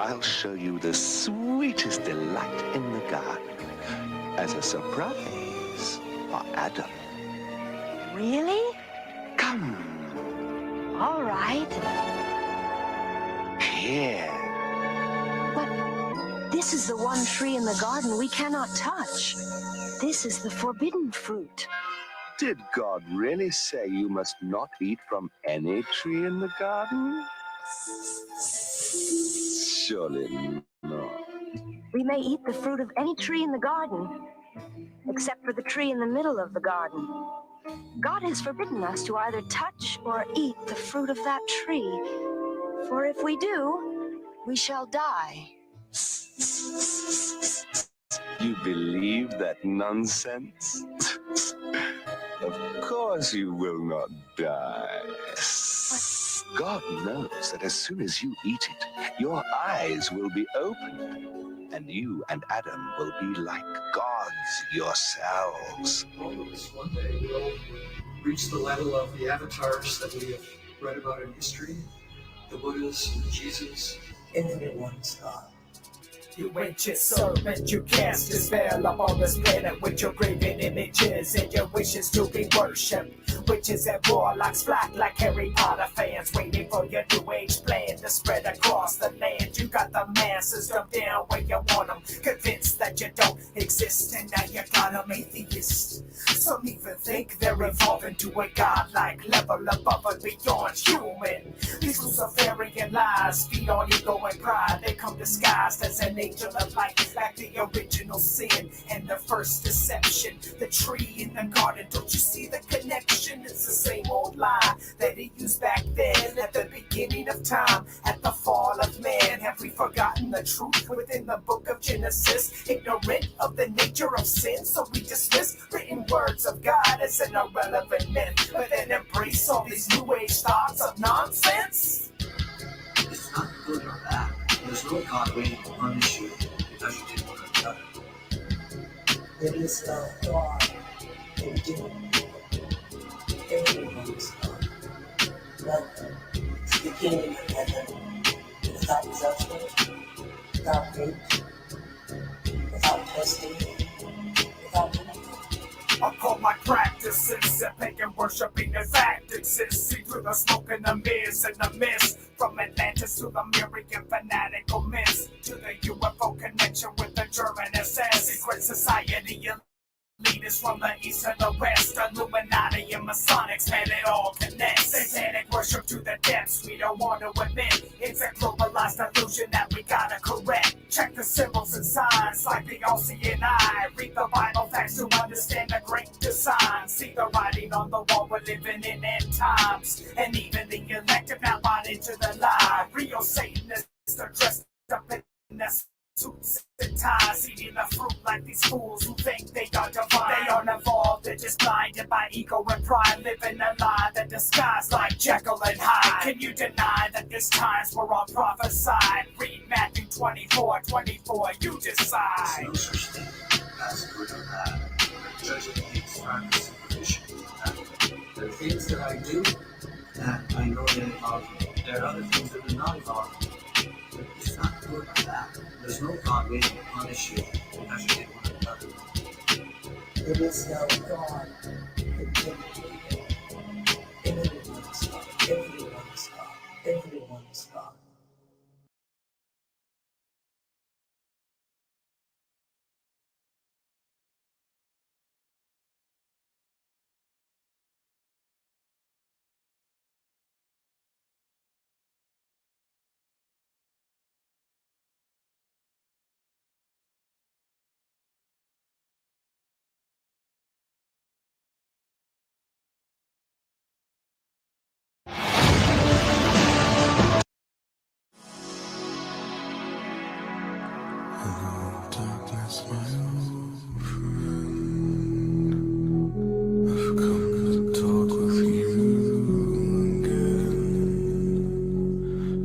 I'll show you the sweetest delight in the garden as a surprise for Adam. Really? Come. All right. Here. But this is the one tree in the garden we cannot touch. This is the forbidden fruit. Did God really say you must not eat from any tree in the garden? Surely not. We may eat the fruit of any tree in the garden, except for the tree in the middle of the garden. God has forbidden us to either touch or eat the fruit of that tree, for if we do, we shall die. You believe that nonsense? Of course you will not die. God knows that as soon as you eat it, your eyes will be opened, and you and Adam will be like gods yourselves. One day we'll reach the level of the avatars that we have read about in history, the Buddhas, Jesus, infinite ones, God. You ancient serpent, you cast your spell upon this planet with your graven images and your wishes to be worshipped. Witches and warlocks flock like Harry Potter fans, waiting for your new age plan to spread across the land. You got the masses dumped down where you want them, convinced that you don't exist, and now you got them atheists. Some even think they're evolving to a godlike level above and beyond human. These Luciferian lies feed on ego and pride. They come disguised as an angel of light, like the original sin and the first deception. The tree in the garden, don't you see the connection? It's the same old lie that he used back then at the beginning of time, at the fall of man. Have we forgotten the truth within the book of Genesis? Ignorant of the nature of sin, so we dismiss written words of God as an irrelevant myth, but then embrace all these new age thoughts of nonsense. It's not good or bad. There's no God waiting to punish you because you did one or the other. There is no God in doing. Everyone is God. Welcome to the kingdom of heaven, without judgment, without hate, without testing, without anything. I call my practices and pagan worshiping as act exists. See through the smoke and the mirrors and the mist. From Atlantis to the American fanatical myths, to the UFO connection with the German SS. Secret society leaders from the east and the west, Illuminati and Masonics, man, it all connects. Satanic worship to the depths we don't want to admit. It's a globalized illusion that we gotta correct. Check the symbols and signs like the all-seeing eye. Read the Bible facts to understand the great design. See the writing on the wall, we're living in end times. And even the elect have now bought into the lie. Real Satanists are dressed up in this suits and ties, eating the fruit like these fools who think they are divine. They aren't evolved, they're just blinded by ego and pride, living a lie that disguised like Jekyll and Hyde. Can you deny that these times were all prophesied? Read Matthew 24:24, you decide. There's no such thing as good or bad. Judging takes time and supervision. There are things that I do that I know that involve me. There are other things that do not involve me. But it's not good or bad. There's no God waiting to punish you because you did one or the other. There is no God in doing. Everyone is God. Everyone is God. Everyone is God. Hello, darkness, my old friend. I've come to talk with you again,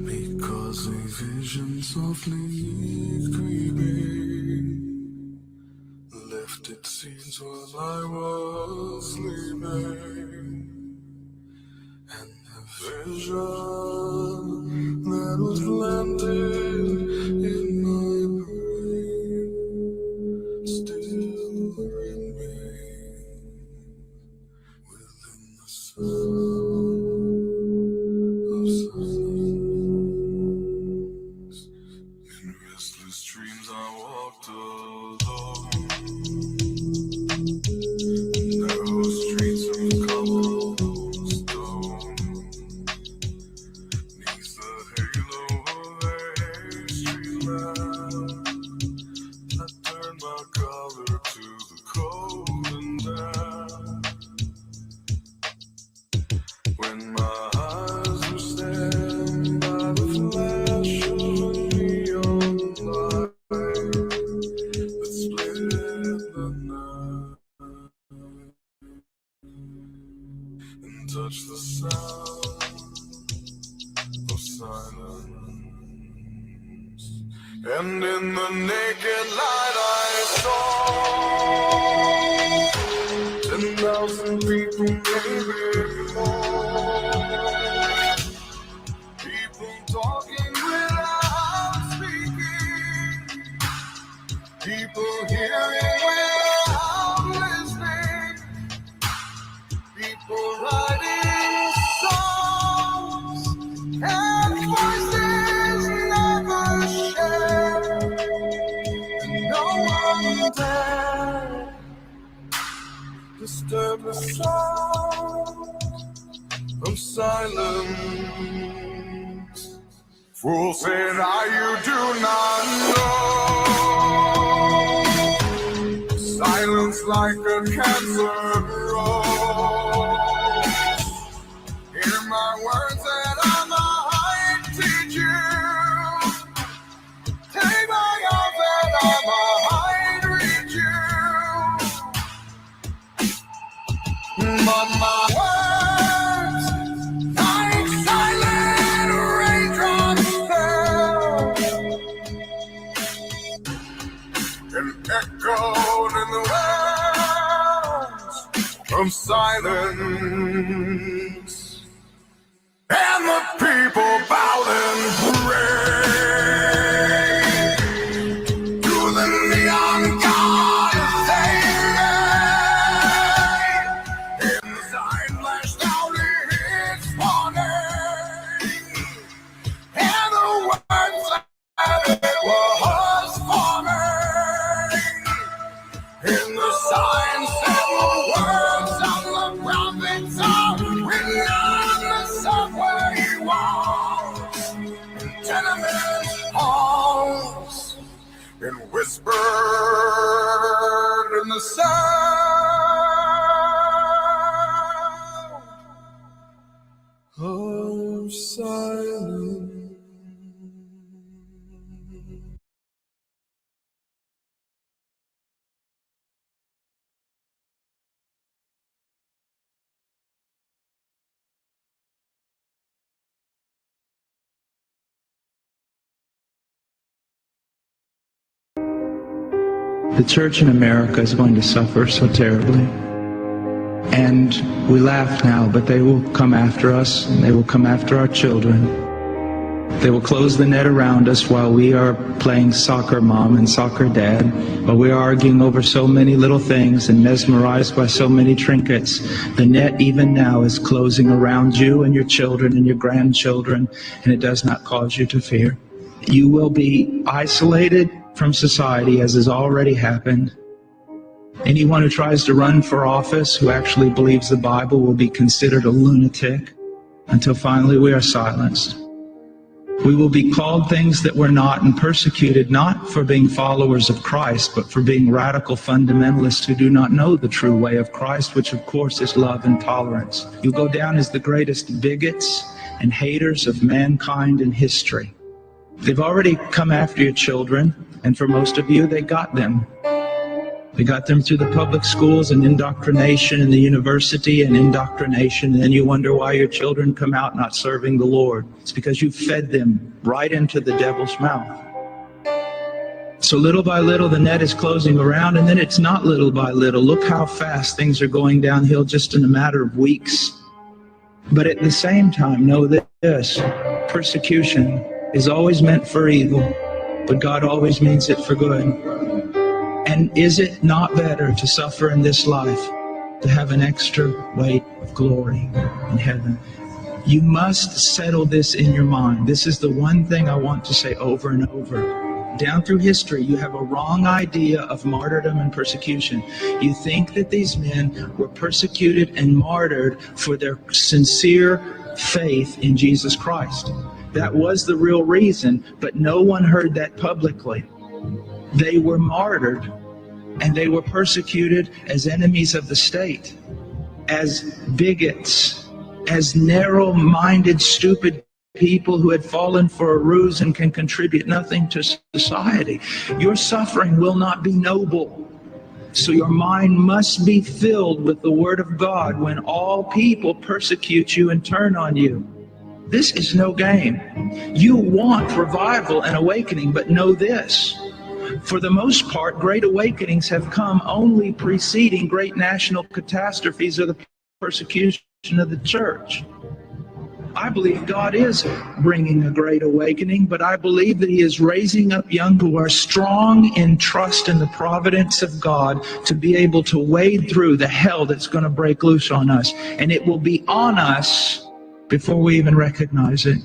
because a vision softly creeping left its seeds while I was sleeping, and the vision that was planted In restless dreams I walked alone, narrow streets of cobblestone, neath the halo of a street lamp, I turned my collar to the cold and damp. When my eyes were stabbed by the flash of a neon light that split the night and touched the sound of silence, and in the naked light I saw 10,000 people, maybe more. People talking without speaking. People hearing without listening. People writing songs and voices never shared. And no one dared disturb the sound of silence. Fool said I, you do not know. Silence like a cancer grows. Hear my words that I might teach you. Take my arms that I might reach you. But my words, like silent raindrops, fell and echoed in the wells of silence. And the people bowed and prayed to the neon god they made. And the sign flashed out its warning, and the words that it was forming. And the sign said the words of the prophets are written on the subway walls, in tenement halls, and whispered in the sound of silence. The church in America is going to suffer so terribly. And we laugh now, but they will come after us, and they will come after our children. They will close the net around us while we are playing soccer mom and soccer dad, while we are arguing over so many little things and mesmerized by so many trinkets. The net even now is closing around you and your children and your grandchildren, and it does not cause you to fear. You will be isolated from society, as has already happened. Anyone who tries to run for office who actually believes the Bible will be considered a lunatic until finally we are silenced. We will be called things that we're not and persecuted not for being followers of Christ, but for being radical fundamentalists who do not know the true way of Christ, which of course is love and tolerance. You'll go down as the greatest bigots and haters of mankind in history. They've already come after your children, and for most of you, they got them. They got them through the public schools and indoctrination and the university and indoctrination, and then you wonder why your children come out not serving the Lord. It's because you fed them right into the devil's mouth. So little by little, the net is closing around, and then it's not little by little. Look how fast things are going downhill just in a matter of weeks. But at the same time, know this: persecution is always meant for evil, but God always means it for good. And is it not better to suffer in this life, to have an extra weight of glory in heaven. You must settle this in your mind. This is the one thing I want to say over and over. Down through history, you have a wrong idea of martyrdom and persecution. You think that these men were persecuted and martyred for their sincere faith in Jesus Christ. That was the real reason, but no one heard that publicly. They were martyred, and they were persecuted as enemies of the state, as bigots, as narrow-minded, stupid people who had fallen for a ruse and can contribute nothing to society. Your suffering will not be noble. So your mind must be filled with the Word of God when all people persecute you and turn on you. This is no game. You want revival and awakening, but know this. For the most part, great awakenings have come only preceding great national catastrophes or the persecution of the church. I believe God is bringing a great awakening, but I believe that He is raising up young who are strong in trust in the providence of God to be able to wade through the hell that's going to break loose on us. And it will be on us before we even recognize it.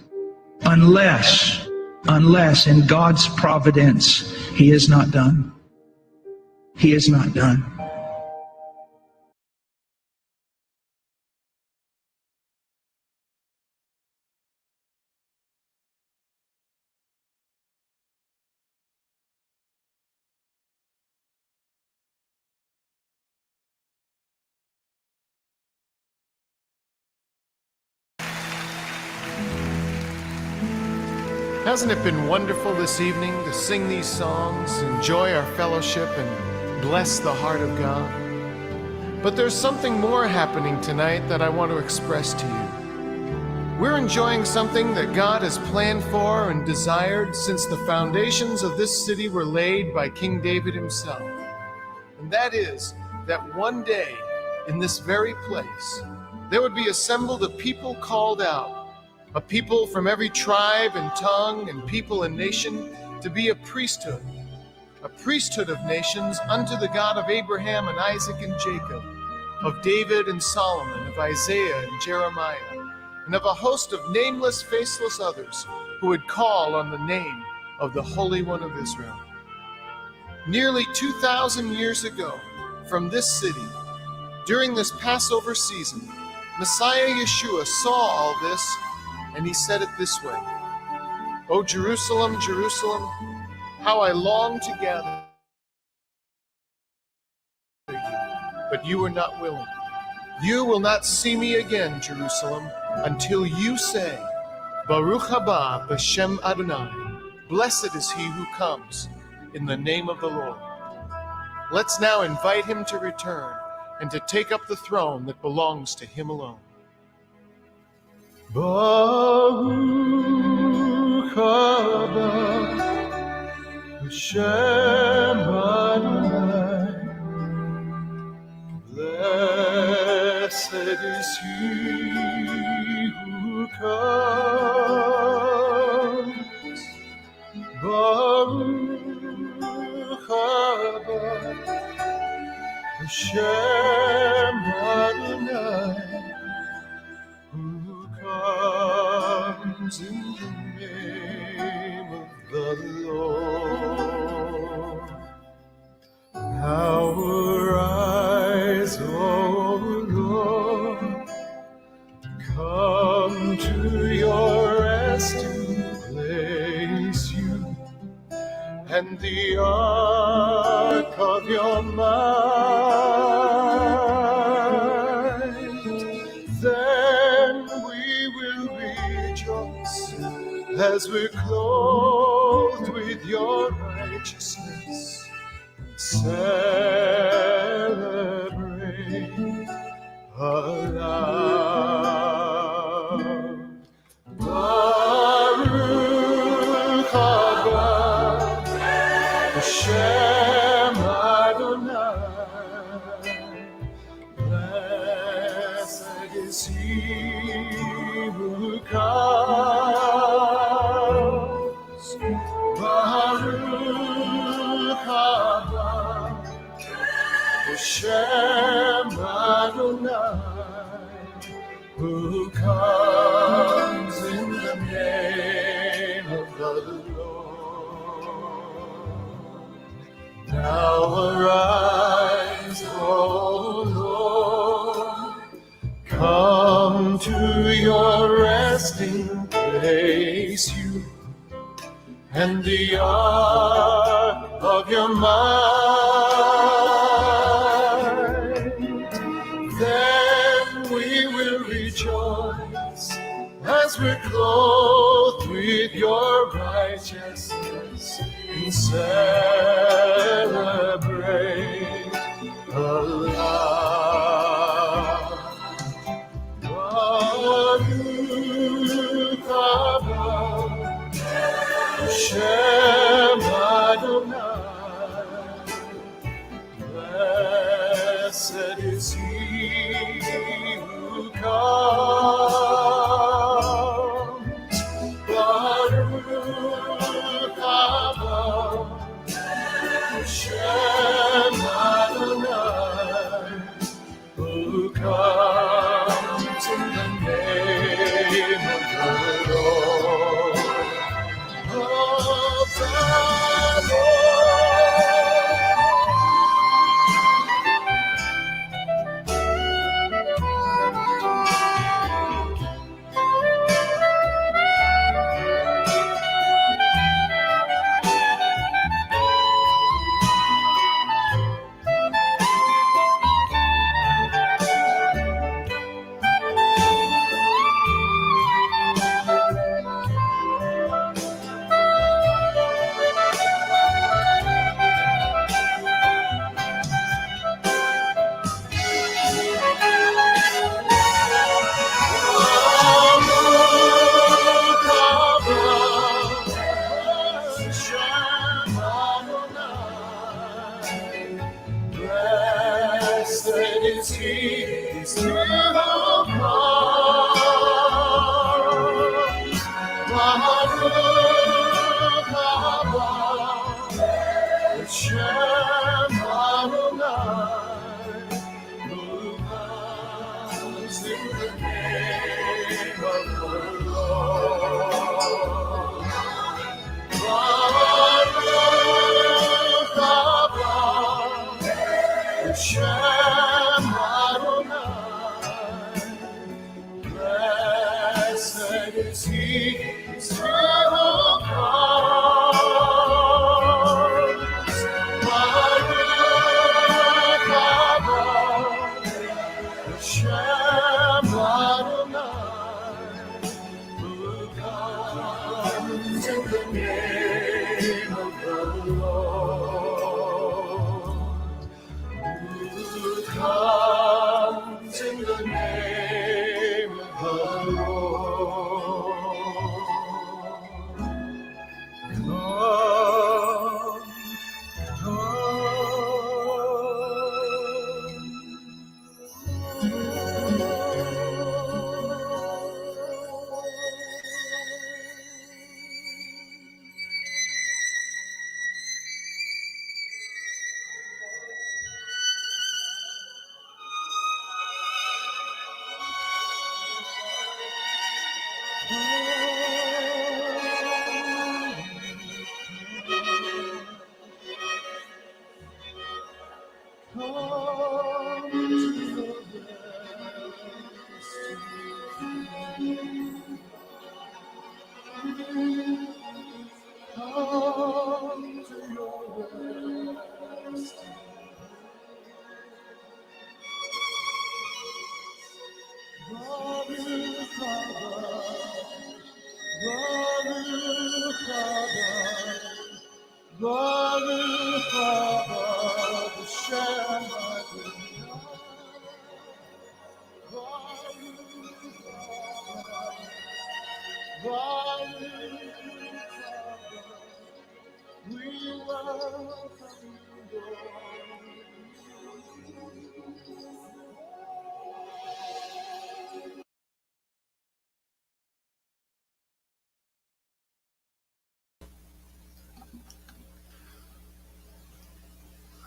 Unless in God's providence, He is not done. He is not done. Hasn't it been wonderful this evening to sing these songs, enjoy our fellowship, and bless the heart of God? But there's something more happening tonight that I want to express to you. We're enjoying something that God has planned for and desired since the foundations of this city were laid by King David himself. And that is that one day, in this very place, there would be assembled a people called out, a people from every tribe and tongue and people and nation, to be a priesthood of nations unto the God of Abraham and Isaac and Jacob, of David and Solomon, of Isaiah and Jeremiah, and of a host of nameless, faceless others who would call on the name of the Holy One of Israel. Nearly 2,000 years ago, from this city, during this Passover season, Messiah Yeshua saw all this, and he said it this way: "O Jerusalem, Jerusalem, how I long to gather you, but you are not willing. You will not see me again, Jerusalem, until you say, Baruch haba b'shem Adonai, blessed is he who comes in the name of the Lord." Let's now invite him to return and to take up the throne that belongs to him alone. Baruch haba b'shem Adonai, blessed is he who comes. Baruch haba b'shem Adonai, comes in the name of the Lord. Now arise, O Lord, come to your resting place, you and the ark of your might. Then we will rejoice as we're clothed with your righteousness, and celebrate aloud. Baruch haba b'shem Adonai, blessed is he who comes. Baruch haba who comes in the name of the Lord. Now arise, O Lord, come to your resting place, you and the ark of your mind. Then we will rejoice as we're clothed with your righteousness and celebrate aloud. Baruch haba Hashem Adonai, blessed is he who comes. Baruch haba Hashem Adonai, who comes in the name of the Lord. Of the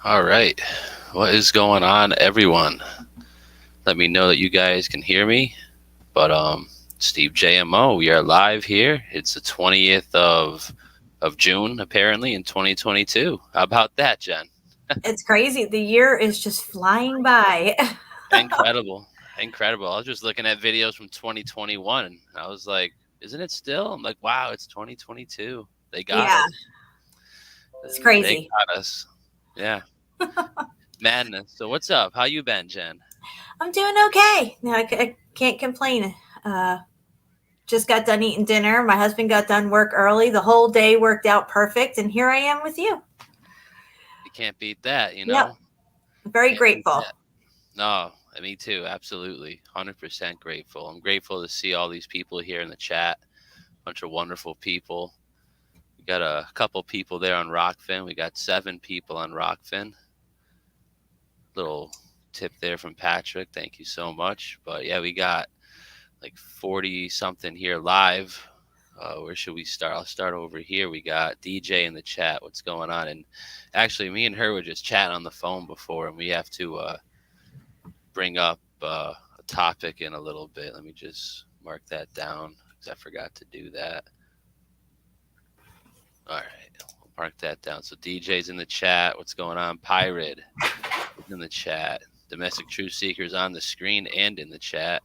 All right. What is going on, everyone? Let me know that you guys can hear me. But Steve JMO, we are live here. It's the 20th of June, apparently, in 2022. How about that, Jen? It's crazy. The year is just flying by. Incredible. Incredible. I was just looking at videos from 2021 and I was like, isn't it still? I'm like, wow, it's 2022. They got Yeah, us. it's They crazy. got us. Yeah. Madness. So what's up? How you been, Jen? I'm doing okay. No, I can't complain. Just got done eating dinner. My husband got done work early. The whole day worked out perfect, and here I am with you. You can't beat that, you Yep. know? Very Can't beat grateful. that. No, me too. Absolutely. 100% grateful. I'm grateful to see all these people here in the chat. Bunch of wonderful people. We got a couple people there on Rockfin. We got 7 people on Rockfin. Little tip there from Patrick. Thank you so much. But yeah, we got like 40 something here live. Where should we start? I'll start over here. We got DJ in the chat. What's going on? And actually, me and her were just chatting on the phone before, and we have to bring up a topic in a little bit. Let me just mark that down because I forgot to do that. All right, we'll mark that down. So DJ's in the chat. What's going on? Pirate is in the chat. Domestic Truth Seekers on the screen and in the chat.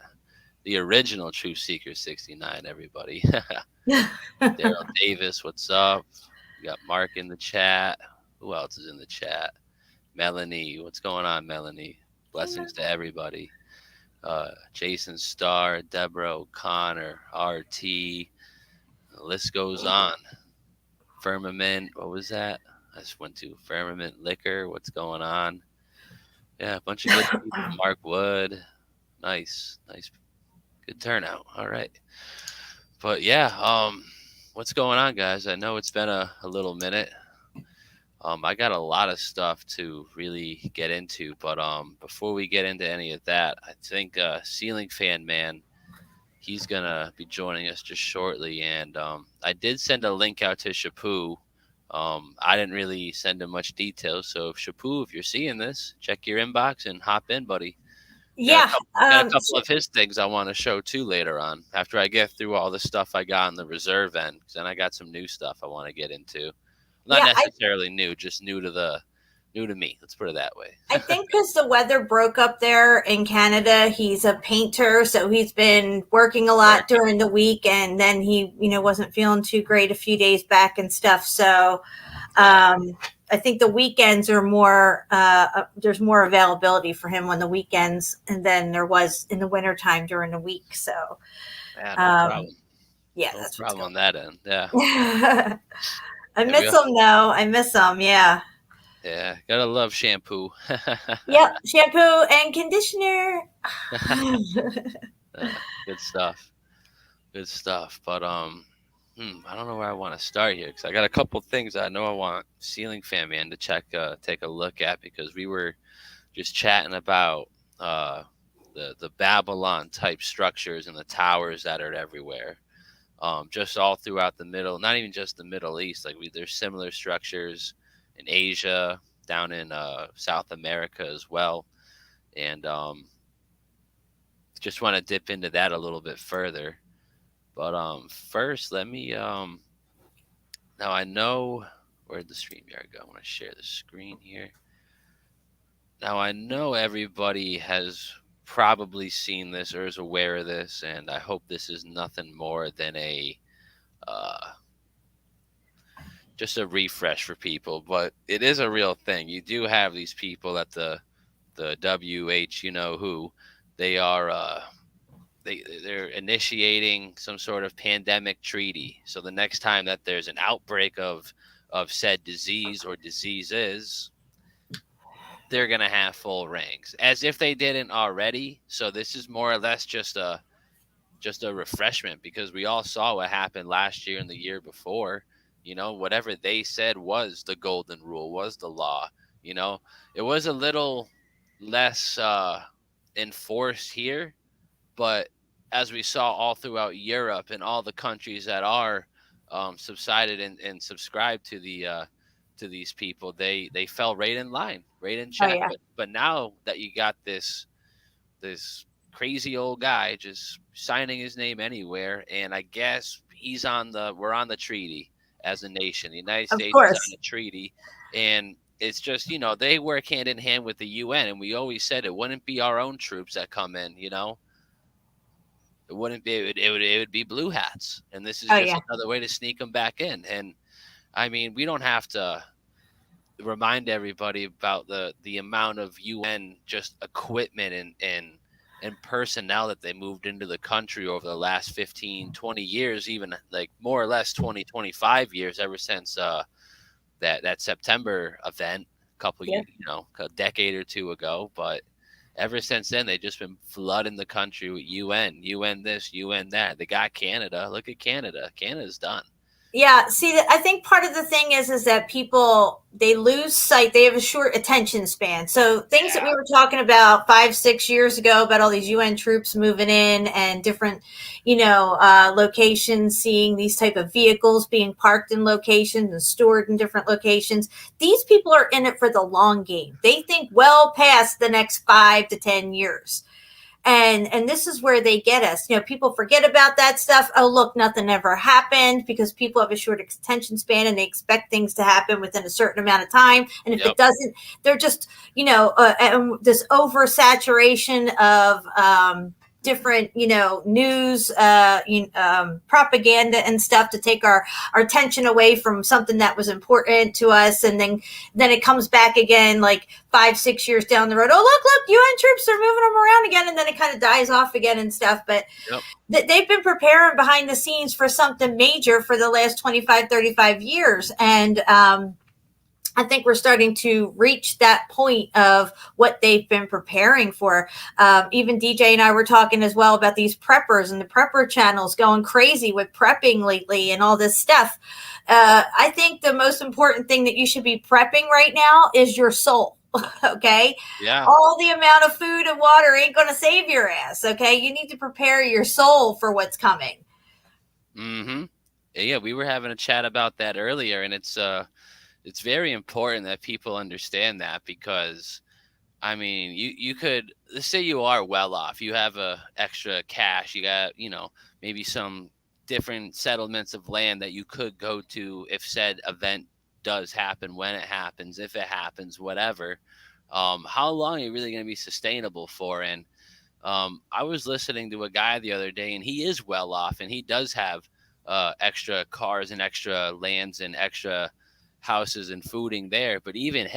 The original Truth Seeker 69, everybody. Daryl Davis, what's up? We got Mark in the chat. Who else is in the chat? Melanie, what's going on, Melanie? Blessings to everybody. Jason Starr, Deborah O'Connor, RT. The list goes on. Firmament, what was that? I just went to Firmament Liquor. What's going on? Yeah, a bunch of good people. Mark Wood. Nice. Good turnout. All right. But yeah, what's going on, guys? I know it's been a little minute. I got a lot of stuff to really get into, but before we get into any of that, I think Ceiling Fan Man, he's gonna be joining us just shortly, and I did send a link out to Shapu. I didn't really send him much detail, so Shapu, if you're seeing this, check your inbox and hop in, buddy. Yeah. Got a couple of his things I want to show too later on after I get through all the stuff I got on the reserve end. Because then I got some new stuff I want to get into. Not necessarily new, just new to me. Let's put it that way. I think because the weather broke up there in Canada, he's a painter, so he's been working a lot during the week, and then he, wasn't feeling too great a few days back and stuff. So, I think the weekends are more. There's more availability for him on the weekends, and then there was in the wintertime during the week. So, yeah, no problem. Yeah, no that's problem on that end. Yeah. I miss him though. I miss him. Yeah. Yeah, gotta love shampoo. Yep, shampoo and conditioner. Good stuff. But I don't know where I want to start here because I got a couple things I know I want Ceiling Fan Man to take a look at, because we were just chatting about the Babylon type structures and the towers that are everywhere, just all throughout the middle, not even just the Middle East. Like there's similar structures in Asia, down in South America as well, and just want to dip into that a little bit further. But first, let me now I know where'd the StreamYard go. I want to share the screen here. Now I know everybody has probably seen this or is aware of this, and I hope this is nothing more than just a refresh for people, but it is a real thing. You do have these people at the WH, who they are they're initiating some sort of pandemic treaty. So the next time that there's an outbreak of said disease or diseases, they're gonna have full ranks, as if they didn't already. So this is more or less just a refreshment, because we all saw what happened last year and the year before. Whatever they said was the golden rule, was the law. It was a little less enforced here, but as we saw all throughout Europe and all the countries that are subsided and subscribed to these people, they fell right in line, right in check. yeah. But now that you got this crazy old guy just signing his name anywhere. And I guess we're on the treaty as a nation. The United Of States is on course. the treaty. And it's just, they work hand in hand with the UN. And we always said it wouldn't be our own troops that come in, It wouldn't be, it would be blue hats. And this is Oh just yeah. another way to sneak them back in. And I mean, we don't have to remind everybody about the amount of UN just equipment and personnel that they moved into the country over the last 15, 20 years, even like more or less 20, 25 years, ever since that September event Yeah. a decade or two ago. But ever since then, they've just been flooding the country with UN this, UN that. They got Canada. Look at Canada. Canada's done. Yeah, see, I think part of the thing is that people, they lose sight. They have a short attention span. So things that we were talking about 5-6 years ago about all these UN troops moving in and different, locations, seeing these type of vehicles being parked in locations and stored in different locations. These people are in it for the long game. They think well past the next 5 to 10 years. And this is where they get us. People forget about that stuff. Oh, look, nothing ever happened, because people have a short attention span and they expect things to happen within a certain amount of time. And if it doesn't, they're just, this oversaturation of different, news, propaganda and stuff to take our attention away from something that was important to us. And then it comes back again, like 5-6 years down the road. Oh, look, UN troops are moving them around again. And then it kind of dies off again and stuff. But they've been preparing behind the scenes for something major for the last 25, 35 years. And, I think we're starting to reach that point of what they've been preparing for. Even DJ and I were talking as well about these preppers and the prepper channels going crazy with prepping lately and all this stuff. I think the most important thing that you should be prepping right now is your soul. Okay. Yeah. All the amount of food and water ain't going to save your ass. Okay. You need to prepare your soul for what's coming. Mm-hmm. Yeah. We were having a chat about that earlier, and it's very important that people understand that, because I mean, you could, let's say you are well off, you have extra cash, you got, maybe some different settlements of land that you could go to if said event does happen, when it happens, if it happens, whatever. How long are you really going to be sustainable for? And I was listening to a guy the other day, and he is well off, and he does have extra cars and extra lands and extra houses and fooding there. But even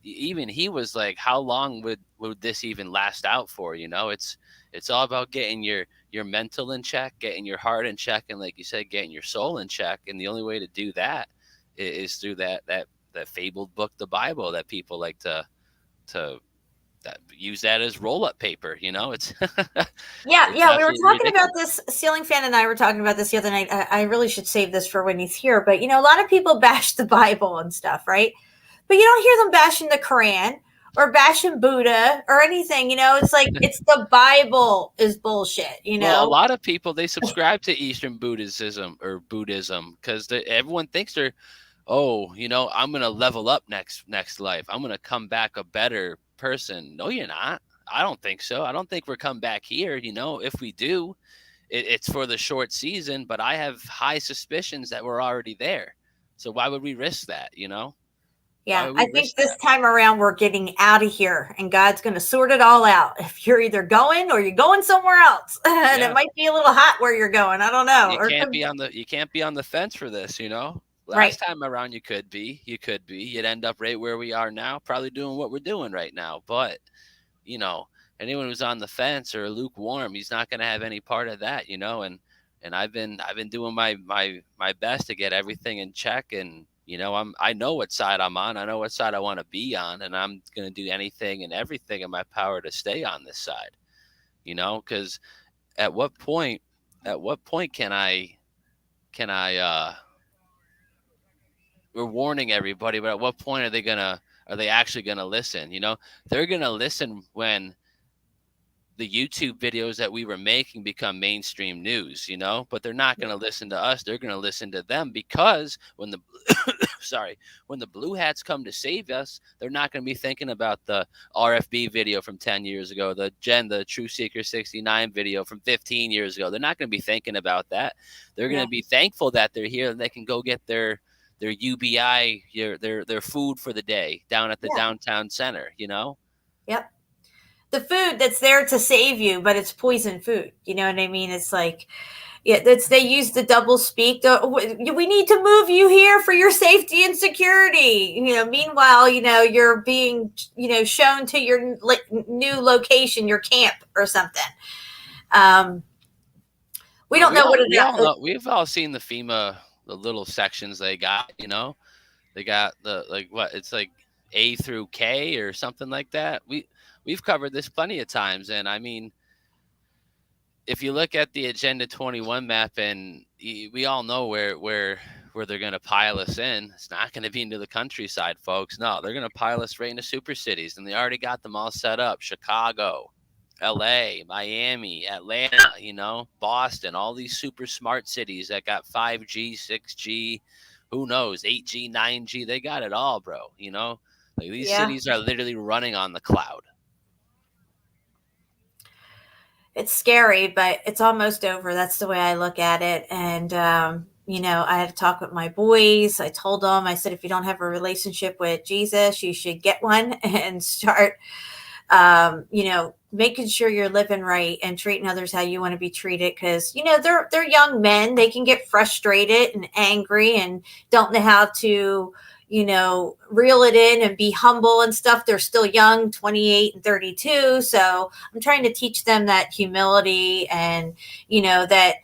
he was like, how long would this even last out for? It's all about getting your mental in check, getting your heart in check, and like you said, getting your soul in check. And the only way to do that is through that fabled book, the Bible, that people like to use that as roll-up paper. It's Yeah, it's we were absolutely talking ridiculous. about this. Ceiling Fan and I were talking about this the other night. I really should save this for when he's here. But a lot of people bash the Bible and stuff, right? But you don't hear them bashing the Quran or bashing Buddha or anything. It's like it's the Bible is bullshit. Well, a lot of people, they subscribe to Eastern Buddhism because everyone thinks they're, I'm gonna level up next life. I'm gonna come back a better person. No, you're not. I don't think so. I don't think we're come back here. If we do, it's for the short season. But I have high suspicions that we're already there. So why would we risk that? Yeah, I think this time around we're getting out of here, and God's going to sort it all out. If you're either going or you're going somewhere else, and it might be a little hot where you're going. I don't know. You can't be on the fence for this. Last time around, you could be. You'd end up right where we are now, probably doing what we're doing right now. But anyone who's on the fence or lukewarm, he's not going to have any part of that. And I've been doing my best to get everything in check. And I know what side I'm on. I know what side I want to be on, and I'm going to do anything and everything in my power to stay on this side. Because at what point can I we're warning everybody, but at what point are they actually gonna listen? They're gonna listen when the YouTube videos that we were making become mainstream news, but they're not gonna listen to us. They're gonna listen to them, because when the sorry, when the blue hats come to save us, they're not going to be thinking about the RFB video from 10 years ago, the True Seeker 69 video from 15 years ago. They're not going to be thinking about that. They're going to be thankful that they're here and they can go get their UBI, their food for the day down at the downtown center, you know? Yep. The food that's there to save you, but it's poison food. You know what I mean? It's like, they use the double speak. We need to move you here for your safety and security. You know, meanwhile, you know, you're being, you know, shown to your new location, your camp or something. We don't know what it is. We've all seen the FEMA, the little sections they got, you know, they got it's like A through K or something like that. We've covered this plenty of times. And I mean, if you look at the Agenda 21 map, and we all know where they're going to pile us in, it's not going to be into the countryside, folks. No, they're going to pile us right into super cities, and they already got them all set up. Chicago, LA, Miami, Atlanta, you know, Boston, all these super smart cities that got 5G, 6G, who knows, 8G, 9G, they got it all, bro. You know, like these cities are literally running on the cloud. It's scary, but it's almost over. That's the way I look at it. And, you know, I had to talk with my boys. I told them, I said, if you don't have a relationship with Jesus, you should get one and start, you know, making sure you're living right and treating others how you want to be treated. Because, you know, they're young men. They can get frustrated and angry and don't know how to, you know, reel it in and be humble and stuff. They're still young, 28 and 32. So I'm trying to teach them that humility and, you know, that,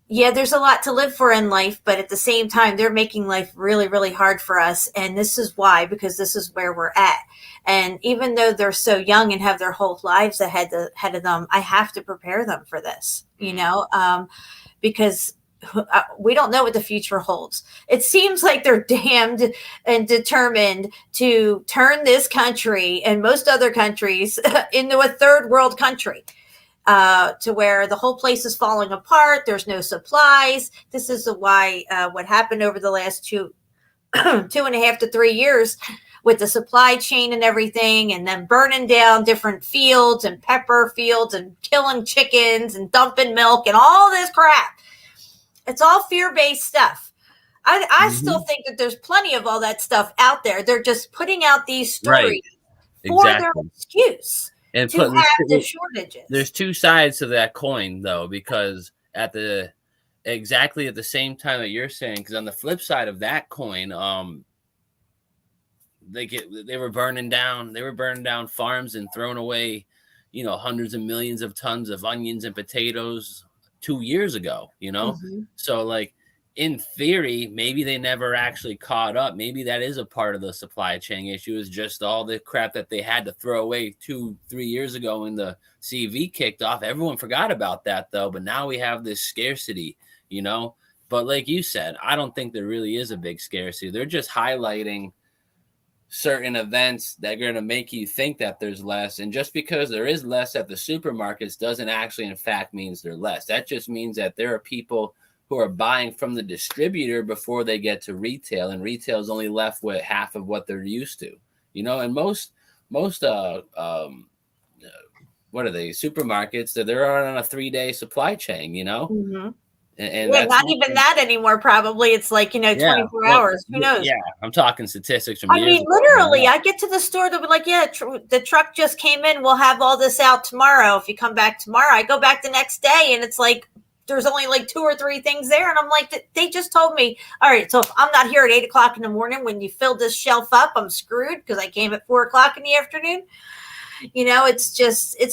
there's a lot to live for in life, but at the same time, they're making life really, really hard for us. And this is why, because this is where we're at. And even though they're so young and have their whole lives ahead of them, I have to prepare them for this, you know, because we don't know what the future holds. It seems like they're damned and determined to turn this country and most other countries into a third world country, to where the whole place is falling apart. There's no supplies. This is why what happened over the last 2.5 to 3 years with the supply chain and everything, and then burning down different fields and pepper fields and killing chickens and dumping milk and all this crap. It's all fear-based stuff. I still think that there's plenty of all that stuff out there. They're just putting out these stories for their excuse and to have the shortages. There's two sides to that coin, though, because exactly at the same time that you're saying, because on the flip side of that coin, they were burning down farms and throwing away, you know, hundreds of millions of tons of onions and potatoes 2 years ago, you know? So like in theory, maybe they never actually caught up. Maybe that is a part of the supply chain issue, is just all the crap that they had to throw away 2-3 years ago when the CV kicked off. Everyone forgot about that though, but now we have this scarcity, you know? But like you said, I don't think there really is a big scarcity. They're just highlighting certain events that are going to make you think that there's less. And just because there is less at the supermarkets doesn't actually, in fact, means they're less. That just means that there are people who are buying from the distributor before they get to retail, and retail is only left with half of what they're used to, you know. And most what are they, supermarkets, that they're on a 3-day supply chain, you know. And that's not even that anymore. Probably it's like, you know, 24 hours. Who knows? Yeah, I'm talking statistics from years ago. Literally, I get to the store, they'll be like, the truck just came in. We'll have all this out tomorrow. If you come back tomorrow, I go back the next day, and it's like there's only like 2 or 3 things there, and I'm like, they just told me, all right, so if I'm not here at 8 o'clock in the morning when you fill this shelf up, I'm screwed because I came at 4 o'clock in the afternoon. You know, it's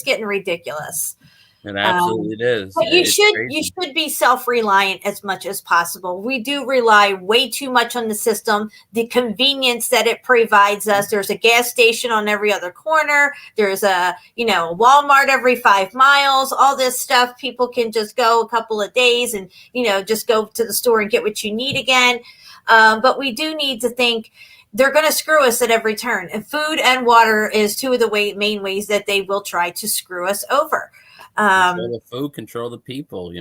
getting ridiculous. It absolutely is. But you should be self-reliant as much as possible. We do rely way too much on the system, the convenience that it provides us. There's a gas station on every other corner. There's a Walmart every 5 miles, all this stuff. People can just go a couple of days and, just go to the store and get what you need again. But we do need to think they're going to screw us at every turn. And food and water is 2 of the main ways that they will try to screw us over. Control the food, control the people,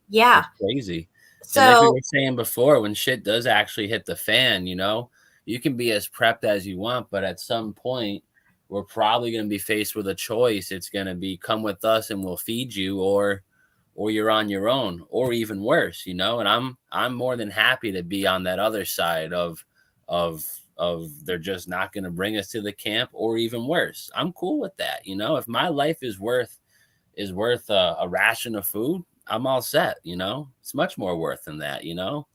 Yeah. It's crazy. And like we So were saying before, when shit does actually hit the fan, you know, you can be as prepped as you want, but at some point, we're probably going to be faced with a choice. It's going to be come with us and we'll feed you, or you're on your own, or even worse, you know. And I'm more than happy to be on that other side of they're just not going to bring us to the camp, or even worse. I'm cool with that, you know. If my life is worth a ration of food, I'm all set, you know. It's much more worth than that, you know.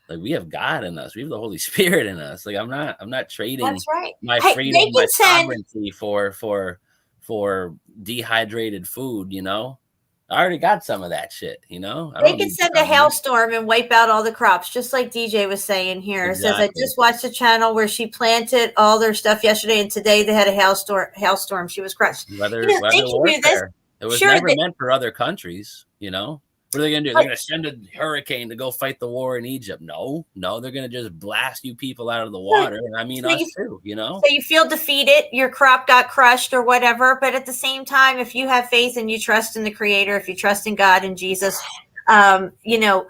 Like, we have God in us, we have the Holy Spirit in us. Like, I'm not trading that's right. my Hey, freedom, they my can send sovereignty for dehydrated food, you know. I already got some of that shit, you know. I They don't can need send a some of it. hailstorm and wipe out all the crops, just like DJ was saying here. It says, I Exactly. just watched a channel where she planted all their stuff yesterday, and today they had a hailstorm. She was crushed. Weather You know, they can do this. warfare. It was Sure, never meant for other countries, you know. What are they gonna do? They're gonna send a hurricane to go fight the war in Egypt? No, they're gonna just blast you people out of the water. And I mean, so us too, you know. So you feel defeated, your crop got crushed or whatever. But at the same time, if you have faith and you trust in the Creator, if you trust in God and Jesus, you know,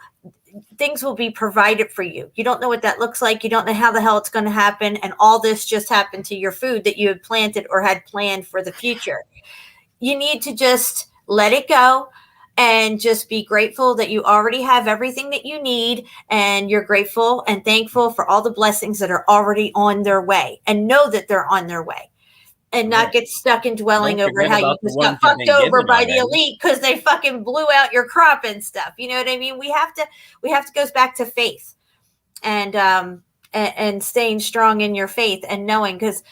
things will be provided for you. You don't know what that looks like. You don't know how the hell it's going to happen. And all this just happened to your food that you had planted or had planned for the future. You need to just let it go and just be grateful that you already have everything that you need, and you're grateful and thankful for all the blessings that are already on their way, and know that they're on their way, and not get stuck in dwelling Don't over forget how you about the just got ones you've fucked been over given by the already. elite because they fucking blew out your crop and stuff. You know what I mean? We have to go back to faith and staying strong in your faith and knowing, because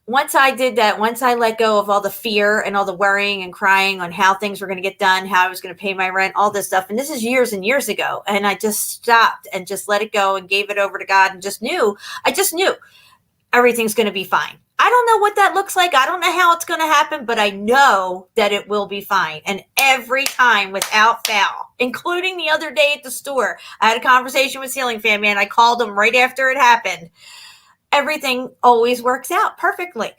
once I did that, once I let go of all the fear and all the worrying and crying on how things were going to get done, how I was going to pay my rent, all this stuff. And this is years and years ago. And I just stopped and just let it go and gave it over to God, and I just knew everything's going to be fine. I don't know what that looks like. I don't know how it's going to happen, but I know that it will be fine. And every time, without fail, including the other day at the store, I had a conversation with Ceiling Fan Man. I called him right after it happened. Everything always works out perfectly.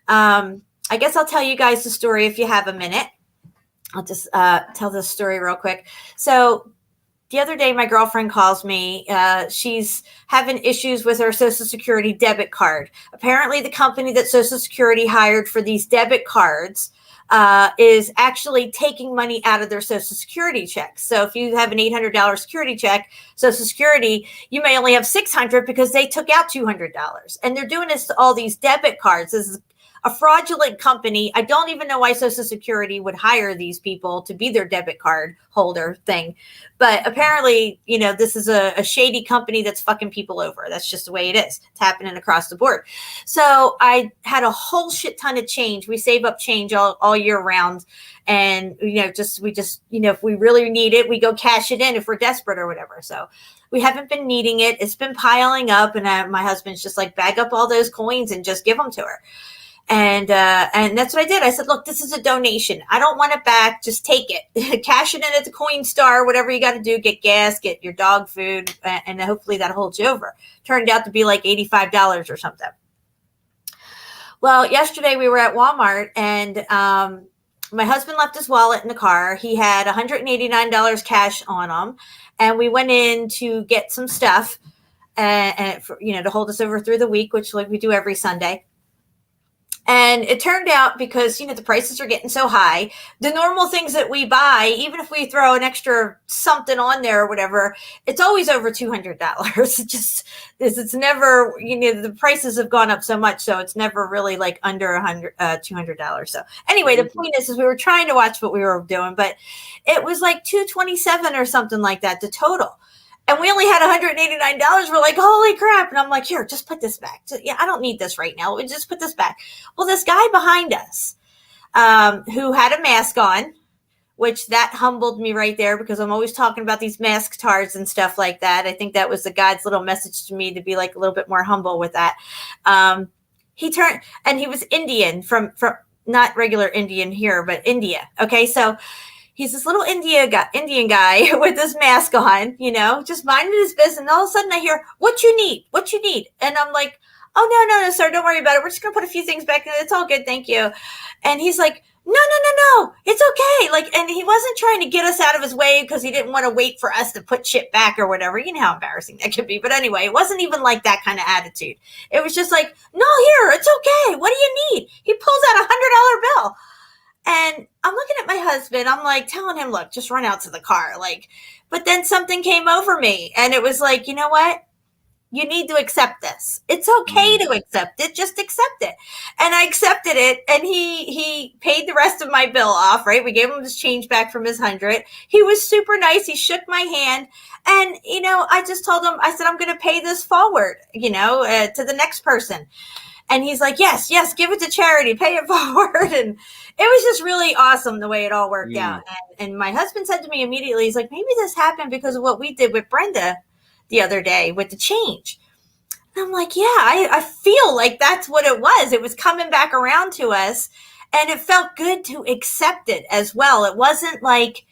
I guess I'll tell you guys the story if you have a minute. I'll just tell this story real quick. So the other day, my girlfriend calls me. She's having issues with her Social Security debit card. Apparently, the company that Social Security hired for these debit cards is actually taking money out of their Social Security checks. So if you have an $800 security check, Social Security, you may only have $600 because they took out $200. And they're doing this to all these debit cards. This is a fraudulent company. I don't even know why Social Security would hire these people to be their debit card holder thing. But apparently, you know, this is a shady company that's fucking people over. That's just the way it is. It's happening across the board. So I had a whole shit ton of change. We save up change all year round. And, you know, we just, you know, if we really need it, we go cash it in if we're desperate or whatever. So we haven't been needing it. It's been piling up. And my husband's just like, bag up all those coins and just give them to her. And that's what I did. I said, look, this is a donation. I don't want it back. Just take it. Cash it in at the Coinstar, whatever you got to do. Get gas, get your dog food, and hopefully that holds you over. Turned out to be like $85 or something. Well, yesterday we were at Walmart, and my husband left his wallet in the car. He had $189 cash on him, and we went in to get some stuff, and for, you know, to hold us over through the week, which like we do every Sunday. And it turned out, because, you know, the prices are getting so high, the normal things that we buy, even if we throw an extra something on there or whatever, it's always over $200. It's never, you know, the prices have gone up so much. So it's never really like under $200. So anyway, the point is we were trying to watch what we were doing, but it was like $227 or something like that, the total. And we only had $189. We're like, holy crap. And I'm like, here, just put this back. Yeah, I don't need this right now. We just put this back. Well, this guy behind us who had a mask on, which that humbled me right there, because I'm always talking about these mask tards and stuff like that. I think that was the God's little message to me, to be like a little bit more humble with that. He turned, and he was Indian from not regular Indian here, but India. Okay, so he's this little Indian guy with this mask on, you know, just minding his business. And all of a sudden I hear, what you need? And I'm like, oh, no, sir, don't worry about it. We're just going to put a few things back in. It's all good. Thank you. And he's like, no, it's okay. Like, and he wasn't trying to get us out of his way because he didn't want to wait for us to put shit back or whatever. You know how embarrassing that could be. But anyway, it wasn't even like that kind of attitude. It was just like, no, here, it's okay. What do you need? He pulls out $100 bill. And I'm looking at my husband. I'm like telling him, look, just run out to the car. Like, but then something came over me and it was like, you know what? You need to accept this. It's okay to accept it. Just accept it. And I accepted it. And he paid the rest of my bill off, right? We gave him his change back from his 100. He was super nice. He shook my hand. And, you know, I just told him, I said, I'm going to pay this forward, you know, to the next person. And he's like, yes, give it to charity, pay it forward. And it was just really awesome the way it all worked out. And my husband said to me immediately, he's like, maybe this happened because of what we did with Brenda the other day with the change. And I'm like, yeah, I feel like that's what it was. It was coming back around to us. And it felt good to accept it as well. It wasn't like,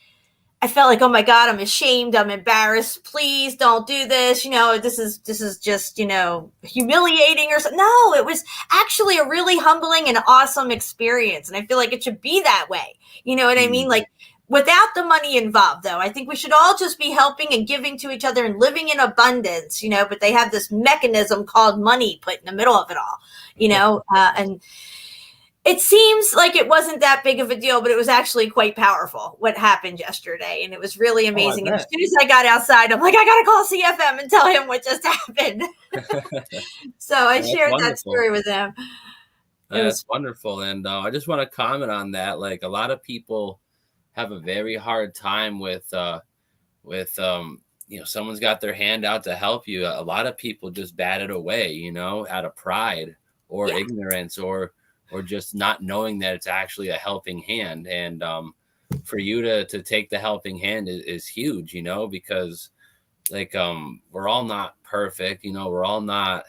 I felt like, oh my God, I'm ashamed. I'm embarrassed. Please don't do this. You know, this is just, you know, humiliating or something. No, it was actually a really humbling and awesome experience. And I feel like it should be that way. You know what I mean? Like, without the money involved, though, I think we should all just be helping and giving to each other and living in abundance, you know, but they have this mechanism called money put in the middle of it all, you know, and it seems like it wasn't that big of a deal, but it was actually quite powerful what happened yesterday. And it was really amazing. And as soon as I got outside, I'm like, I got to call CFM and tell him what just happened. So I shared that story with him. That's wonderful. And I just want to comment on that. Like, a lot of people have a very hard time with you know, someone's got their hand out to help you. A lot of people just bat it away, you know, out of pride or ignorance or just not knowing that it's actually a helping hand. And for you to take the helping hand is huge, you know, because like we're all not perfect, you know, we're all not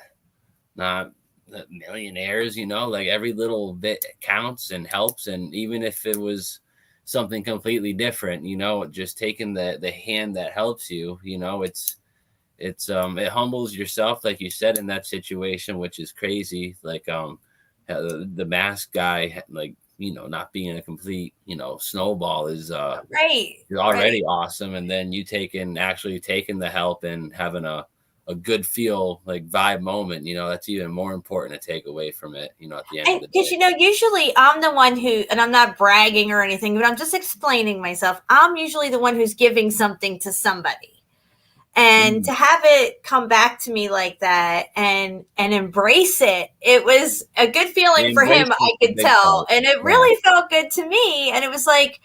millionaires, you know, like every little bit counts and helps. And even if it was something completely different, you know, just taking the hand that helps you, you know, it humbles yourself, like you said, in that situation, which is crazy. Like the mask guy, like, you know, not being a complete, you know, snowball is already awesome. And then you actually taking the help and having a good feel, like vibe moment, you know, that's even more important to take away from it, you know, at the end of the day. Because, you know, usually I'm the one who, and I'm not bragging or anything, but I'm just explaining myself. I'm usually the one who's giving something to somebody. And to have it come back to me like that and embrace it, it was a good feeling for him, I could tell. And it really felt good to me. And it was like,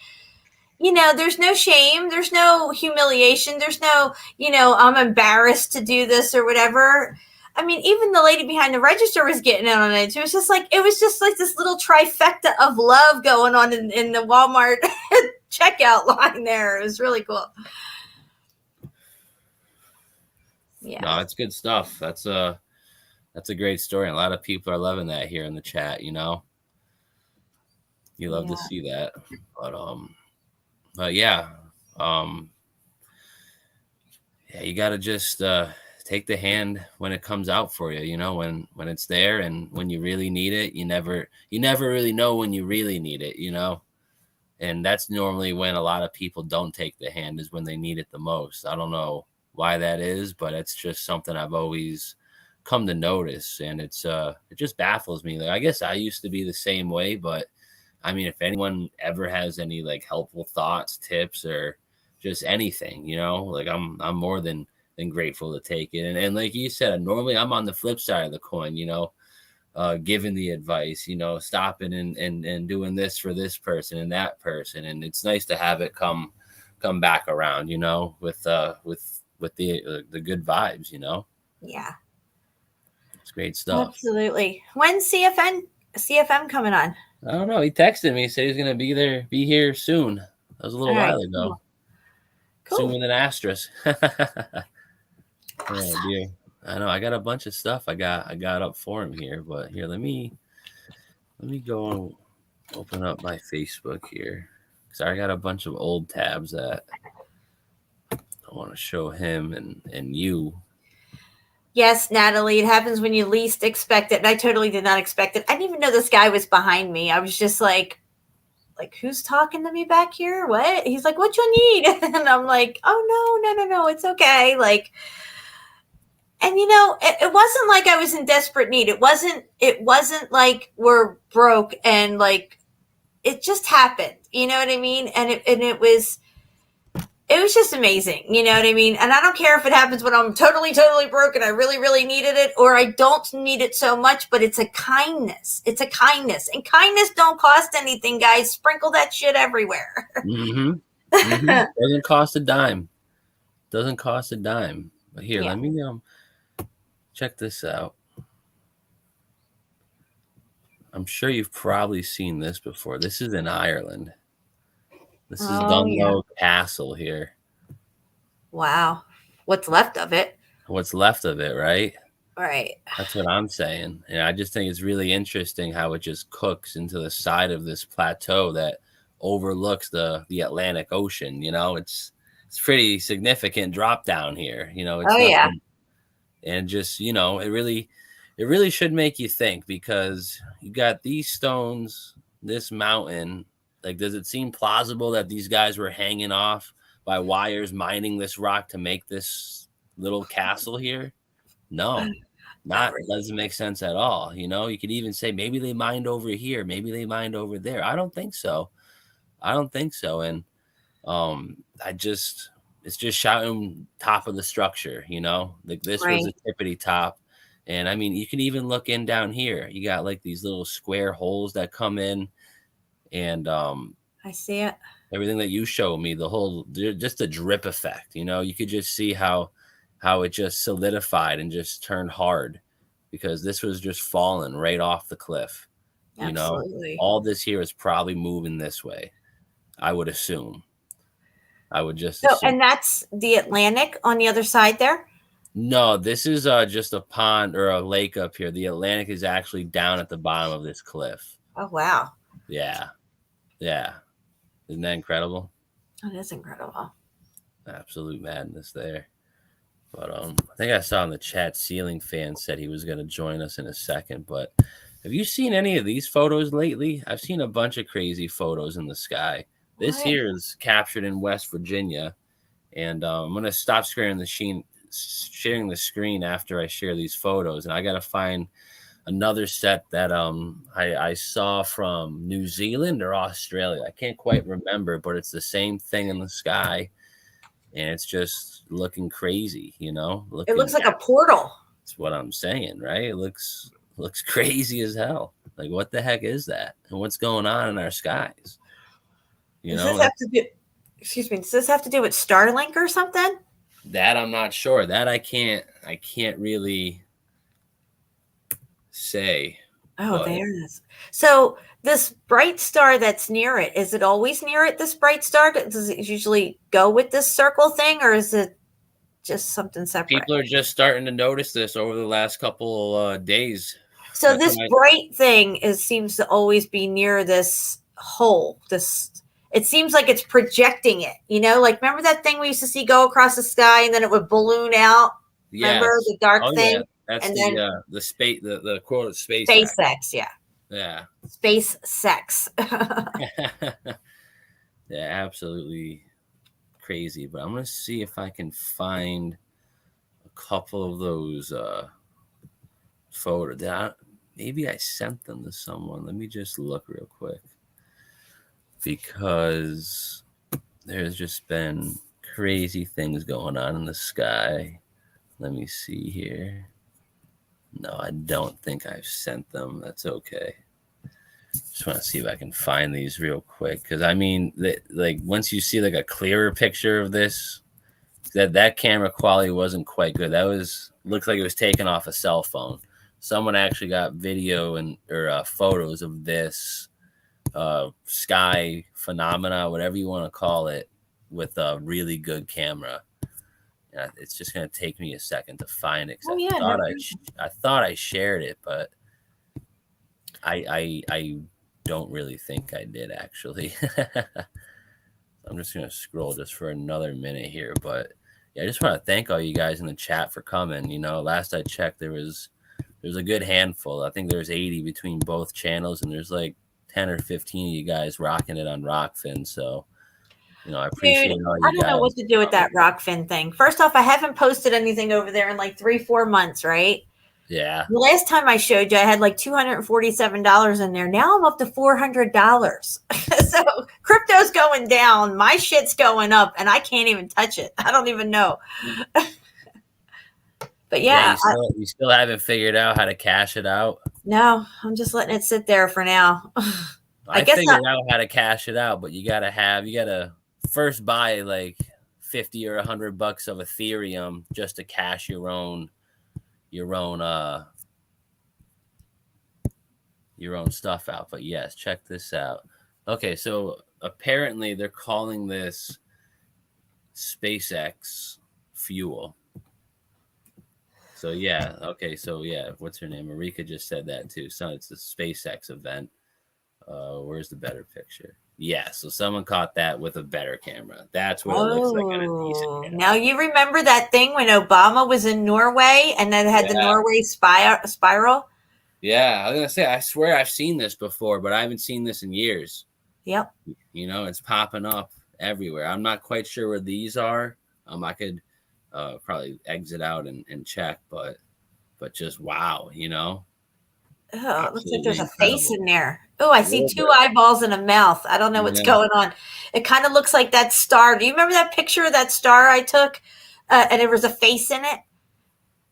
you know, there's no shame, there's no humiliation, there's no, you know, I'm embarrassed to do this or whatever. I mean, even the lady behind the register was getting in on it. It was just like this little trifecta of love going on in the Walmart checkout line there. It was really cool. Yeah. No, it's good stuff. That's a great story. A lot of people are loving that here in the chat, you know. You love to see that. But yeah, you got to just take the hand when it comes out for you, you know, when it's there, and when you really need it, you never really know when you really need it, you know. And that's normally when a lot of people don't take the hand, is when they need it the most. I don't know why that is, but it's just something I've always come to notice. And it just baffles me. Like, I guess I used to be the same way, but I mean, if anyone ever has any like helpful thoughts, tips, or just anything, you know, like I'm more than grateful to take it. And like you said, normally I'm on the flip side of the coin, you know, giving the advice, you know, stopping and doing this for this person and that person. And it's nice to have it come back around, you know, with the good vibes, you know. Yeah, it's great stuff. Absolutely. When's CFM coming on? I don't know. He texted me, said he's gonna be here soon. That was a little while ago. Cool. Sooner than asterisk. Oh dear. I know. I got a bunch of stuff I got up for him here, but here, let me go and open up my Facebook here, because I got a bunch of old tabs that I want to show him and you. Yes, Natalie, it happens when you least expect it. And I totally did not expect it. I didn't even know this guy was behind me. I was just like, like, who's talking to me back here? What? He's like, what you need? And I'm like, oh, no, it's okay. Like, and you know, it wasn't like I was in desperate need. It wasn't like we're broke and like, it just happened. You know what I mean? And it was just amazing. You know what I mean? And I don't care if it happens when I'm totally broke and I really, really needed it, or I don't need it so much, but it's a kindness. It's a kindness. And kindness don't cost anything, guys. Sprinkle that shit everywhere. Doesn't cost a dime. Doesn't cost a dime. But here, let me check this out. I'm sure you've probably seen this before. This is in Ireland. This is Dunlow Castle here. Wow. What's left of it. What's left of it, right? Right. That's what I'm saying. And I just think it's really interesting how it just cooks into the side of this plateau that overlooks the Atlantic Ocean. You know, it's pretty significant drop down here. You know, it's nothing. And just, you know, it really should make you think, because you got these stones, this mountain. Like, does it seem plausible that these guys were hanging off by wires, mining this rock to make this little castle here? No, not really. Doesn't make sense at all. You know, you could even say maybe they mined over here, maybe they mined over there. I don't think so. And it's just shouting top of the structure, you know, like this was the tippity top. And I mean, you can even look in down here. You got like these little square holes that come in, and I see it. Everything that you showed me, just the drip effect, you know, you could just see how it just solidified and just turned hard, because this was just falling right off the cliff. Absolutely. You know, all this here is probably moving this way, I would assume. assume. And that's the Atlantic on the other side there? No, this is just a pond or a lake up here. The Atlantic is actually down at the bottom of this cliff. Oh, wow. Yeah. Isn't that incredible? That is incredible. Absolute madness there. But I think I saw in the chat Ceiling Fan said he was going to join us in a second. But have you seen any of these photos lately? I've seen a bunch of crazy photos in the sky. This here is captured in West Virginia. And I'm going to stop sharing the screen after I share these photos. And I got to find another set that I saw from New Zealand or Australia. I can't quite remember, but it's the same thing in the sky. And it's just looking crazy, you know. It looks like a portal. That's what I'm saying, right? It looks crazy as hell. Like, what the heck is that? And what's going on in our skies? Does this have to do with Starlink or something? That I'm not sure. That I can't really say. Oh, there it is. So this bright star that's near it, is it always near it, this bright star? Does it usually go with this circle thing, or is it just something separate? People are just starting to notice this over the last couple days. So this bright thing seems to always be near this hole. It seems like it's projecting it, you know, like remember that thing we used to see go across the sky and then it would balloon out? Yes. Remember the dark thing? Yeah. That's the space, the quote SpaceX. SpaceX, yeah. Yeah. Space sex. Yeah, absolutely crazy. But I'm going to see if I can find a couple of those photos. Maybe I sent them to someone. Let me just look real quick. Because there's just been crazy things going on in the sky. Let me see here. No, I don't think I've sent them. That's okay. Just want to see if I can find these real quick. Because, I mean, like once you see like a clearer picture of this, that camera quality wasn't quite good. Looks like it was taken off a cell phone. Someone actually got video or photos of this sky phenomena, whatever you want to call it, with a really good camera. And it's just going to take me a second to find it. I thought I shared it, but I don't really think I did, actually. I'm just going to scroll just for another minute here. But yeah, I just want to thank all you guys in the chat for coming. You know, last I checked, there was a good handful. I think there's 80 between both channels, and there's like 10 or 15 of you guys rocking it on Rockfin. So, you know, I Dude, appreciate all I you don't know guys. what to do with that Rockfin thing. First off, I haven't posted anything over there in like 3-4 months, right? Yeah. The last time I showed you, I had like $247 in there. Now I'm up to $400. So crypto's going down, my shit's going up, and I can't even touch it. I don't even know. But yeah, you still haven't figured out how to cash it out. no, I'm just letting it sit there for now. I figured out how to cash it out, but you gotta first buy like 50 or $100 of Ethereum just to cash your own stuff out. But yes, check this out. Okay, so apparently they're calling this SpaceX fuel. So yeah, okay, so yeah, what's her name? Marika just said that too. So it's the SpaceX event. Where's the better picture? Yeah, so someone caught that with a better camera. That's what it looks like on a decent camera. Now you remember that thing when Obama was in Norway and then had the Norway spiral? Yeah, I was gonna say, I swear I've seen this before, but I haven't seen this in years. Yep. You know, it's popping up everywhere. I'm not quite sure where these are. I could probably exit out and check, but just wow, you know. Oh, it looks like Absolutely there's a face incredible. in there. Oh, I see two eyeballs and a mouth. I don't know what's going on. It kind of looks like that star. Do you remember that picture of that star I took? And there was a face in it?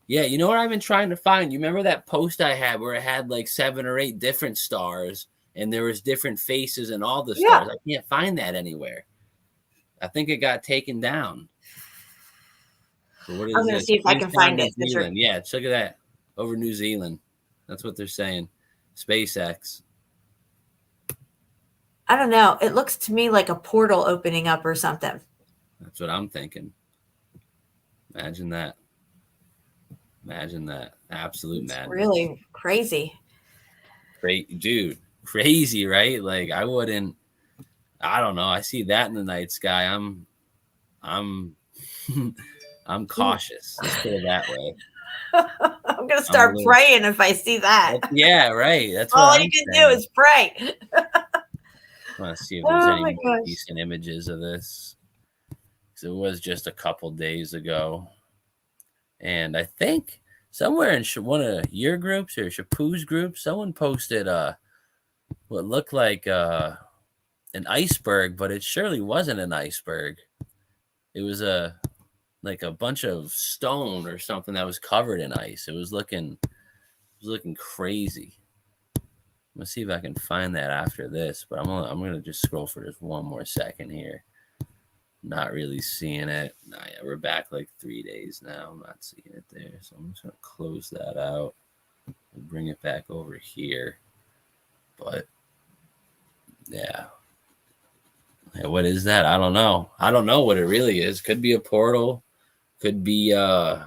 Yeah, you know what I've been trying to find? You remember that post I had where it had like 7 or 8 different stars and there was different faces and all the stars? I can't find that anywhere. I think it got taken down. So what is I'm going to see if I can find it. New Zealand. Yeah, look at that. Over New Zealand. That's what they're saying. SpaceX. I don't know. It looks to me like a portal opening up or something. That's what I'm thinking. Imagine that. Imagine that. Absolute madness. Really crazy. Dude, crazy, right? Like I don't know. I see that in the night sky. I'm cautious. Let's put it that way. I'm gonna start praying if I see that. Yeah, right. That's all you can do is pray. I want to see if there's any more decent images of this. Because it was just a couple days ago. And I think somewhere in one of your groups or Shapu's group, someone posted what looked like an iceberg, but it surely wasn't an iceberg. It was like a bunch of stone or something that was covered in ice. It was looking crazy. I'm gonna see if I can find that after this, but I'm gonna just scroll for just one more second here. Not really seeing it. Nah, yeah, we're back like 3 days now. I'm not seeing it there, so I'm just gonna close that out and bring it back over here. But yeah. Hey, what is that? I don't know. I don't know what it really is. Could be a portal. Could be man,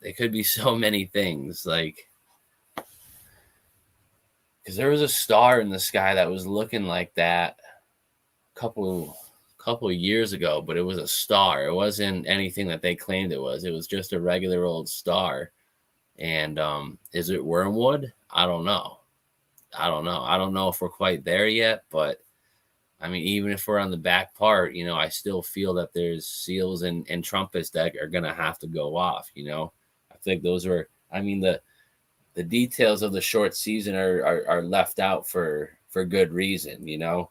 it could be so many things. Like, because there was a star in the sky that was looking like that a couple of years ago, but it was a star. It wasn't anything that they claimed it was. It was just a regular old star. And is it wormwood? I don't know. I don't know if we're quite there yet, but I mean, even if we're on the back part, you know, I still feel that there's seals and trumpets that are going to have to go off, you know. I think those are, I mean, the details of the short season are left out for good reason, you know.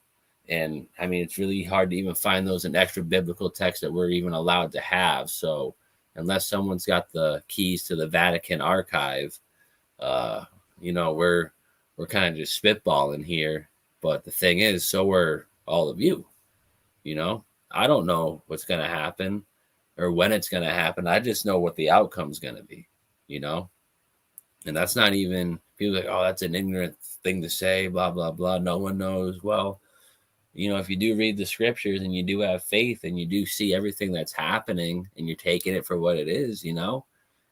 And I mean, it's really hard to even find those in extra biblical texts that we're even allowed to have. So unless someone's got the keys to the Vatican archive, you know, we're kind of just spitballing here. But the thing is, so we're all of you, you know. I don't know what's going to happen or when it's going to happen. I just know what the outcome's going to be, you know. And that's not even, people like, oh, that's an ignorant thing to say, blah, blah, blah. No one knows. Well, you know, if you do read the scriptures and you do have faith and you do see everything that's happening and you're taking it for what it is, you know,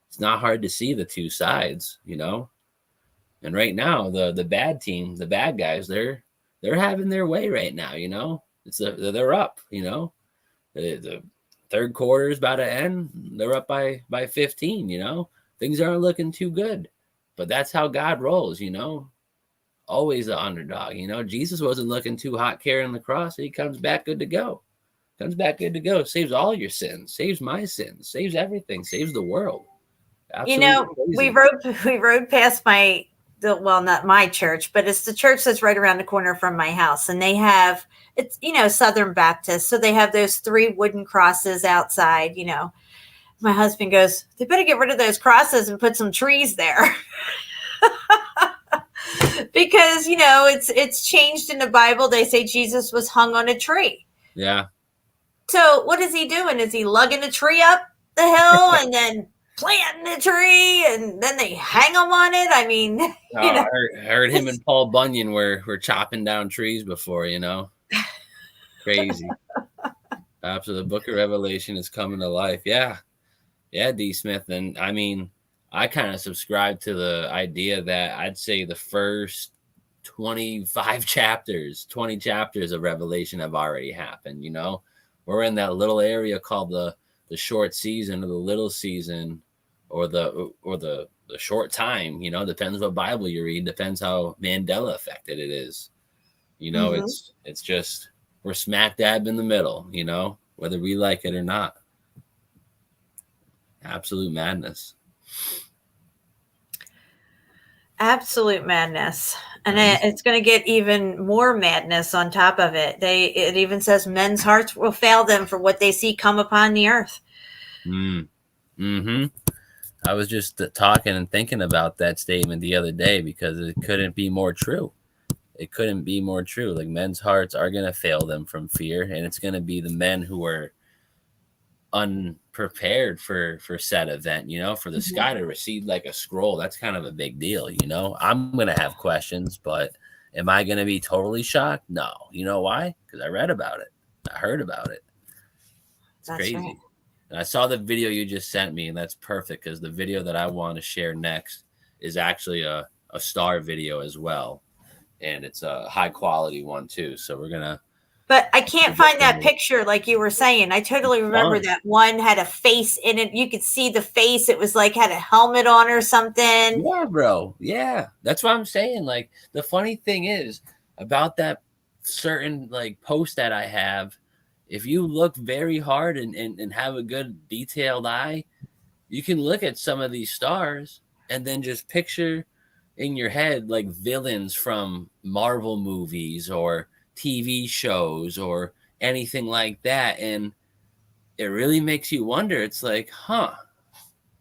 it's not hard to see the two sides, you know. And right now, the bad team, the bad guys, they're having their way right now, you know. They're up, you know. The third quarter is about to end. They're up by 15, you know. Things aren't looking too good. But that's how God rolls, you know. always the underdog. You know, Jesus wasn't looking too hot carrying the cross. He comes back good to go. Comes back good to go. Saves all your sins. Saves my sins. Saves everything. Saves the world. Absolutely You know, we rode past well, not my church, but it's the church that's right around the corner from my house, and they have it's Southern Baptist, so they have those 3 wooden crosses outside. My husband goes, they better get rid of those crosses and put some trees there. Because it's changed in the Bible. They say Jesus was hung on a tree. Yeah. So what is he doing? Is he lugging a tree up the hill and then planting a tree and then they hang them on it? I mean, I heard him and Paul Bunyan were chopping down trees before. Crazy. Absolutely. The Book of Revelation is coming to life. Yeah, D. Smith. And I mean, I kind of subscribe to the idea that I'd say the first 20 chapters of Revelation have already happened. We're in that little area called the short season or the little season or the short time. Depends what Bible you read, depends how Mandela affected it is. It's just we're smack dab in the middle, whether we like it or not. Absolute madness. Absolute madness. And it's going to get even more madness on top of it. It even says men's hearts will fail them for what they see come upon the earth. Mm-hmm. I was just talking and thinking about that statement the other day because it couldn't be more true. It couldn't be more true. Like, men's hearts are going to fail them from fear, and it's going to be the men who are unprepared for said event, for the sky to recede like a scroll. That's kind of a big deal. I'm going to have questions, but am I going to be totally shocked? No. You know why? Because I read about it. I heard about it. It's crazy. Right. And I saw the video you just sent me, and that's perfect because the video that I want to share next is actually a star video as well. And it's a high quality one too. So we're going to. But I can't find that picture like you were saying. I totally remember that one had a face in it. You could see the face. It was like had a helmet on or something. Yeah, bro. Yeah. That's what I'm saying. Like, the funny thing is about that certain like post that I have, if you look very hard and have a good detailed eye, you can look at some of these stars and then just picture in your head like villains from Marvel movies or TV shows or anything like that, and it really makes you wonder. It's like,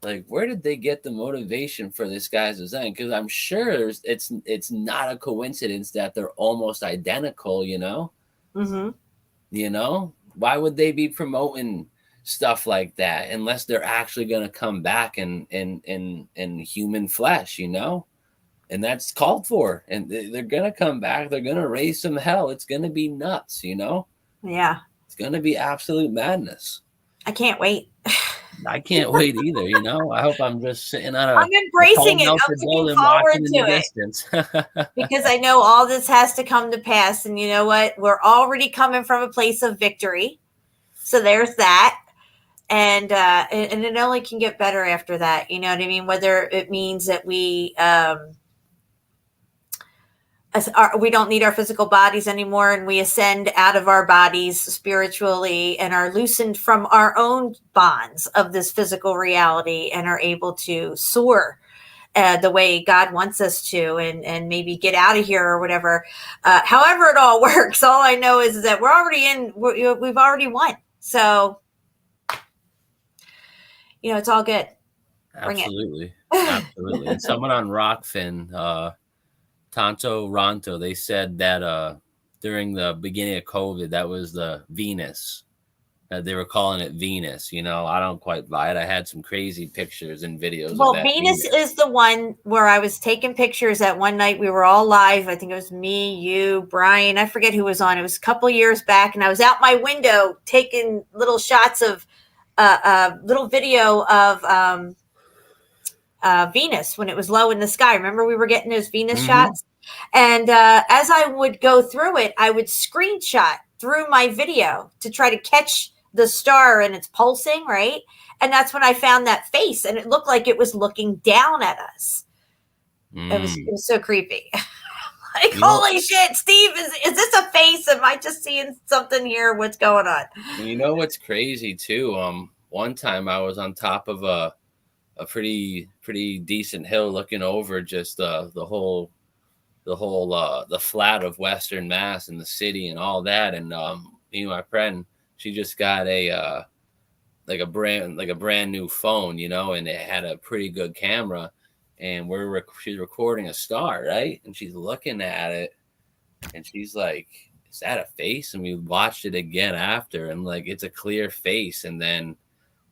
like, where did they get the motivation for this guy's design? Because I'm sure it's not a coincidence that they're almost identical. Why would they be promoting stuff like that unless they're actually going to come back in human flesh? And that's called for. And they're going to come back. They're going to raise some hell. It's going to be nuts, Yeah. It's going to be absolute madness. I can't wait. I can't wait either, I hope I'm just sitting on I'm embracing it. I'm looking forward to it. Because I know all this has to come to pass. And you know what? We're already coming from a place of victory. So there's that. And it only can get better after that. You know what I mean? Whether it means that we don't need our physical bodies anymore, and we ascend out of our bodies spiritually and are loosened from our own bonds of this physical reality and are able to soar the way God wants us to, and maybe get out of here or whatever. However it all works, all I know is that we've already won. So, it's all good. Bring Absolutely. Absolutely. And someone on Rockfin, Tonto Ronto, they said that during the beginning of COVID, that was the Venus. They were calling it Venus. I don't quite buy it. I had some crazy pictures and videos. Well, Venus is the one where I was taking pictures that one night. We were all live. I think it was me, you, Brian. I forget who was on. It was a couple years back, and I was out my window taking little shots of little video of Venus when it was low in the sky. Remember, we were getting those Venus shots? And as I would go through it, I would screenshot through my video to try to catch the star and it's pulsing, right? And that's when I found that face, and it looked like it was looking down at us. It was so creepy. Like, holy shit, Steve, is this a face? Am I just seeing something here? What's going on? You know what's crazy too? One time I was on top of a pretty decent hill looking over just the whole the flat of Western Mass and the city and all that. And me and my friend, she just got a brand new phone, you know, and it had a pretty good camera. And she's recording a star, right? And she's looking at it, and she's like, "Is that a face?" And we watched it again after, and like it's a clear face. And then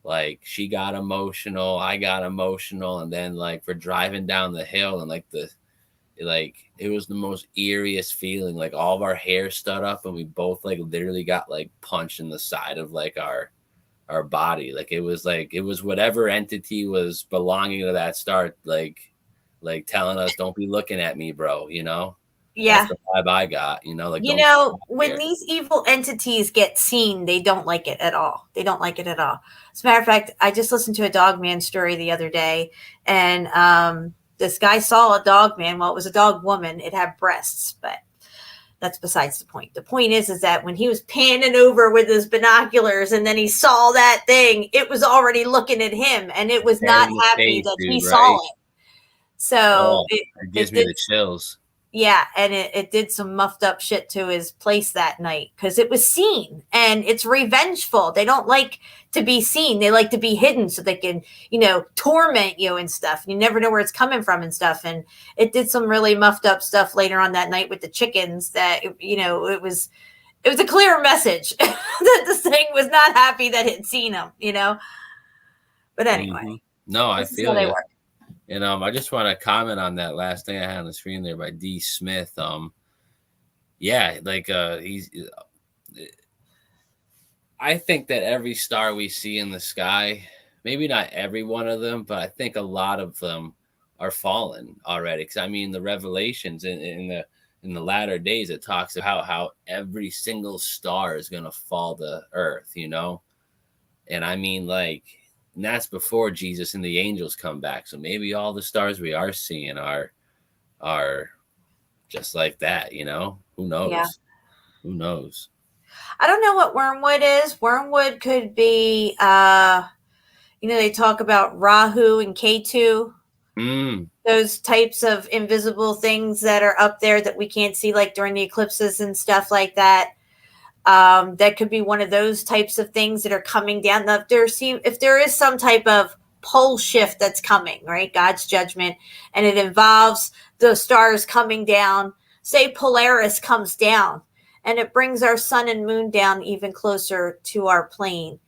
like she got emotional, I got emotional, and then like we're driving down the hill, and it was the most eeriest feeling. Like all of our hair stood up, and we both like literally got like punched in the side of like our body. Like it was whatever entity was belonging to that star, like telling us, "Don't be looking at me, bro," you know. Yeah. That's the vibe I got, you know. Like, you know, when these evil entities get seen, they don't like it at all. They don't like it at all. As a matter of fact, I just listened to a dog man story the other day, and this guy saw a dog man. Well, it was a dog woman. It had breasts, but that's besides the point. The point is that when he was panning over with his binoculars and then he saw that thing, it was already looking at him, and it was not happy that he saw it. So it gives me the chills. Yeah, and it did some muffed up shit to his place that night because it was seen, and it's revengeful. They don't like to be seen. They like to be hidden so they can, you know, torment you and stuff. You never know where it's coming from and stuff. And it did some really muffed up stuff later on that night with the chickens that, you know, it was a clear message that this thing was not happy that it had seen him, you know. But anyway. No, I feel they it. work. And I just want to comment on that last thing I had on the screen there by D. Smith. Yeah, like I think that every star we see in the sky, maybe not every one of them, but I think a lot of them are fallen already. Because I mean, the Revelations in the latter days, it talks about how every single star is gonna fall to earth, you know. And I mean, like. And that's before Jesus and the angels come back. So maybe all the stars we are seeing are just like that, you know? Who knows? Yeah. Who knows? I don't know what wormwood is. Wormwood could be, you know, they talk about Rahu and Ketu. Those types of invisible things that are up there that we can't see, like during the eclipses and stuff like that. That could be one of those types of things that are coming down. If there is some type of pole shift that's coming, right? God's judgment, and it involves the stars coming down. Say Polaris comes down, and it brings our sun and moon down even closer to our plane.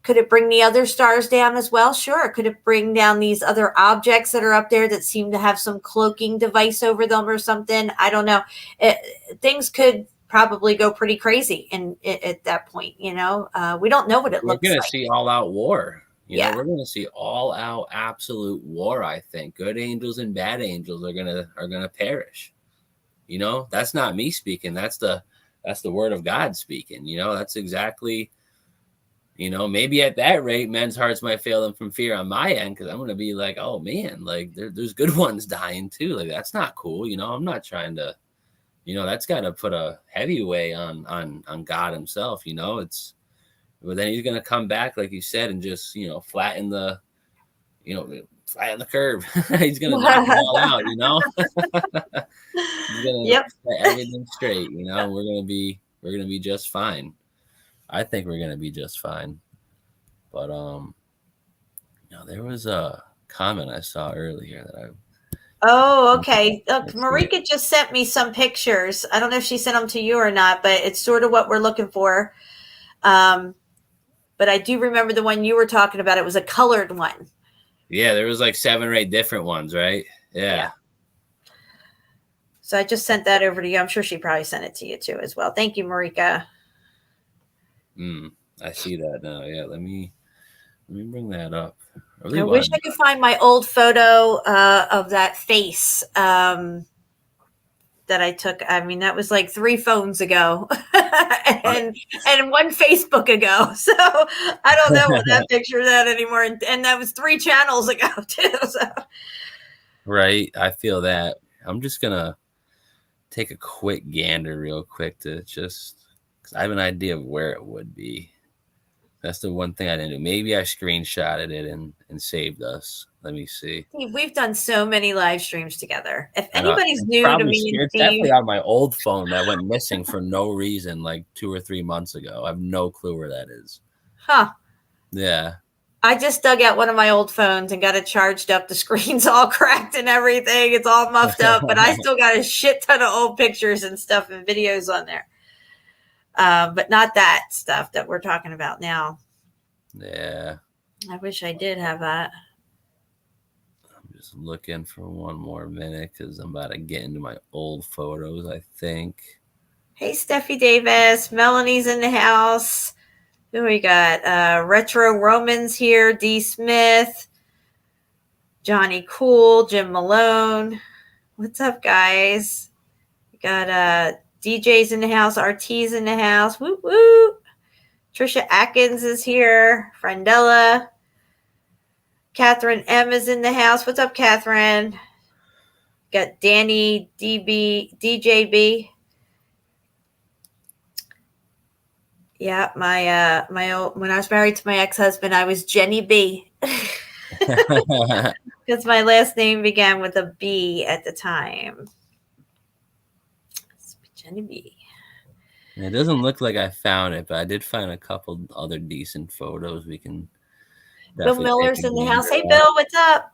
Could it bring the other stars down as well? Sure. Could it bring down these other objects that are up there that seem to have some cloaking device over them or something? I don't know. Things could probably go pretty crazy at that point, you know. We don't know what it looks like. We're going to see all out war. You know, we're going to see all out absolute war. I think good angels and bad angels are going to perish. You know, that's not me speaking. That's the word of God speaking. You know, that's exactly, you know, maybe at that rate, men's hearts might fail them from fear on my end. Cause I'm going to be like, oh man, like there's good ones dying too. Like, that's not cool. You know, I'm not trying to, you know, that's got to put a heavy weight on God himself. You know, but then he's going to come back, like you said, and just, you know, flatten the curve. He's going to knock it all out, you know. He's going to set everything straight. You know, we're going to be just fine. I think we're going to be just fine. But you know, there was a comment I saw earlier that I. Oh, okay. Look, Marika just sent me some pictures. I don't know if she sent them to you or not, but it's sort of what we're looking for. But I do remember the one you were talking about. It was a colored one. Yeah, there was like 7 or 8 different ones, right? Yeah. So I just sent that over to you. I'm sure she probably sent it to you too as well. Thank you, Marika. I see that now. Yeah, let me bring that up. I wish I could find my old photo of that face that I took. I mean, that was like 3 phones ago and 1 Facebook ago. So I don't know what that picture of that anymore. And that was 3 channels ago too. So. Right. I feel that. I'm just going to take a quick gander real quick to just, because I have an idea of where it would be. That's the one thing I didn't do. Maybe I screenshotted it and saved us. Let me see. Steve, we've done so many live streams together. If I know. anybody's It's new to probably, me and it's Steve, definitely on my old phone that went missing for no reason like 2 or 3 months ago. I have no clue where that is. huh? Yeah. I just dug out one of my old phones and got it charged up. The screen's all cracked and everything. It's all muffed up, but I still got a shit ton of old pictures and stuff and videos on there. But not that stuff that we're talking about now. Yeah. I wish I did have that. I'm just looking for one more minute because I'm about to get into my old photos, I think. Hey, Steffi Davis. Melanie's in the house. Who we got? Retro Romans here. D. Smith. Johnny Cool. Jim Malone. What's up, guys? We got DJ's in the house. RT's in the house. Woo woo. Trisha Atkins is here. Frandella. Catherine M is in the house. What's up, Catherine? Got Danny DJB. Yeah, my old, when I was married to my ex-husband, I was Jenny B. Because my last name began with a B at the time. Jenny B. It doesn't look like I found it, but I did find a couple other decent photos we can Bill definitely Miller's take a in the house. gander Hey, at. Bill, what's up?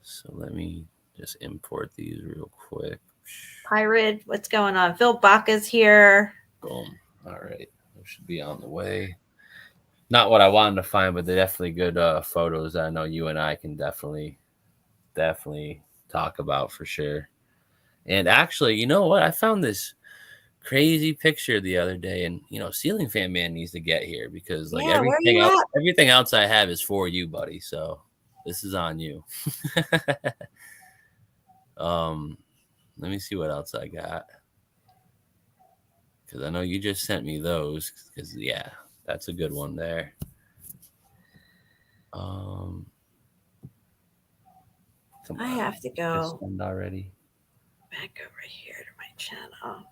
So let me just import these real quick. Pirate, what's going on? Phil Baca's here. Boom. All right. Those should be on the way. Not what I wanted to find, but they're definitely good photos that I know you and I can definitely talk about for sure. And actually, you know what? I found this crazy picture the other day, and Ceiling Fan Man needs to get here because like Yeah, where are you at? everything else I have is for you, buddy. So this is on you. Let me see what else I got. Because I know you just sent me those. Because yeah, that's a good one there. I have to go already. Back over here to my channel.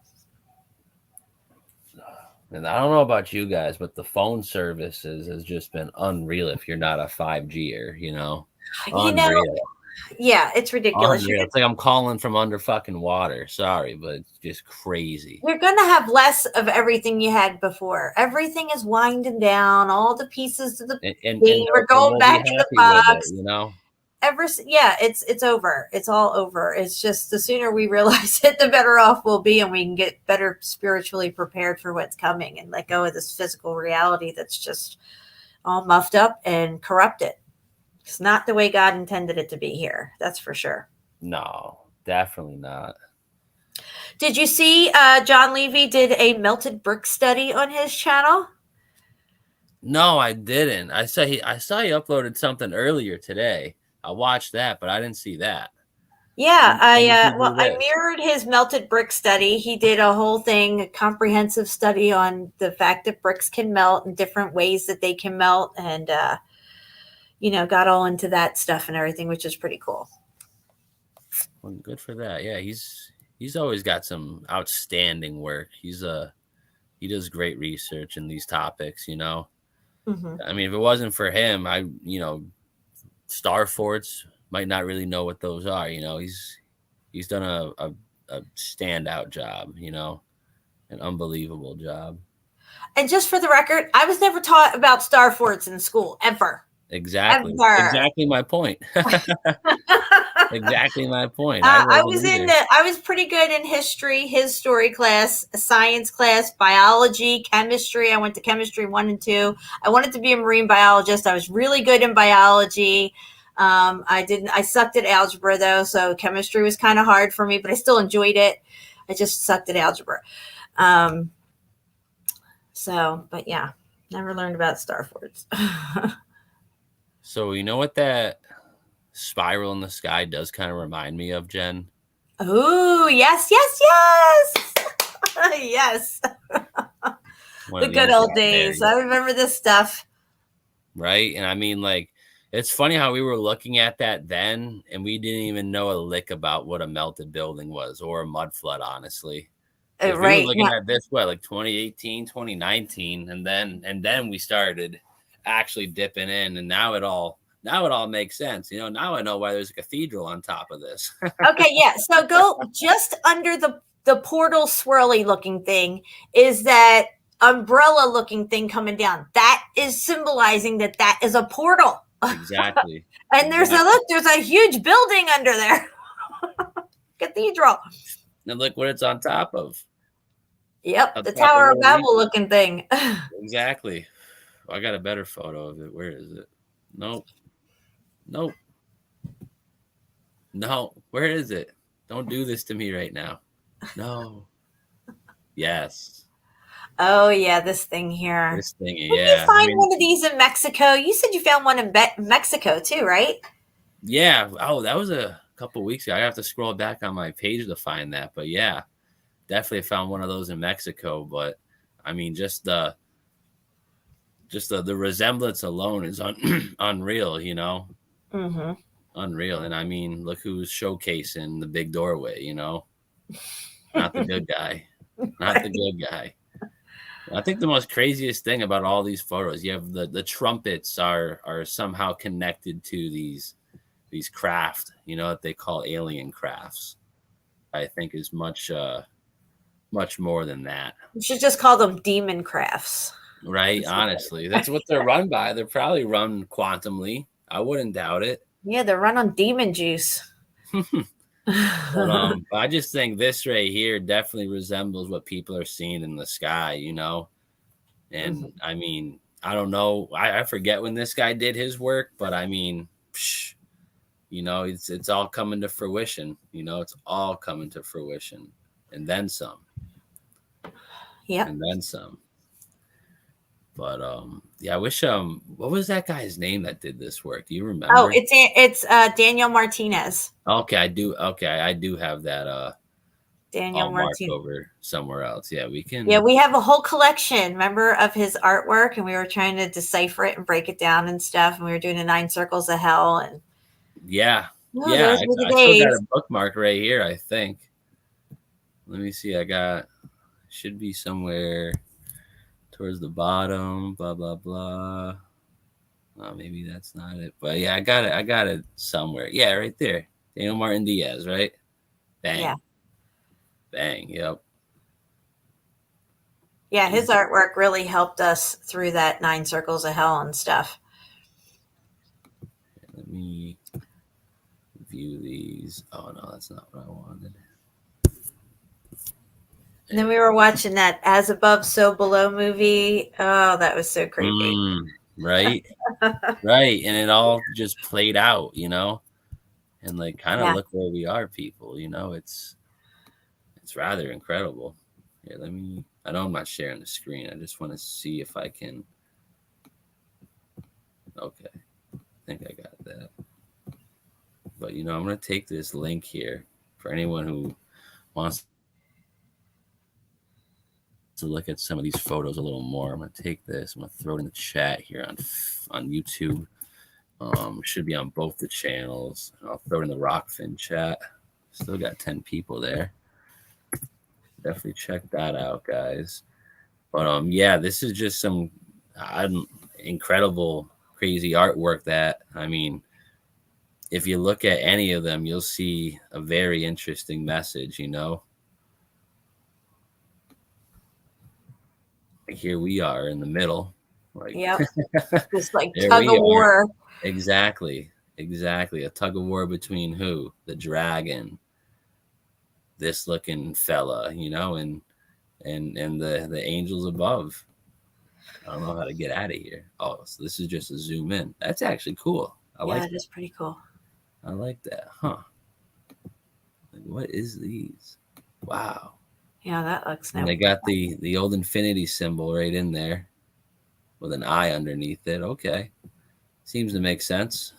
And I don't know about you guys, but the phone services has just been unreal if you're not a 5G-er, Unreal. Yeah, it's ridiculous. Unreal. It's like I'm calling from under fucking water. Sorry, but it's just crazy. You're going to have less of everything you had before. Everything is winding down. All the pieces of the and we're going back in the box. It's over. It's all over. It's just the sooner we realize it, the better off we'll be, and we can get better spiritually prepared for what's coming and let go of this physical reality that's just all muffed up and corrupted. It's not the way God intended it to be here. That's for sure. No, definitely not. Did you see John Levy did a melted brick study on his channel? No, I didn't. I saw he uploaded something earlier today. I watched that, but I didn't see that. Yeah, I mirrored his melted brick study. He did a whole thing, a comprehensive study on the fact that bricks can melt and different ways that they can melt, and got all into that stuff and everything, which is pretty cool. Well, good for that. Yeah, he's always got some outstanding work. He does great research in these topics, Mm-hmm. I mean, if it wasn't for him, Star Forts might not really know what those are. He's done a standout job, an unbelievable job. And just for the record, I was never taught about Star Forts in school, ever. Exactly. Ever. Exactly my point. Exactly my point. I was pretty good in history, his story class, science class, biology, chemistry. I went to chemistry 1 and 2. I wanted to be a marine biologist. I was really good in biology. I sucked at algebra though, so chemistry was kind of hard for me, but I still enjoyed it. I just sucked at algebra. But yeah, never learned about Star Forts. So you know what that spiral in the sky does kind of remind me of, Jen? Oh, yes. Yes. The good old days. I remember this stuff. Right? And I mean, like, It's funny how we were looking at that then, and we didn't even know a lick about what a melted building was or a mud flood, honestly. Because we were Right looking now, at this, what, like 2018, 2019, and then we started actually dipping in, and now it all makes sense. Now I know why there's a cathedral on top of this. okay, yeah. So go just under the portal swirly looking thing is that umbrella looking thing coming down. That is symbolizing that is a portal. Exactly. And there's a huge building under there. Cathedral. And look what it's on top of. Yep, On the top of Tower of what Babel looking thing. Exactly. I got a better photo of it. Where is it? Nope. No. Where is it? Don't do this to me right now. No. Yes. Oh yeah, this thing here. This thing, Did yeah. you find one of these in Mexico? You said you found one in Mexico too, right? Yeah. Oh, that was a couple weeks ago. I have to scroll back on my page to find that. But yeah, definitely found one of those in Mexico. But I mean, just the resemblance alone is unreal, Mm-hmm. Unreal. And I mean, look who's showcasing the big doorway, not the good guy, not the good guy. I think the most craziest thing about all these photos, you have the trumpets are somehow connected to these craft, that they call alien crafts. I think is much more than that. You should just call them demon crafts. Right? Honestly, that's what they're run by. They're probably run quantumly. I wouldn't doubt it. Yeah, they're run on demon juice. But I just think this right here definitely resembles what people are seeing in the sky, And I mean, I don't know. I forget when this guy did his work, but I mean, it's all coming to fruition. It's all coming to fruition, and then some. Yeah, and then some. But yeah, I wish what was that guy's name that did this work? Do you remember? Oh, it's Daniel Martinez. Okay, I do have that Daniel all marked Martinez. over somewhere else. Yeah, we can. Yeah, we have a whole collection, remember, of his artwork, and we were trying to decipher it and break it down and stuff, and we were doing the 9 circles of hell, and yeah, oh, yeah, those I were the still got days. a bookmark right here. I think. Let me see. Should be somewhere towards the bottom. Blah blah blah. Oh, maybe that's not it. But yeah, I got it somewhere. Yeah, right there. Daniel Martin Diaz, right? Bang. Yeah. Bang. Yep. Yeah, his artwork really helped us through that 9 circles of hell and stuff. Let me view these. Oh no, that's not what I wanted. And then we were watching that As Above, So Below movie. Oh, that was so creepy. Right? Right. And it all just played out, and like kind of look where we are, people, it's rather incredible. Here, I know I'm not sharing the screen. I just want to see if I can. Okay. I think I got that. But, I'm going to take this link here for anyone who wants to look at some of these photos a little more. I'm going to take this. I'm going to throw it in the chat here on YouTube. Should be on both the channels. I'll throw it in the Rockfin chat. Still got 10 people there. Definitely check that out, guys. But yeah, this is just some incredible, crazy artwork that, I mean, if you look at any of them, you'll see a very interesting message, Here we are in the middle. Like, yep. Just like tug of war. Exactly. A tug of war between who? The dragon, this looking fella, and the angels above. I don't know how to get out of here. Oh, so this is just a zoom in. That's actually cool. I like that. Is pretty cool. I like that. Huh. Like, what is these? Wow. Yeah, that looks nice. And they got the old infinity symbol right in there with an eye underneath it. Okay. Seems to make sense.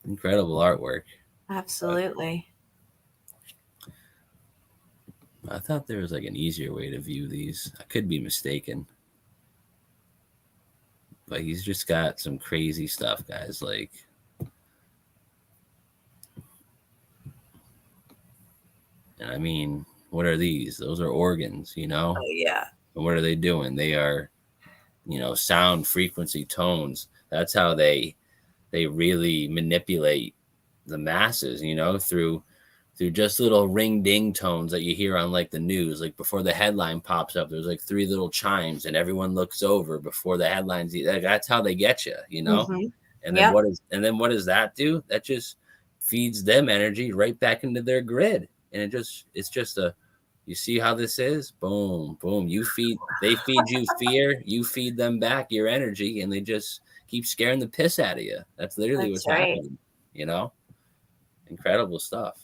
Incredible artwork. Absolutely. I thought there was like an easier way to view these. I could be mistaken. But he's just got some crazy stuff, guys. Like, and I mean, what are these? Those are organs, you know? Oh yeah. And what are they doing? They are, you know, sound, frequency, tones. That's how they really manipulate the masses, you know, through just little ring ding tones that you hear on like the news. Like before the headline pops up, there's like 3 little chimes and everyone looks over before the headlines. That's how they get you, you know? Mm-hmm. And then what does that do? That just feeds them energy right back into their grid. And it's just a, you see how this is? Boom, boom. They feed you fear, you feed them back your energy, and they just keep scaring the piss out of you. That's literally what's happening, you know? Incredible stuff.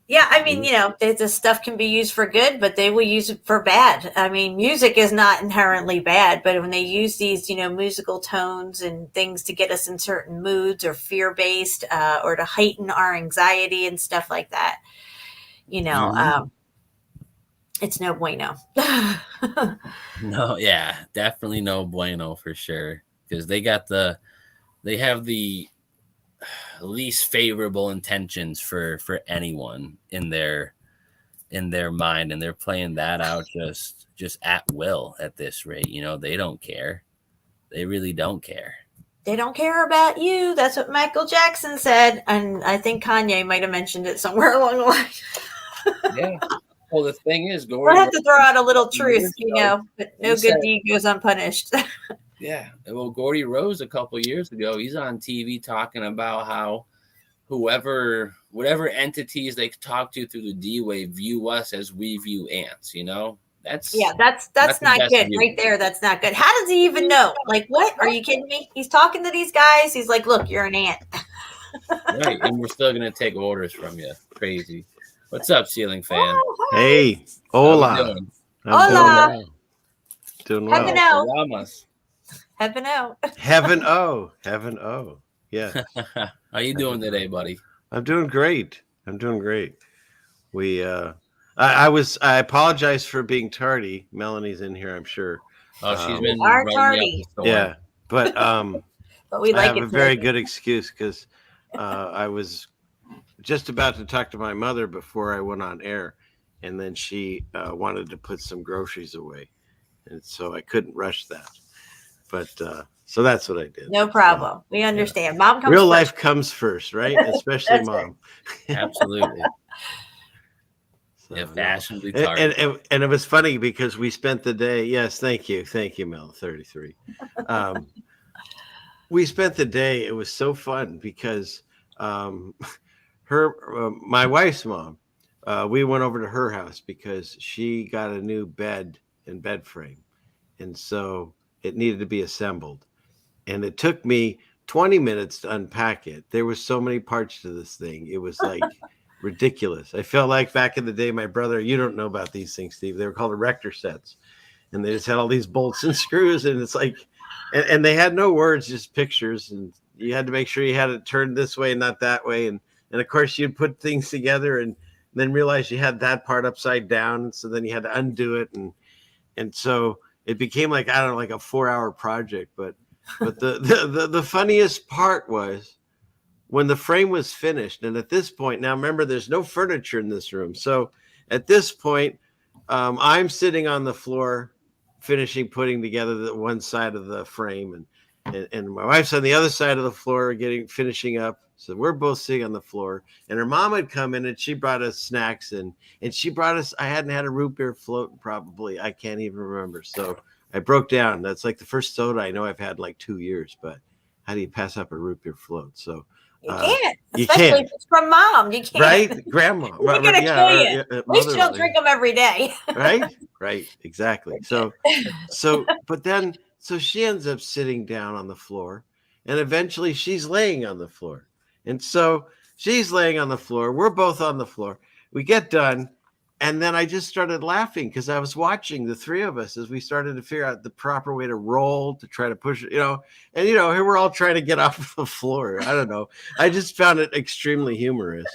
Yeah, I mean, you know, this stuff can be used for good, but they will use it for bad. I mean, music is not inherently bad, but when they use these, you know, musical tones and things to get us in certain moods or fear-based or to heighten our anxiety and stuff like that, you know, it's no bueno. No, yeah, definitely no bueno for sure. Because they have the least favorable intentions for anyone in their mind, and they're playing that out just at will at this rate. You know, they don't care. They really don't care. They don't care about you. That's what Michael Jackson said, and I think Kanye might have mentioned it somewhere along the line. Yeah. Well, the thing is, we'll have to throw out a little truth, you know, but no good deed goes unpunished. Yeah. Well, Gordy Rose a couple years ago, he's on TV talking about how whatever entities they talk to through the D-Wave view us as we view ants, you know? That's not good right there. That's not good. How does he even know? Like, what? Are you kidding me? He's talking to these guys. He's like, look, you're an ant. Right. And we're still going to take orders from you. Crazy. What's up, Ceiling Fan? Oh, hey. Hola. Hola. Doing well. Heaven out. Heaven out. Heaven O. Heaven O. Yeah. How you doing today, buddy? I'm doing great. We I apologize for being tardy. Melanie's in here, I'm sure. Oh, she's been tardy. Yeah, but but we like I have a very good excuse because I was just about to talk to my mother before I went on air, and then she wanted to put some groceries away, and so I couldn't rush that. But so that's what I did. No problem. We understand. Mom comes Real first. life comes first, right? Especially Mom. Right. Absolutely. Fashionably tardy. And it was funny because we spent the day. Yes, thank you, Mel. 33. We spent the day. It was so fun because my wife's mom. We went over to her house because she got a new bed and bed frame, and so it needed to be assembled. And it took me 20 minutes to unpack it. There were so many parts to this thing. It was like ridiculous. I felt like back in the day, my brother, you don't know about these things, Steve. They were called erector sets. And they just had all these bolts and screws. And it's like, and they had no words, just pictures. And you had to make sure you had it turned this way and not that way. And of course, you'd put things together and then realize you had that part upside down. And so then you had to undo it. And so it became like, I don't know, like a 4-hour project. But the funniest part was when the frame was finished. And at this point, now remember, there's no furniture in this room. So at this point, I'm sitting on the floor, putting together the one side of the frame, and my wife's on the other side of the floor, finishing up. So we're both sitting on the floor. And her mom had come in and she brought us snacks, and she brought us. I hadn't had a root beer float probably. I can't even remember. So I broke down. That's like the first soda I know I've had in like 2 years. But how do you pass up a root beer float? So you can't, you especially can't. if it's from Mom. You can't, right? Grandma, we're gonna kill you. At least you don't drink them every day, right, exactly. So, but then, so she ends up sitting down on the floor, and eventually she's laying on the floor, and so she's laying on the floor. We're both on the floor. We get done. And then I just started laughing because I was watching the three of us as we started to figure out the proper way to roll to try to push it, and here we're all trying to get off the floor. I don't know. I just found it extremely humorous.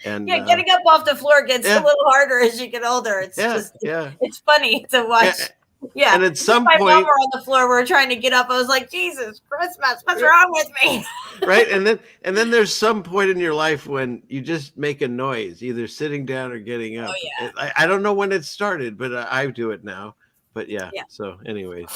And getting up off the floor gets a little harder as you get older. It's it's funny to watch. Yeah. And at some my mom point, were on the floor. We were trying to get up. I was like, Jesus Christmas, what's wrong with me? right? And then there's some point in your life when you just make a noise, either sitting down or getting up. Oh, yeah. I don't know when it started, but I do it now. But yeah. Yeah. So, anyways,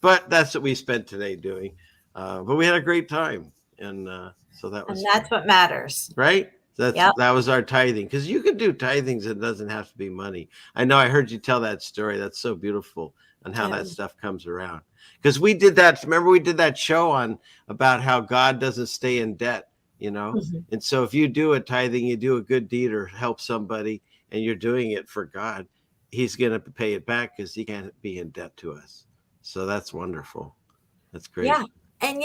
but that's what we spent today doing. But we had a great time, and so that was And that's what matters. right. Yep. That was our tithing, because you can do tithings. It doesn't have to be money. I know I heard you tell that story. That's so beautiful, and how that stuff comes around. Because we did that. Remember, we did that show on about how God doesn't stay in debt, And so if you do a tithing, you do a good deed or help somebody, and you're doing it for God, He's going to pay it back, because He can't be in debt to us. So that's wonderful. That's great. Yeah. And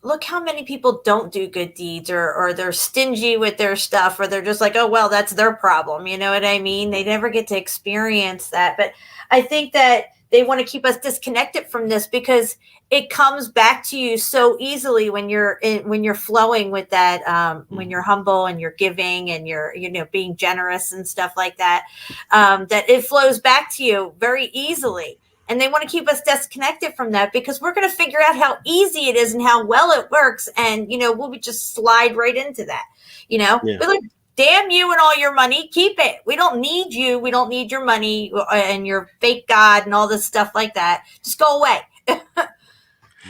look how many people don't do good deeds, or they're stingy with their stuff, or they're just like, oh, well, that's their problem. You know what I mean? They never get to experience that. But I think that they want to keep us disconnected from this, because it comes back to you so easily when you're flowing with that, when you're humble and you're giving and you're, being generous and stuff like that, that it flows back to you very easily. And they want to keep us disconnected from that, because we're going to figure out how easy it is and how well it works. And, we'll just slide right into that, Yeah. We're like, damn you and all your money, keep it. We don't need you. We don't need your money and your fake God and all this stuff like that. Just go away.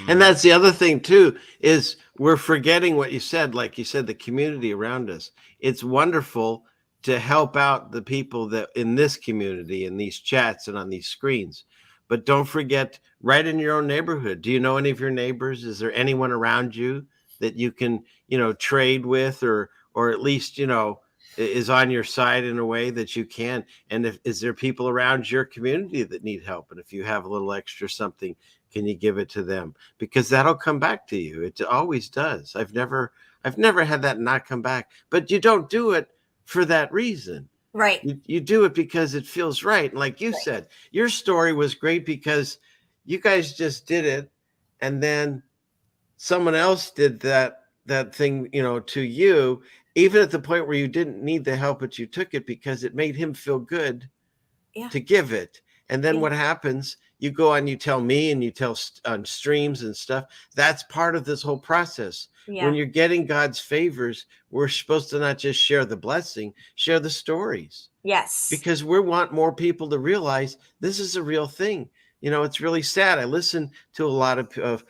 And that's the other thing too, is we're forgetting what you said. Like you said, the community around us. It's wonderful to help out the people that in this community, in these chats and on these screens. But don't forget, right in your own neighborhood. Do you know any of your neighbors? Is there anyone around you that you can, trade with, or at least, is on your side in a way that you can? And is there people around your community that need help? And if you have a little extra something, can you give it to them? Because that'll come back to you. It always does. I've never had that not come back. But you don't do it for that reason. Right. You do it because it feels right. And like you said, your story was great because you guys just did it, and then someone else did that thing, to you, even at the point where you didn't need the help, but you took it because it made him feel good to give it. And then what happens? You go on, you tell me, and you tell on streams and stuff. That's part of this whole process. Yeah. When you're getting God's favors, we're supposed to not just share the blessing, share the stories. Yes. Because we want more people to realize this is a real thing. It's really sad. I listen to a lot of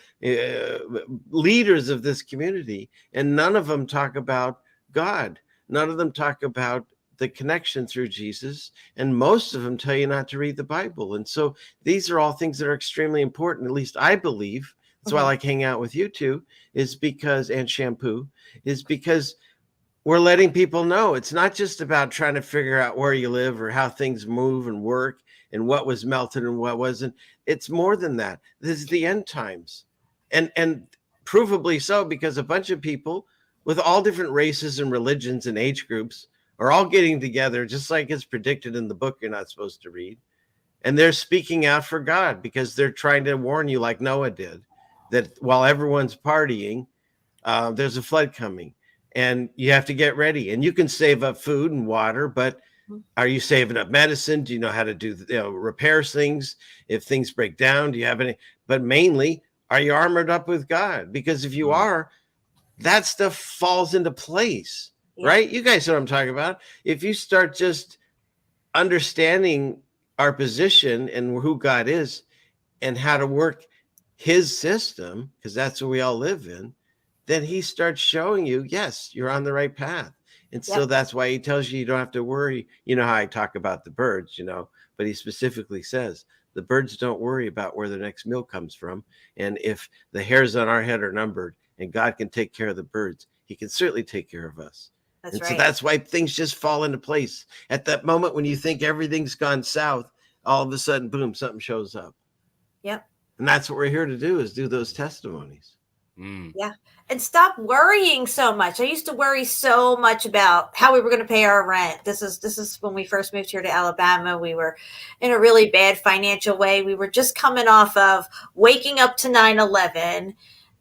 leaders of this community, and none of them talk about God. None of them talk about the connection through Jesus, and most of them tell you not to read the Bible. And so these are all things that are extremely important. At least I believe. That's why I like hanging out with you two, and Shampoo, is because we're letting people know it's not just about trying to figure out where you live or how things move and work and what was melted and what wasn't. It's more than that. This is the end times, and provably so, because a bunch of people with all different races and religions and age groups are all getting together, just like it's predicted in the book you're not supposed to read. And they're speaking out for God because they're trying to warn you, like Noah did, that while everyone's partying, there's a flood coming, and you have to get ready. And you can save up food and water, but are you saving up medicine? Do you know how to do repair things? If things break down, do you have any? But mainly, are you armored up with God? Because if you are, that stuff falls into place. Right? You guys know what I'm talking about. If you start just understanding our position and who God is and how to work his system, because that's what we all live in, then he starts showing you, yes, you're on the right path. And so that's why he tells you don't have to worry. You know how I talk about the birds, but he specifically says the birds don't worry about where their next meal comes from. And if the hairs on our head are numbered and God can take care of the birds, he can certainly take care of us. That's right. So that's why things just fall into place. At that moment when you think everything's gone south, all of a sudden, boom, something shows up. Yep. And that's what we're here to do, is do those testimonies. Yeah. And stop worrying so much. I used to worry so much about how we were going to pay our rent. This is when we first moved here to Alabama. We were in a really bad financial way. We were just coming off of waking up to 9/11,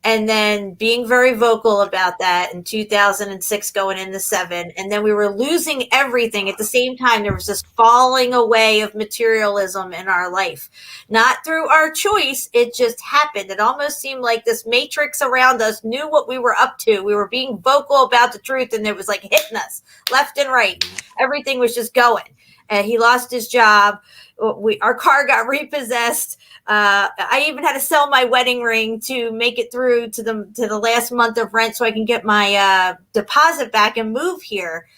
and then being very vocal about that in 2006 going into 7, and then we were losing everything at the same time. There was this falling away of materialism in our life, not through our choice. It just happened. It almost seemed like this matrix around us knew what we were up to. We were being vocal about the truth, and it was like hitting us left and right. Everything was just going, and he lost his job. Our car got repossessed. I even had to sell my wedding ring to make it through to the last month of rent so I can get my deposit back and move here.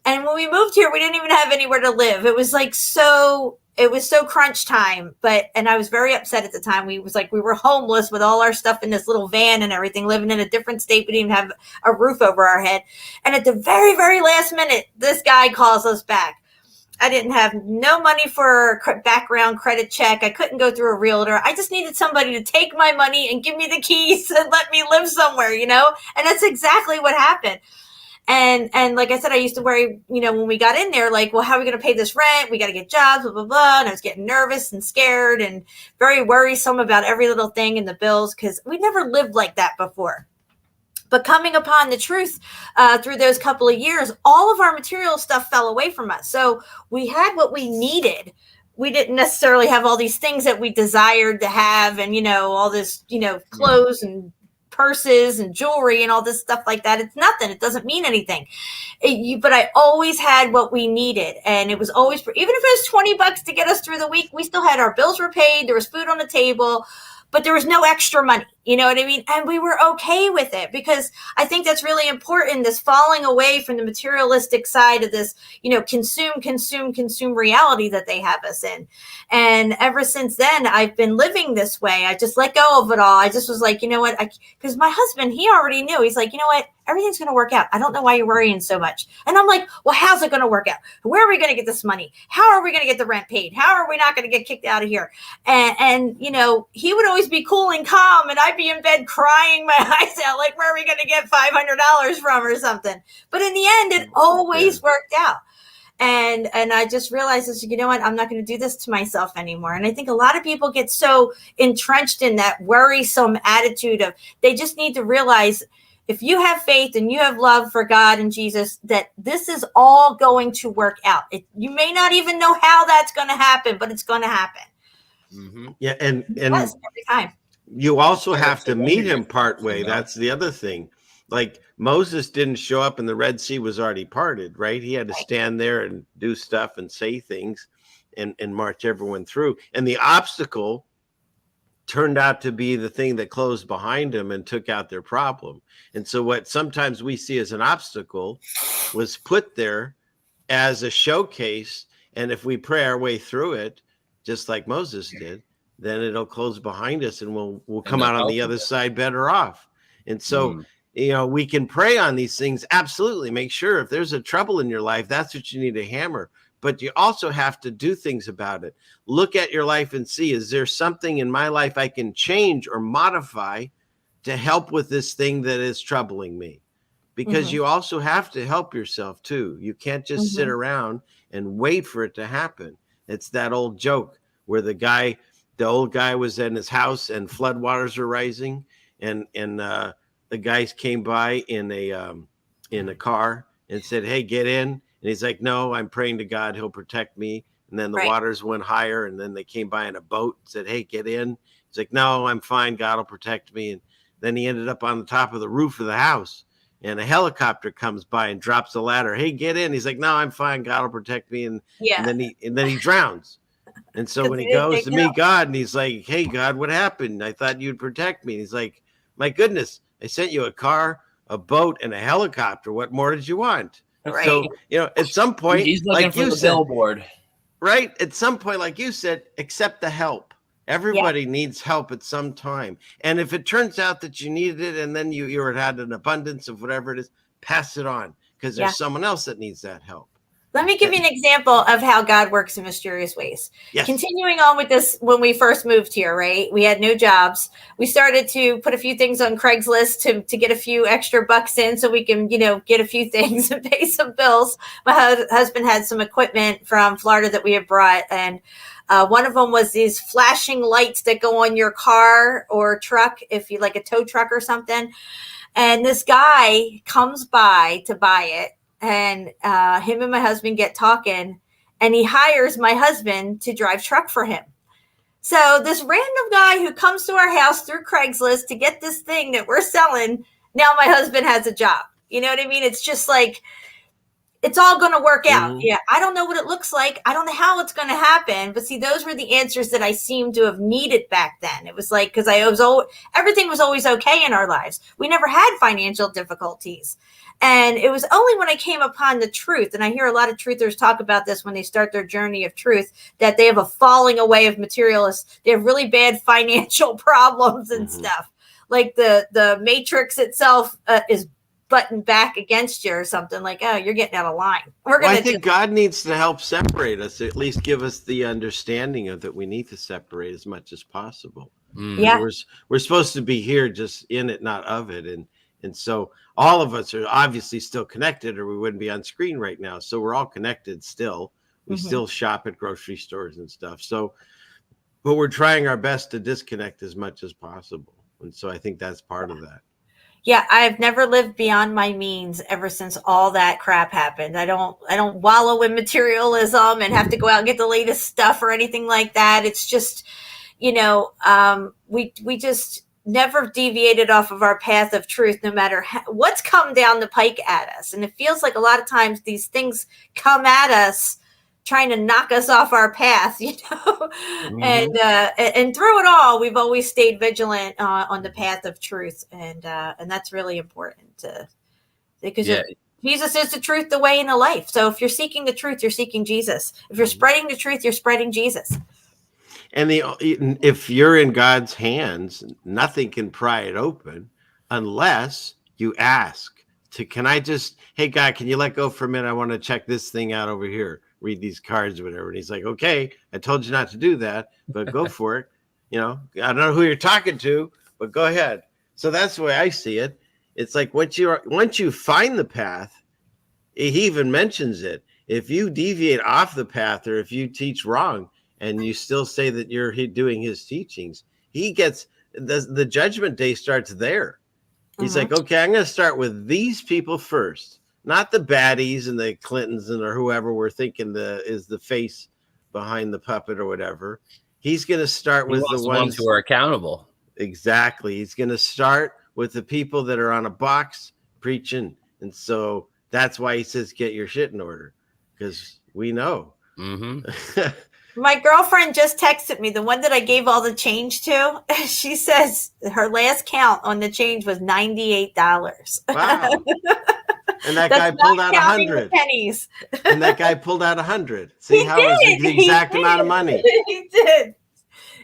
And when we moved here, we didn't even have anywhere to live. It was so crunch time. And I was very upset at the time. We were homeless with all our stuff in this little van and everything, living in a different state. We didn't even have a roof over our head. And at the very, very last minute, this guy calls us back. I didn't have no money for a background credit check. I couldn't go through a realtor. I just needed somebody to take my money and give me the keys and let me live somewhere, And that's exactly what happened. And like I said, I used to worry, when we got in there, like, well, how are we going to pay this rent? We got to get jobs, blah, blah, blah. And I was getting nervous and scared and very worrisome about every little thing in the bills because we never lived like that before. But coming upon the truth through those couple of years, all of our material stuff fell away from us. So we had what we needed. We didn't necessarily have all these things that we desired to have and, all this, clothes and purses and jewelry and all this stuff like that. It's nothing. It doesn't mean anything. But I always had what we needed. And it was always, even if it was $20 to get us through the week, we still had our bills were paid. There was food on the table. But there was no extra money, you know what I mean? And we were okay with it because I think that's really important, this falling away from the materialistic side of this, consume reality that they have us in. And ever since then, I've been living this way. I just let go of it all. I just was like, you know what? Because my husband, he already knew. He's like, you know what? Everything's going to work out. I don't know why you're worrying so much. And I'm like, well, how's it going to work out? Where are we going to get this money? How are we going to get the rent paid? How are we not going to get kicked out of here? And he would always be cool and calm. And I'd be in bed crying my eyes out. Like, where are we going to get $500 from or something? But in the end, it always worked out. And I just realized, you know what, I'm not going to do this to myself anymore. And I think a lot of people get so entrenched in that worrisome attitude of they just need to realize if you have faith and you have love for God and Jesus, that this is all going to work out. You may not even know how that's going to happen, but it's going to happen. Mm-hmm. Yeah. And every time. You also have to meet him part way. That's the other thing. Like Moses didn't show up and the Red Sea was already parted, right? He had to stand there and do stuff and say things and march everyone through. And the obstacle turned out to be the thing that closed behind him and took out their problem. And so what sometimes we see as an obstacle was put there as a showcase. And if we pray our way through it, just like Moses did, then it'll close behind us and we'll come out on the other side better off. And so, we can pray on these things. Absolutely. Make sure if there's a trouble in your life, that's what you need to hammer. But you also have to do things about it. Look at your life and see, is there something in my life I can change or modify to help with this thing that is troubling me? Because you also have to help yourself too. You can't just sit around and wait for it to happen. It's that old joke where the old guy was in his house and floodwaters were rising and the guys came by in a car and said, hey, get in. And he's like, no, I'm praying to God. He'll protect me. And then the waters went higher. And then they came by in a boat and said, hey, get in. He's like, no, I'm fine. God will protect me. And then he ended up on the top of the roof of the house. And a helicopter comes by and drops the ladder. Hey, get in. He's like, no, I'm fine. God will protect me. And then he drowns. And so when he goes to meet God and he's like, hey, God, what happened? I thought you'd protect me. And he's like, my goodness, I sent you a car, a boat, and a helicopter. What more did you want? Right. So, at some point, he's looking like for the billboard. Right. At some point, like you said, accept the help. Everybody needs help at some time. And if it turns out that you needed it and then you had an abundance of whatever it is, pass it on because there's someone else that needs that help. Let me give you an example of how God works in mysterious ways. Yes. Continuing on with this, when we first moved here, right? We had no jobs. We started to put a few things on Craigslist to get a few extra bucks in so we can, get a few things and pay some bills. My husband had some equipment from Florida that we had brought, and one of them was these flashing lights that go on your car or truck, if you like a tow truck or something. And this guy comes by to buy it. And him and my husband get talking, and he hires my husband to drive truck for him. So this random guy who comes to our house through Craigslist to get this thing that we're selling, now my husband has a job. You know what I mean? It's just like, it's all going to work out. Yeah. I don't know what it looks like. I don't know how it's going to happen. But see, those were the answers that I seemed to have needed back then. It was like, because everything was always okay in our lives. We never had financial difficulties. And it was only when I came upon the truth, and I hear a lot of truthers talk about this when they start their journey of truth, that they have a falling away of materialists. They have really bad financial problems and stuff. Like the matrix itself is buttoned back against you or something, like, oh, you're getting out of line. I think God needs to help separate us, at least give us the understanding of that we need to separate as much as possible. Yeah. We're supposed to be here just in it, not of it. And so all of us are obviously still connected, or we wouldn't be on screen right now. So we're all connected still. We still shop at grocery stores and stuff. So, but we're trying our best to disconnect as much as possible. And so I think that's part of that. Yeah, I've never lived beyond my means ever since all that crap happened. I don't wallow in materialism and have to go out and get the latest stuff or anything like that. It's just, we just never deviated off of our path of truth, no matter what's come down the pike at us. And it feels like a lot of times these things come at us trying to knock us off our path, and through it all, we've always stayed vigilant on the path of truth. And that's really important because Jesus is the truth, the way, and the life. So if you're seeking the truth, you're seeking Jesus. If you're spreading the truth, you're spreading Jesus. And if you're in God's hands, nothing can pry it open unless you ask can I just, hey God, can you let go for a minute? I want to check this thing out over here, read these cards or whatever. And he's like, okay, I told you not to do that, but go for it. I don't know who you're talking to, but go ahead. So that's the way I see it. It's like once you find the path, he even mentions it. If you deviate off the path, or if you teach wrong, and you still say that you're doing his teachings, he gets the judgment day starts there. He's like, okay, I'm going to start with these people first, not the baddies and the Clintons or whoever we're thinking is the face behind the puppet or whatever. He's going to start with the ones who are accountable. Exactly. He's going to start with the people that are on a box preaching. And so that's why he says, get your shit in order, because we know. My girlfriend just texted me, the one that I gave all the change to. She says her last count on the change was $98. Wow. And that guy pulled out 100 pennies. And that guy pulled out 100. See how it was the exact amount of money. He did.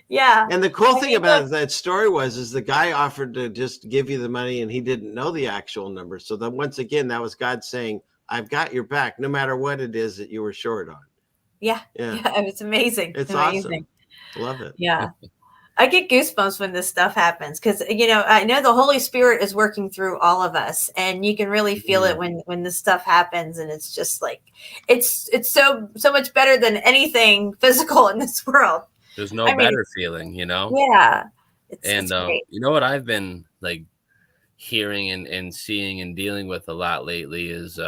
Yeah. And the cool thing about that story is the guy offered to just give you the money, and he didn't know the actual number. So then once again, that was God saying, I've got your back, no matter what it is that you were short on. Yeah. It's amazing. It's amazing. Awesome. Love it. Yeah. I get goosebumps when this stuff happens because, I know the Holy Spirit is working through all of us, and you can really feel it when this stuff happens. And it's just like, it's so much better than anything physical in this world. There's no better feeling, Yeah. It's great. You know what I've been like hearing and seeing and dealing with a lot lately is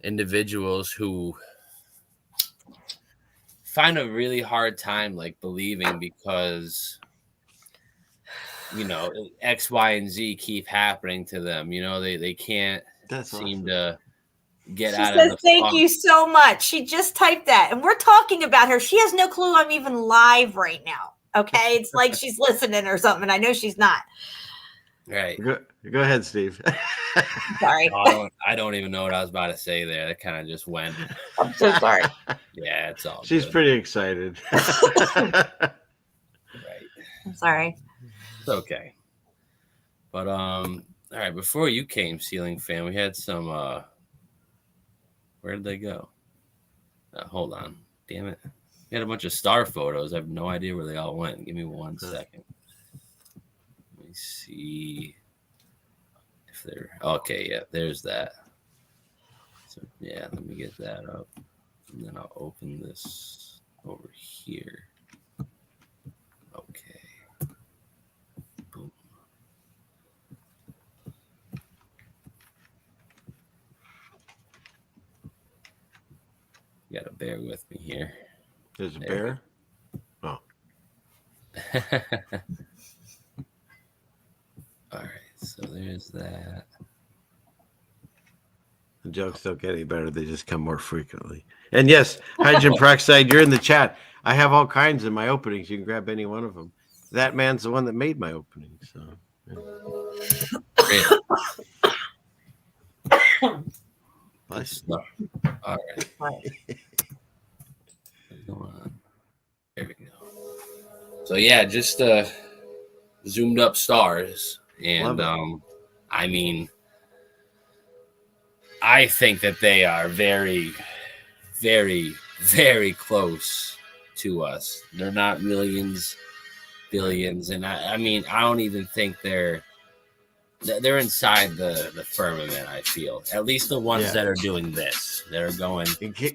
individuals who find a really hard time like believing because X, Y, and Z keep happening to them. They can't seem to get out of the thank you so much. She just typed that, and we're talking about her. She has no clue I'm even live right now. Okay, it's like she's listening or something. I know she's not. Right. Go ahead, Steve. Sorry. I don't even know what I was about to say there. That kind of just went. I'm so sorry. Yeah, it's all She's good. pretty excited. Right. I'm sorry. It's okay. But all right, before you came, Ceiling Fan, we had some where did they go? Hold on. Damn it. We had a bunch of star photos. I have no idea where they all went. Give me 1 second. Let me see if they're okay. Yeah, there's that. So yeah, let me get that up, and then I'll open this over here. Okay. Boom. You gotta bear with me here. There's a bear? Oh. All right, so there's that. The jokes don't get any better. They just come more frequently. And yes, hydrogen peroxide, you're in the chat. I have all kinds in my openings. You can grab any one of them. That man's the one that made my opening. So, yeah. Bless you. All right. Go on. There we go. So yeah, just zoomed up stars, and I mean, I think that they are very, very, very close to us. They're not millions, billions, and I mean, I don't even think they're inside the firmament. I feel at least the ones that are doing this, they're going.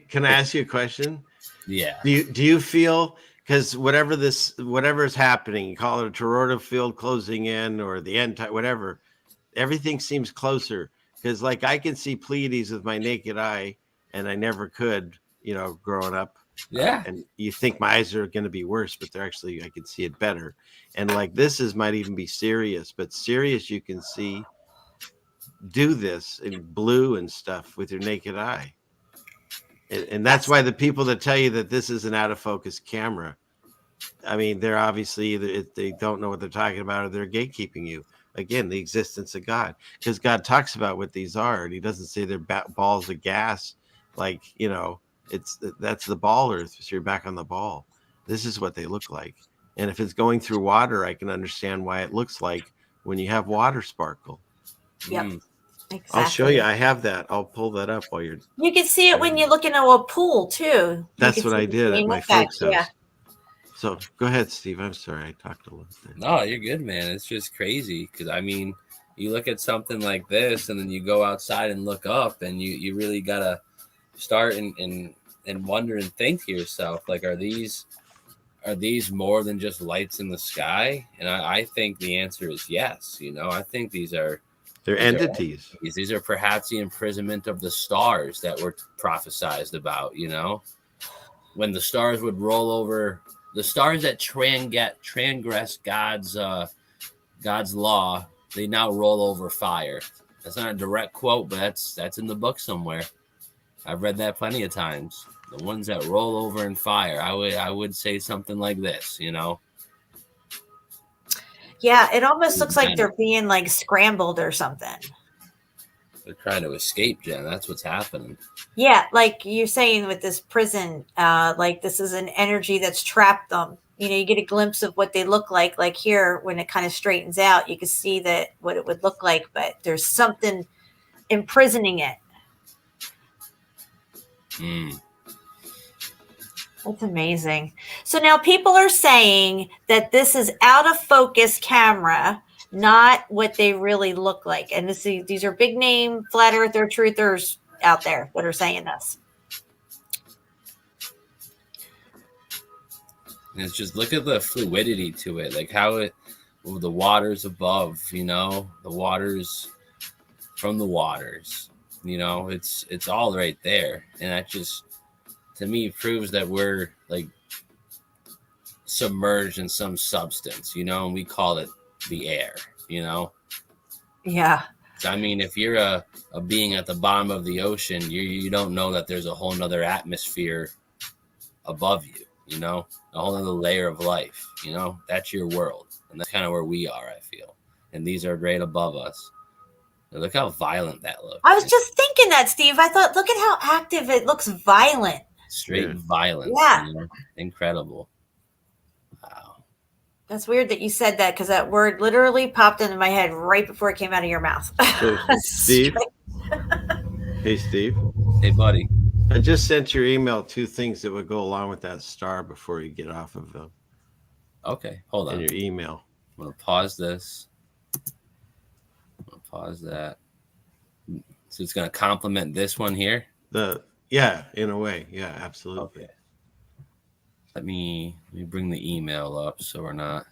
Can I ask you a question? Yeah. Do you feel, because whatever is happening, you call it a toroidal field closing in or the end time, whatever, everything seems closer. Because like I can see Pleiades with my naked eye, and I never could, growing up. Yeah. And you think my eyes are going to be worse, but they're actually, I can see it better. And like might even be Sirius, but Sirius you can see do this in blue and stuff with your naked eye. And that's why the people that tell you that this is an out of focus camera, I mean, they're obviously either they don't know what they're talking about, or they're gatekeeping you. Again, the existence of God, because God talks about what these are, and He doesn't say they're balls of gas, like that's the ball Earth. So you're back on the ball. This is what they look like, and if it's going through water, I can understand why it looks like when you have water sparkle. Yep. Exactly. I'll show you. I have that. I'll pull that up while you're. You can see it when you look into a pool too. That's what I did at my folks' house. Yeah. So go ahead, Steve. I'm sorry. I talked a little bit. No, you're good, man. It's just crazy because I mean, you look at something like this, and then you go outside and look up, and you really gotta start and wonder and think to yourself, like, are these more than just lights in the sky? And I think the answer is yes. I think they're entities. These are perhaps the imprisonment of the stars that were prophesized about, when the stars would roll over, the stars that transgress God's law, they now roll over fire. That's not a direct quote, but that's in the book somewhere. I've read that plenty of times. The ones that roll over in fire, I would say something like this, Yeah, it almost looks like they're being like scrambled or something. They're trying to escape, Jen. That's what's happening. Yeah, like you're saying with this prison, like this is an energy that's trapped them. You get a glimpse of what they look like. Like here, when it kind of straightens out, you can see that what it would look like, but there's something imprisoning it. That's amazing. So now people are saying that this is out of focus camera, not what they really look like. And these are big name flat earther truthers out there that are saying this. And it's just, look at the fluidity to it, like how the waters above, the waters from the waters, it's all right there. And that just, to me, proves that we're like submerged in some substance, and we call it the air, Yeah. I mean, if you're a being at the bottom of the ocean, you don't know that there's a whole nother atmosphere above you, a whole other layer of life, that's your world. And that's kind of where we are, I feel. And these are right above us. And look how violent that looks. I was just thinking that, Steve. I thought, look at how active it looks. Violent. Straight violence. Yeah. Incredible. Wow. That's weird that you said that, because that word literally popped into my head right before it came out of your mouth. So, Steve? Hey, Steve. Hey, buddy. I just sent your email 2 things that would go along with that star before you get off of them. Okay, hold on. In your email. I'm gonna pause this. I'm gonna pause that. So it's gonna complement this one here. Yeah, in a way, yeah, absolutely. Okay. Let me bring the email up so we're not.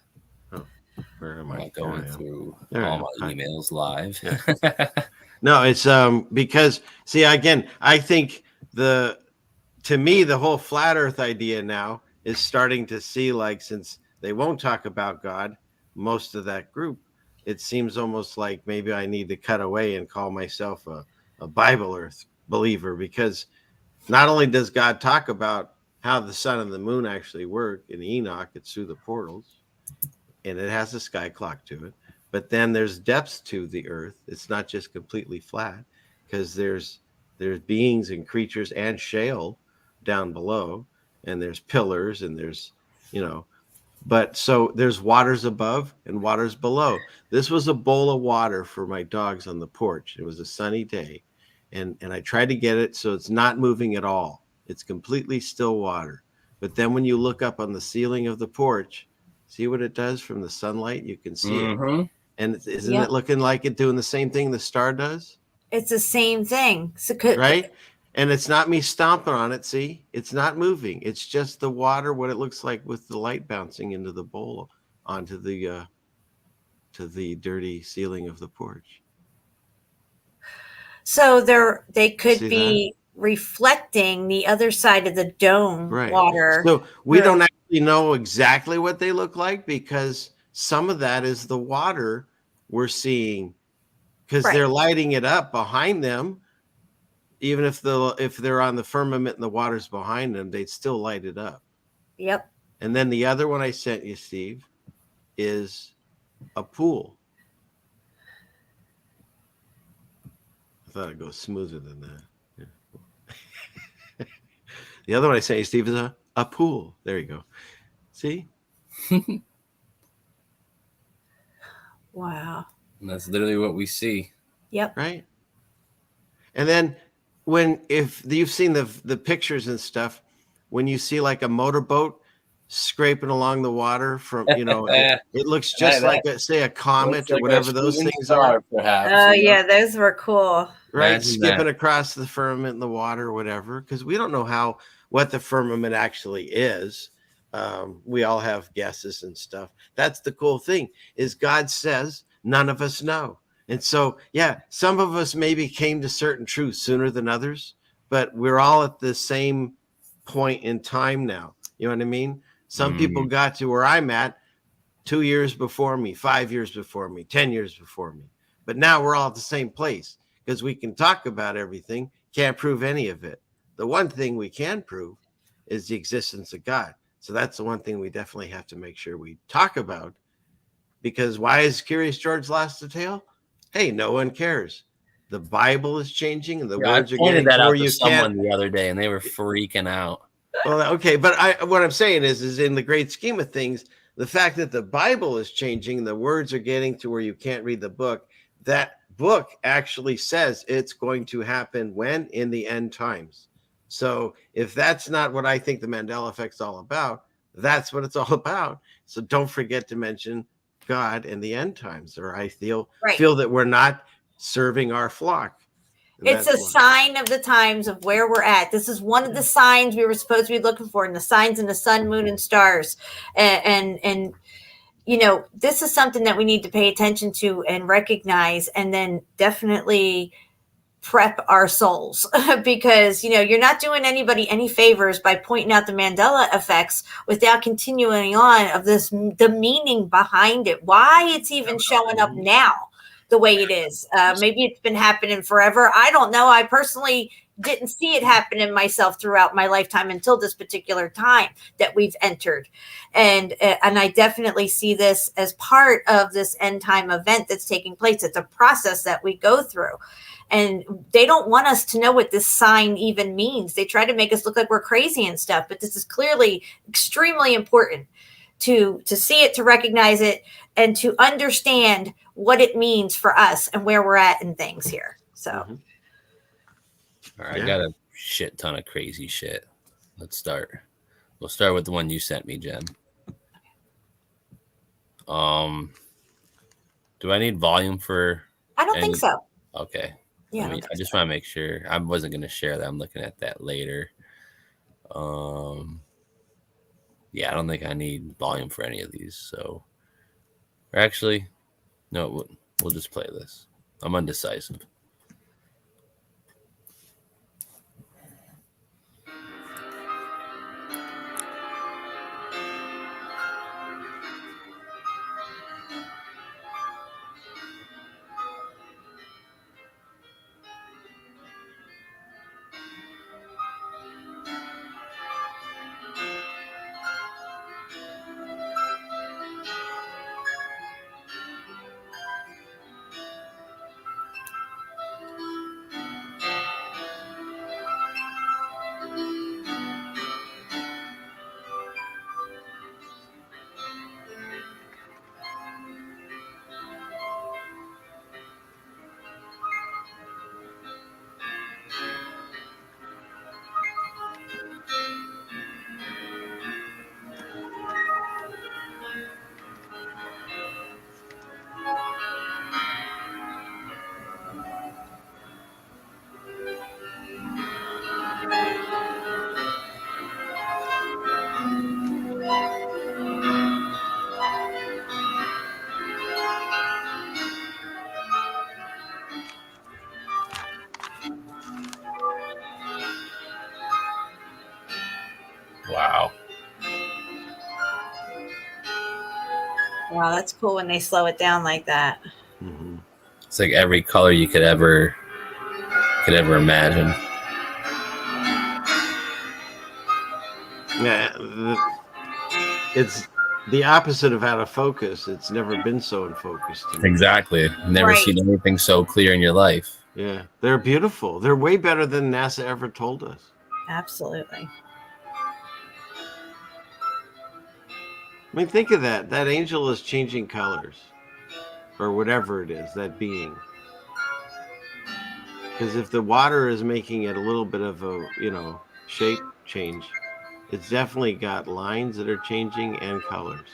Where am I? Not going through There all my emails live. Yeah. No, it's because see again, I think to me the whole flat earth idea now is starting to see, like, since they won't talk about God, most of that group, it seems almost like maybe I need to cut away and call myself a Bible earth believer, because not only does God talk about how the sun and the moon actually work in Enoch, it's through the portals, and it has a sky clock to it. But then there's depths to the earth. It's not just completely flat, because there's beings and creatures and shale down below, and there's pillars, and there's, but so there's waters above and waters below. This was a bowl of water for my dogs on the porch. It was a sunny day, and I tried to get it so it's not moving at all. It's completely still water. But then when you look up on the ceiling of the porch, see what it does from the sunlight? You can see it. And isn't it looking like it doing the same thing the star does? It's the same thing. So right? And it's not me stomping on it. See, it's not moving. It's just the water, what it looks like with the light bouncing into the bowl onto the to the dirty ceiling of the porch. So they could be reflecting the other side of the dome water. So we don't actually know exactly what they look like, because some of that is the water we're seeing, because they're lighting it up behind them. Even if they're on the firmament and the water's behind them, they'd still light it up. Yep. And then the other one I sent you, Steve, is a pool. I thought it'd go smoother than that. Yeah. The other one I sent you, Steve, is a pool. There you go. See? Wow. And that's literally what we see. Yep. Right. And then if you've seen the pictures and stuff, when you see like a motorboat scraping along the water from, it looks just like a comet or whatever those things are. Perhaps, oh yeah, those were cool. Right, Imagine skipping that. across the firmament in the water or whatever, because we don't know what the firmament actually is. We all have guesses and stuff. That's the cool thing, is God says none of us know. And so, yeah, some of us maybe came to certain truths sooner than others, but we're all at the same point in time now. You know what I mean? Some people got to where I'm at 2 years before me, 5 years before me, 10 years before me. But now we're all at the same place, because we can talk about everything, can't prove any of it. The one thing we can prove is the existence of God. So that's the one thing we definitely have to make sure we talk about, because why is Curious George lost the tail? Hey, no one cares. The Bible is changing, and the words are getting to where you can't. The other day, and they were freaking out. Well, okay, but what I'm saying is in the great scheme of things, the fact that the Bible is changing, the words are getting to where you can't read the book. That book actually says it's going to happen when? In the end times. So if that's not what I think the Mandela effect's all about, that's what it's all about. So don't forget to mention God and the end times, or I feel that we're not serving our flock. It's a sign of the times of where we're at. This is one of the signs we were supposed to be looking for, and the signs in the sun, moon, and stars. And this is something that we need to pay attention to and recognize, and then definitely prep our souls because you're not doing anybody any favors by pointing out the Mandela effects without continuing on of the meaning behind it, why it's even showing up now the way it is. Maybe it's been happening forever. I don't know. I personally didn't see it happening myself throughout my lifetime until this particular time that we've entered. And I definitely see this as part of this end time event that's taking place. It's a process that we go through. And they don't want us to know what this sign even means. They try to make us look like we're crazy and stuff, but this is clearly extremely important to see it, to recognize it, and to understand what it means for us and where we're at in things here. So, all right, I got a shit ton of crazy shit. Let's start. We'll start with the one you sent me, Jen. Do I need volume for? I don't think so. Okay. Yeah, I just want to make sure. I wasn't going to share that. I'm looking at that later. Yeah, I don't think I need volume for any of these. So, or actually, no, we'll just play this. I'm undecisive. Wow. Wow, that's cool when they slow it down like that. Mm-hmm. It's like every color you could ever imagine. Yeah, it's the opposite of out of focus. It's never been so in focus to me. Exactly. Never seen anything so clear in your life. Yeah, they're beautiful. They're way better than NASA ever told us. Absolutely. I mean, think of that. That angel is changing colors, or whatever it is, that being. Because if the water is making it a little bit of a, shape change, it's definitely got lines that are changing and colors.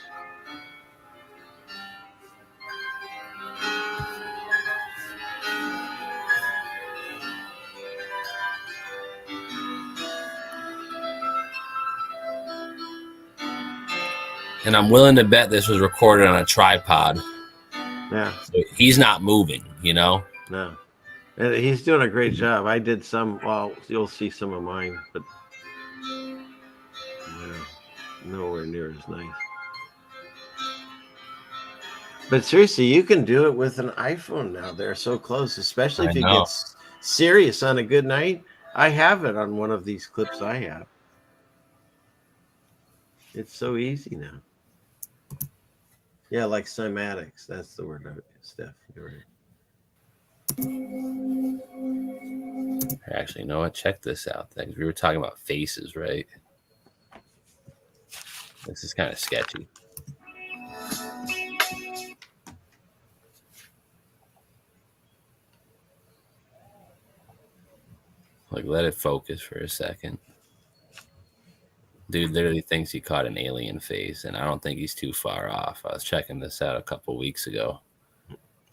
And I'm willing to bet this was recorded on a tripod. Yeah. So he's not moving, No. And he's doing a great job. I did some, well, you'll see some of mine, but nowhere near as nice. But seriously, you can do it with an iPhone now. They're so close, especially if you get serious on a good night. I have it on one of these clips I have. It's so easy now. Yeah, like cymatics. That's the word, Steph. You're right. Actually, you know what? Check this out. We were talking about faces, right? This is kind of sketchy. Like, let it focus for a second. Dude literally thinks he caught an alien face, and I don't think he's too far off. I was checking this out a couple weeks ago.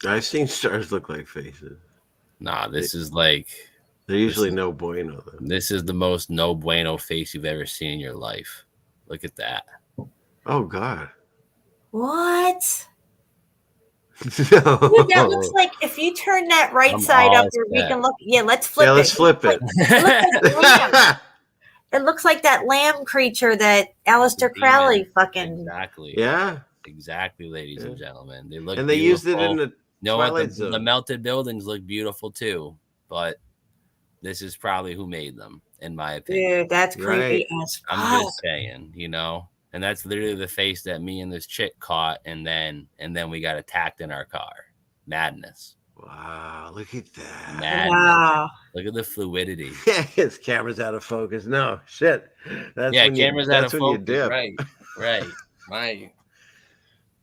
I've seen stars look like faces. Nah, this is like... They're usually no bueno, though. This is the most no bueno face you've ever seen in your life. Look at that. Oh, God. What? No. Dude, that looks like if you turn that right side up, we can look. Yeah, let's flip it. Yeah, let's flip it. It looks like that lamb creature that Aleister Crowley fucking. Exactly. Yeah. Exactly, ladies and gentlemen. They look. And they used it in the Twilight Zone. The melted buildings look beautiful too, but this is probably who made them, in my opinion. Dude, that's creepy as fuck. I'm just saying, and that's literally the face that me and this chick caught, and then we got attacked in our car. Madness. Wow, look at that. Madness. Wow. Look at the fluidity. His camera's out of focus. No, shit. That's camera's out of focus. You dip. Right.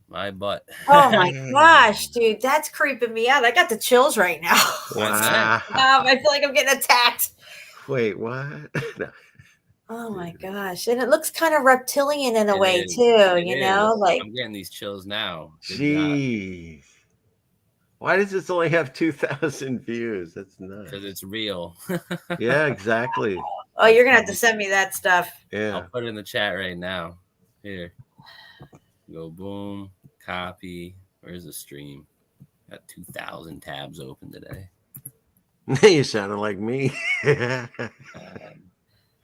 My butt. Oh my gosh, dude, that's creeping me out. I got the chills right now. Wow. I feel like I'm getting attacked. Wait, what? No. Oh my gosh. And it looks kind of reptilian in a It way is. too, It you is. know, like I'm getting these chills now. Good job. Jeez. Why does this only have 2,000 views? That's nuts. Because it's real. Yeah, exactly. oh, you're gonna have to send me that stuff. I'll Yeah. put it in the chat right now. Here. Go boom. Copy. Where's the stream? Got 2,000 tabs open today. You sounded like me.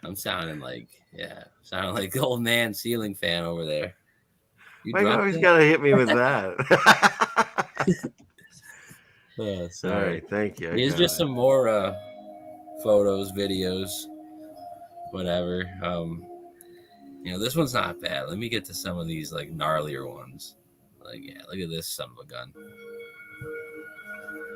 I'm sounding like the old man ceiling fan over there. You Why you dropped always it? gotta hit me with that? Oh, sorry. All right, thank you. I Here's got just it. some more photos, videos, whatever. This one's not bad. Let me get to some of these like gnarlier ones. Like, yeah, look at this son of a gun.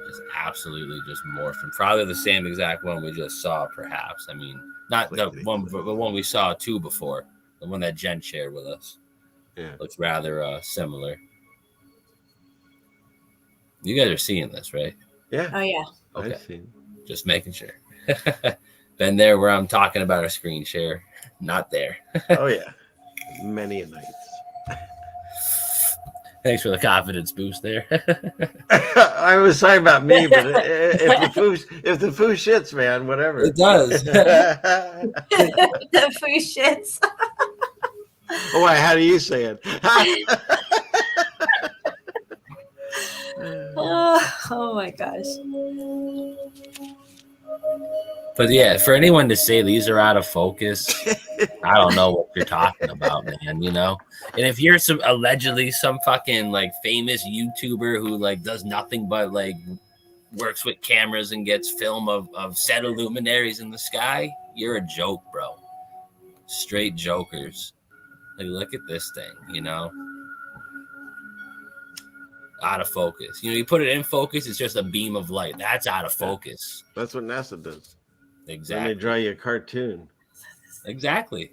Just absolutely just morphed. Probably the same exact one we just saw, perhaps. I mean, not the one we saw two before. The one that Jen shared with us. Yeah. Looks rather similar. You guys are seeing this, right? Yeah. Oh yeah. Okay. I've seen. Just making sure. Been there where I'm talking about a screen share. Not there. Oh yeah. Many a nights. Thanks for the confidence boost there. I was talking about me, but if the foo shits, man, whatever. It does. The foo shits. Oh, why? How do you say it? oh my gosh. But yeah, for anyone to say these are out of focus, I don't know what you're talking about, man. And if you're allegedly some fucking like famous YouTuber who like does nothing but like works with cameras and gets film of set of luminaries in the sky, you're a joke, bro. Straight jokers. Like, look at this thing, out of focus. You put it in focus, it's just a beam of light. That's out of focus. That's what NASA does. Exactly. When they draw you a cartoon. Exactly.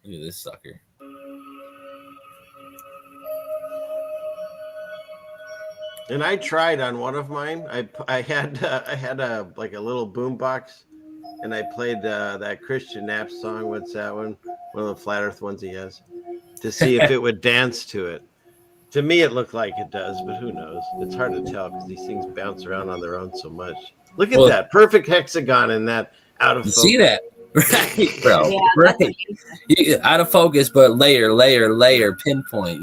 Look at this sucker. And I tried on one of mine. I had a like a little boom box, and I played that Christian Knapp song. What's that one? One of the Flat Earth ones he has, to see if it would dance to it. To me, it looked like it does, but who knows? It's hard to tell because these things bounce around on their own so much. Look at that perfect hexagon in that out of focus. See that? Right, bro. Yeah, right. Out of focus, but layer, pinpoint,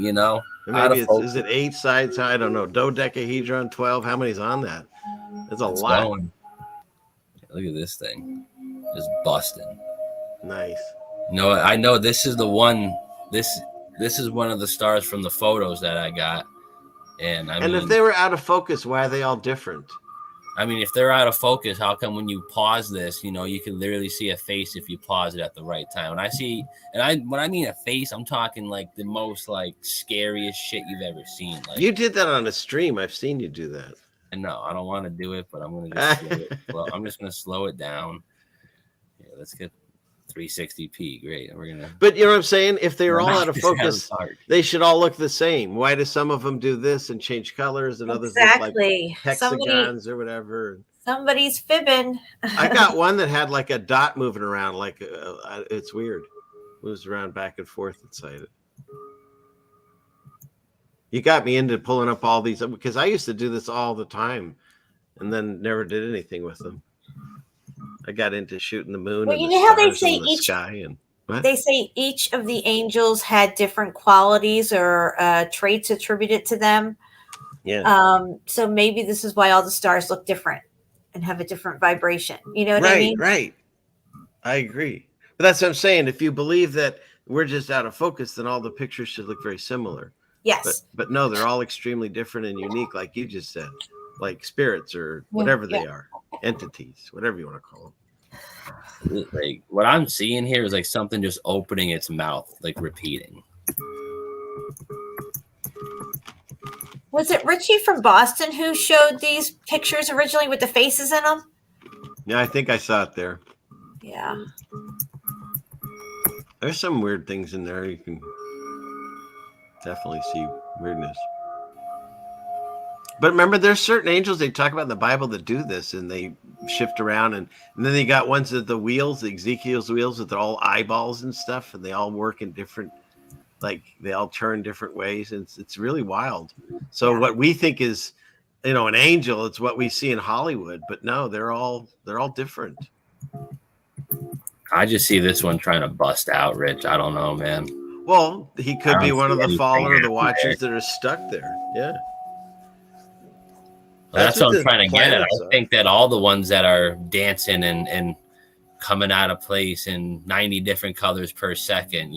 Maybe is it 8 sides? I don't know. Dodecahedron 12. How many's on that? That's a lot. Going. Look at this thing. Just busting. Nice. No, I know this is the one. This is one of the stars from the photos that I got. And I mean, if they were out of focus, why are they all different? I mean, if they're out of focus, how come when you pause this, you can literally see a face if you pause it at the right time? When I mean a face, I'm talking like the most like scariest shit you've ever seen. Like, You did that on a stream. I've seen you do that. and no, I don't want to do it, but I'm gonna just slow it. Well, I'm just gonna slow it down. Yeah, let's get 360p. Great. We're gonna. But you know what I'm saying? If they're all out of Just have focus, a part. they should all look the same. Why do some of them do this and change colors and others look like Exactly. hexagons or whatever? Somebody's fibbing. I got one that had like a dot moving around, like it's weird. Moves around back and forth inside it. You got me into pulling up all these because I used to do this all the time, and then never did anything with them. I got into shooting the moon. Well, and you the know how they stars say and the each sky and what? they say each of the angels had different qualities or traits attributed to them. Yeah. So maybe this is why all the stars look different and have a different vibration. You know what I mean? Right. I agree. But that's what I'm saying. If you believe that we're just out of focus, then all the pictures should look very similar. Yes. But no, they're all extremely different and unique, like you just said, like spirits or whatever they are, entities, whatever you want to call them. Like what I'm seeing here is like something just opening its mouth, like repeating. Was it Richie from Boston who showed these pictures originally with the faces in them? Yeah, I think I saw it there. Yeah. There's some weird things in there. You can definitely see weirdness. But remember, there's certain angels they talk about in the Bible that do this, and they shift around, and then they got ones of the wheels, the Ezekiel's wheels, with all eyeballs and stuff, and they all work in different, like they all turn different ways, and it's really wild. So what we think is, an angel, it's what we see in Hollywood, but no, they're all different. I just see this one trying to bust out, Rich. I don't know, man. Well, he could be one of the fallen or the watchers there that are stuck there. Yeah. That's what I'm trying to get at. I planets are. think that all the ones that are dancing and coming out of place in 90 different colors per second,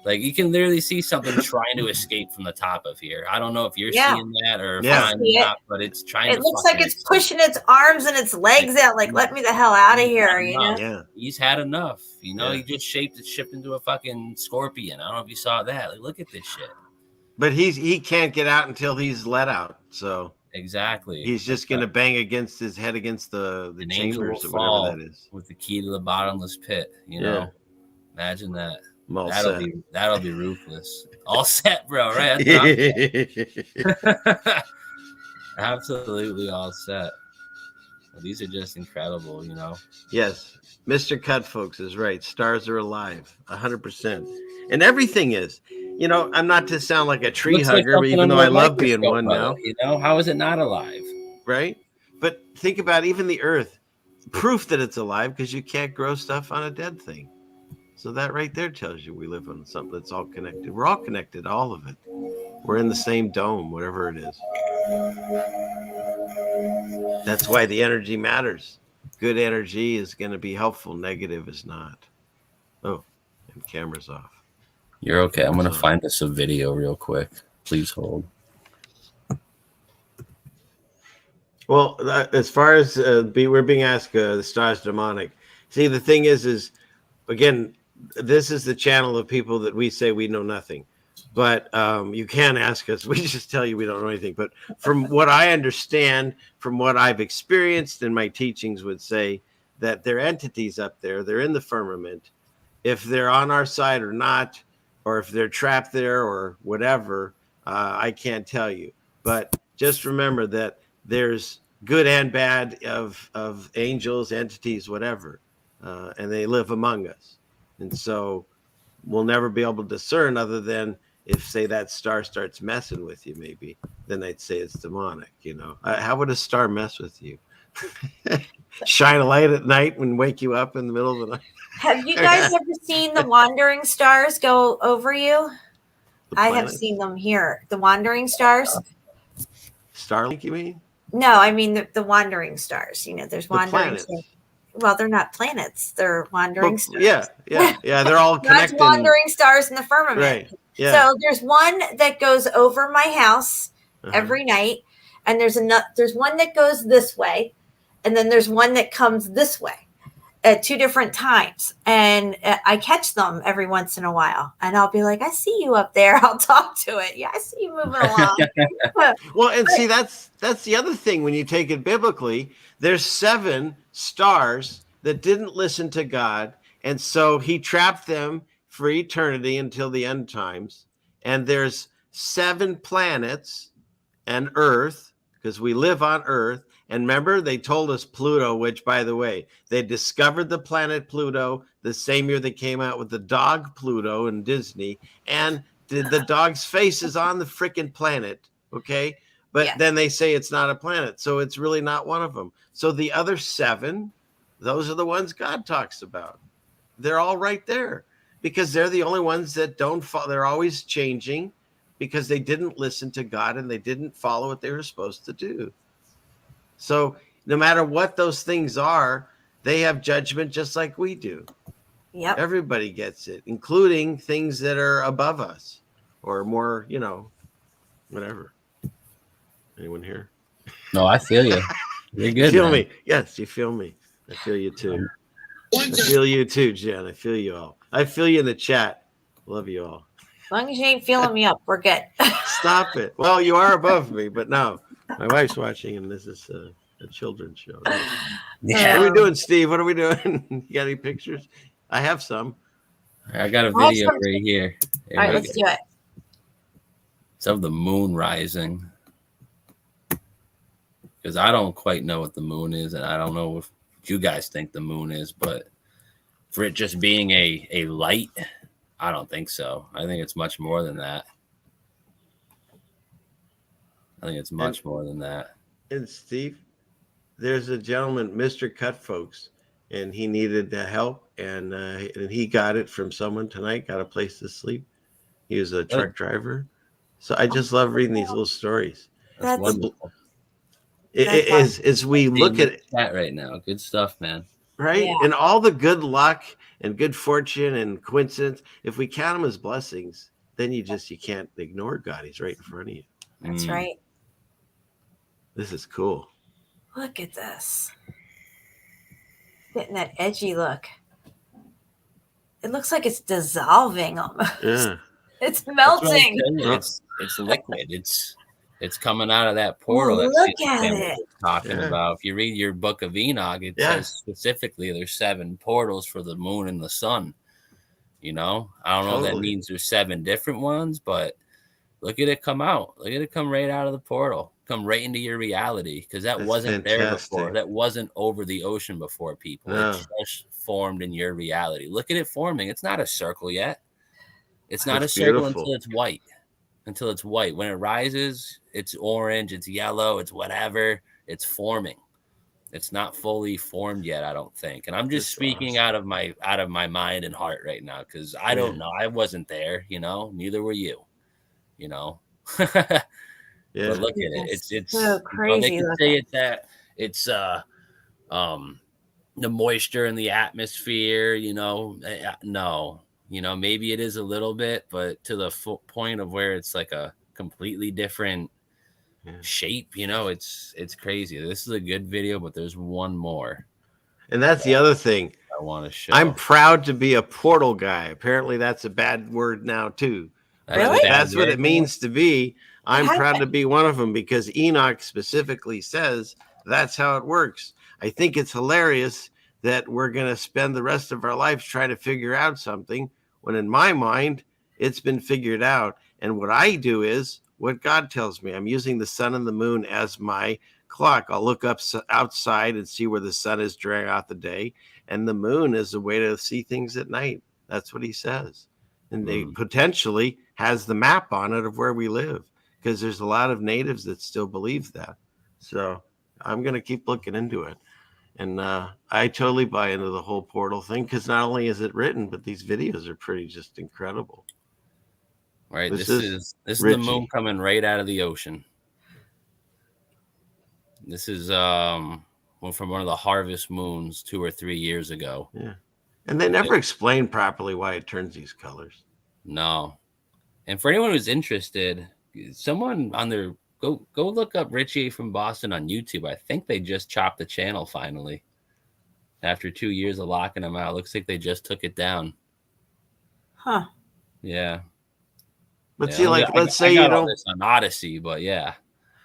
like you can literally see something trying to escape from the top of here. I don't know if you're seeing that or if I'm not, but it's trying to. It looks like it's pushing its arms and its legs out, like let me the hell out of here, Yeah. He's had enough. He just shaped the ship into a fucking scorpion. I don't know if you saw that. Like, look at this shit. But he can't get out until he's let out. So exactly, he's just gonna bang against his head against the chambers or whatever that is. With the key to the bottomless pit, know. Imagine that. That'll be ruthless. All set, bro. Right? Absolutely all set. Well, these are just incredible, Yes, Mr. Cut Folks is right. Stars are alive, 100%, and everything is. I'm not to sound like a tree hugger, but even though I love being one now, how is it not alive? Right? But think about even the Earth, proof that it's alive because you can't grow stuff on a dead thing. So that right there tells you we live on something that's all connected. We're all connected, all of it. We're in the same dome, whatever it is. That's why the energy matters. Good energy is going to be helpful. Negative is not. Oh, and camera's off. You're okay. I'm going to find us a video real quick. Please hold. Well, as far as we're being asked, the star's demonic. See, the thing is again, this is the channel of people that we say we know nothing. But you can ask us. We just tell you we don't know anything. But from what I understand, from what I've experienced in my teachings would say that they're entities up there. They're in the firmament. If they're on our side or not, or if they're trapped there or whatever, I can't tell you. But just remember that there's good and bad of angels, entities, whatever, and they live among us. And so we'll never be able to discern other than if, say, that star starts messing with you, maybe, then I'd say it's demonic, How would a star mess with you? Shine a light at night and wake you up in the middle of the night? Have you guys ever seen the wandering stars go over you? I have seen them here. The wandering stars. Starlink, you mean? No, I mean the wandering stars. There's wandering stars. Well, they're not planets. They're wandering stars. Yeah. They're all connected. That's wandering stars in the firmament. Right. Yeah. So there's one that goes over my house every night, and there's one that goes this way, and then there's one that comes this way at two different times. And I catch them every once in a while, and I'll be like, I see you up there. I'll talk to it. Yeah, I see you moving along. Well, and see, that's the other thing when you take it biblically. There's 7 stars that didn't listen to God, and so he trapped them for eternity until the end times. And there's 7 planets and Earth, because we live on Earth. And remember, they told us Pluto, which, by the way, they discovered the planet Pluto the same year they came out with the dog Pluto in Disney. And the dog's face is on the freaking planet, okay? But then they say it's not a planet, so it's really not one of them. So the other 7, those are the ones God talks about. They're all right there because they're the only ones that don't follow. They're always changing because they didn't listen to God and they didn't follow what they were supposed to do. So no matter what those things are, they have judgment just like we do. Yep. Everybody gets it, including things that are above us or more, whatever. Anyone here? No, I feel you. You're good. You feel me? Yes, you feel me. I feel you too. I feel you too, Jen. I feel you all. I feel you in the chat. Love you all. As long as you ain't feeling me up, we're good. Stop it. Well, you are above me, but no. My wife's watching, and this is a children's show. Yeah. What are we doing, Steve? What are we doing? You got any pictures? I have some. I got a video right here. All right, let's do it. It's of the moon rising. because I don't quite know what the moon is, and I don't know if you guys think the moon is, but for it just being a light, I don't think so. I think it's much more than that. I think it's much more than that. And Steve, there's a gentleman, Mr. Cut Folks, and he needed help, and he got it from someone tonight, got a place to sleep. He was a truck driver. So I just love reading these little stories. That's wonderful. As we look at that right now, good stuff, man. Right? Yeah. And all the good luck and good fortune and coincidence, if we count them as blessings, then you can't ignore God. He's right in front of you. That's right. This is cool. Look at this. Getting that edgy look. It looks like it's dissolving almost. Yeah. It's melting. It's liquid. It's coming out of that portal. Well, look at it. Talking about. If you read your book of Enoch, it says specifically there's 7 portals for the moon and the sun. You know, I don't know if that means there's 7 different ones, but look at it come out. Look at it come right out of the portal. Come right into your reality, because that wasn't there before. That wasn't over the ocean before, people. No. It just formed in your reality. Look at it forming. It's not a circle yet. It's not a circle until it's white. Until it's white. When it rises, it's orange, it's yellow, it's whatever. It's forming. It's not fully formed yet, I don't think. And I'm just speaking out of my mind and heart right now, because I don't know. I wasn't there, you know. Neither were you, you know. Yeah. But look at it. It's so crazy. You know, they can say it's the moisture in the atmosphere, you know. No. You know, maybe it is a little bit, but to the point of where it's like a completely different shape, you know, it's crazy. This is a good video, but there's one more. And that's the other thing I want to show. I'm proud to be a portal guy. Apparently that's a bad word now too. Really? That's what it means to be. I'm proud to be one of them, because Enoch specifically says that's how it works. I think it's hilarious that we're going to spend the rest of our lives trying to figure out something, when in my mind, it's been figured out. And what I do is what God tells me. I'm using the sun and the moon as my clock. I'll look up outside and see where the sun is during out the day. And the moon is a way to see things at night. That's what he says. And they potentially has the map on it of where we live, because there's a lot of natives that still believe that. So I'm going to keep looking into it. And I totally buy into the whole portal thing, because not only is it written, but these videos are pretty just incredible. Right. This is the moon coming right out of the ocean. This is from one of the harvest moons 2 or 3 years ago. Yeah. And they never explain properly why it turns these colors. No. And for anyone who's interested, someone on their go look up Richie from Boston on YouTube. I think they just chopped the channel finally. After 2 years of locking them out. Looks like they just took it down. Huh. Yeah. But see, like, let's say you don't this on Odyssey, but yeah.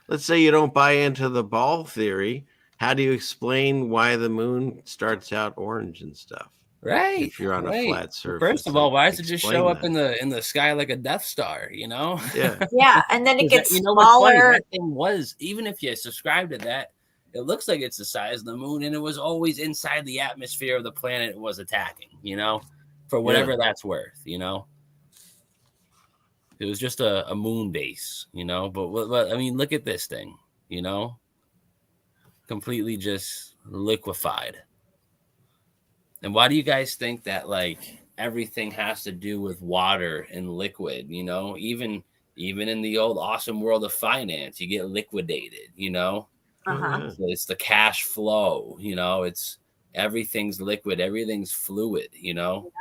Let's say you don't buy into the ball theory. How do you explain why the moon starts out orange and stuff? Right. If you're on a flat surface. First of all, why does it just show up in the sky like a Death Star, you know? Yeah. Yeah, and then it gets smaller. Funny? That thing was, even if you subscribe to that, it looks like it's the size of the moon, and it was always inside the atmosphere of the planet it was attacking, you know, for whatever that's worth, you know. It was just a moon base, you know, but I mean, look at this thing, you know, completely just liquefied. And why do you guys think that, like, everything has to do with water and liquid, you know, even in the old awesome world of finance, you get liquidated, you know, it's the cash flow, you know, everything's liquid, everything's fluid, you know,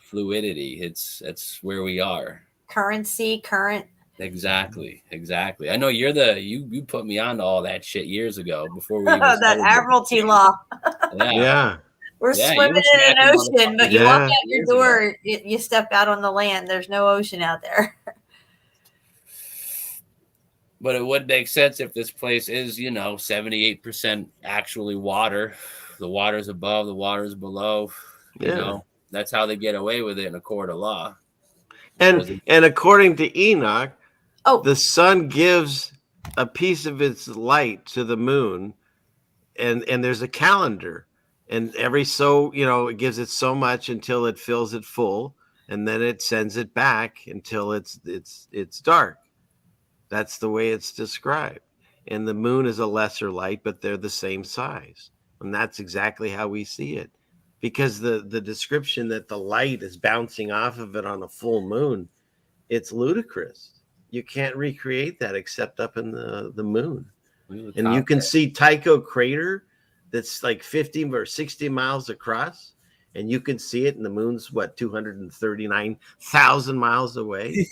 fluidity. It's where we are. Currency, current. Exactly. I know you put me on to all that shit years ago before we even that Admiralty law. Yeah. We're swimming in an ocean, but you walk out your door, you step out on the land. There's no ocean out there. But it would make sense if this place is, you know, 78% actually water. The water's above, the water's below. You know, that's how they get away with it in a court of law. And according to Enoch, the sun gives a piece of its light to the moon, and there's a calendar, and every so it gives it so much until it fills it full, and then it sends it back until it's dark. That's the way it's described. And the moon is a lesser light, but they're the same size. And that's exactly how we see it. Because the description that the light is bouncing off of it on a full moon, it's ludicrous. You can't recreate that except up in the moon. And you can see Tycho crater that's like 50 or 60 miles across, and you can see it, and the moon's 239,000 miles away.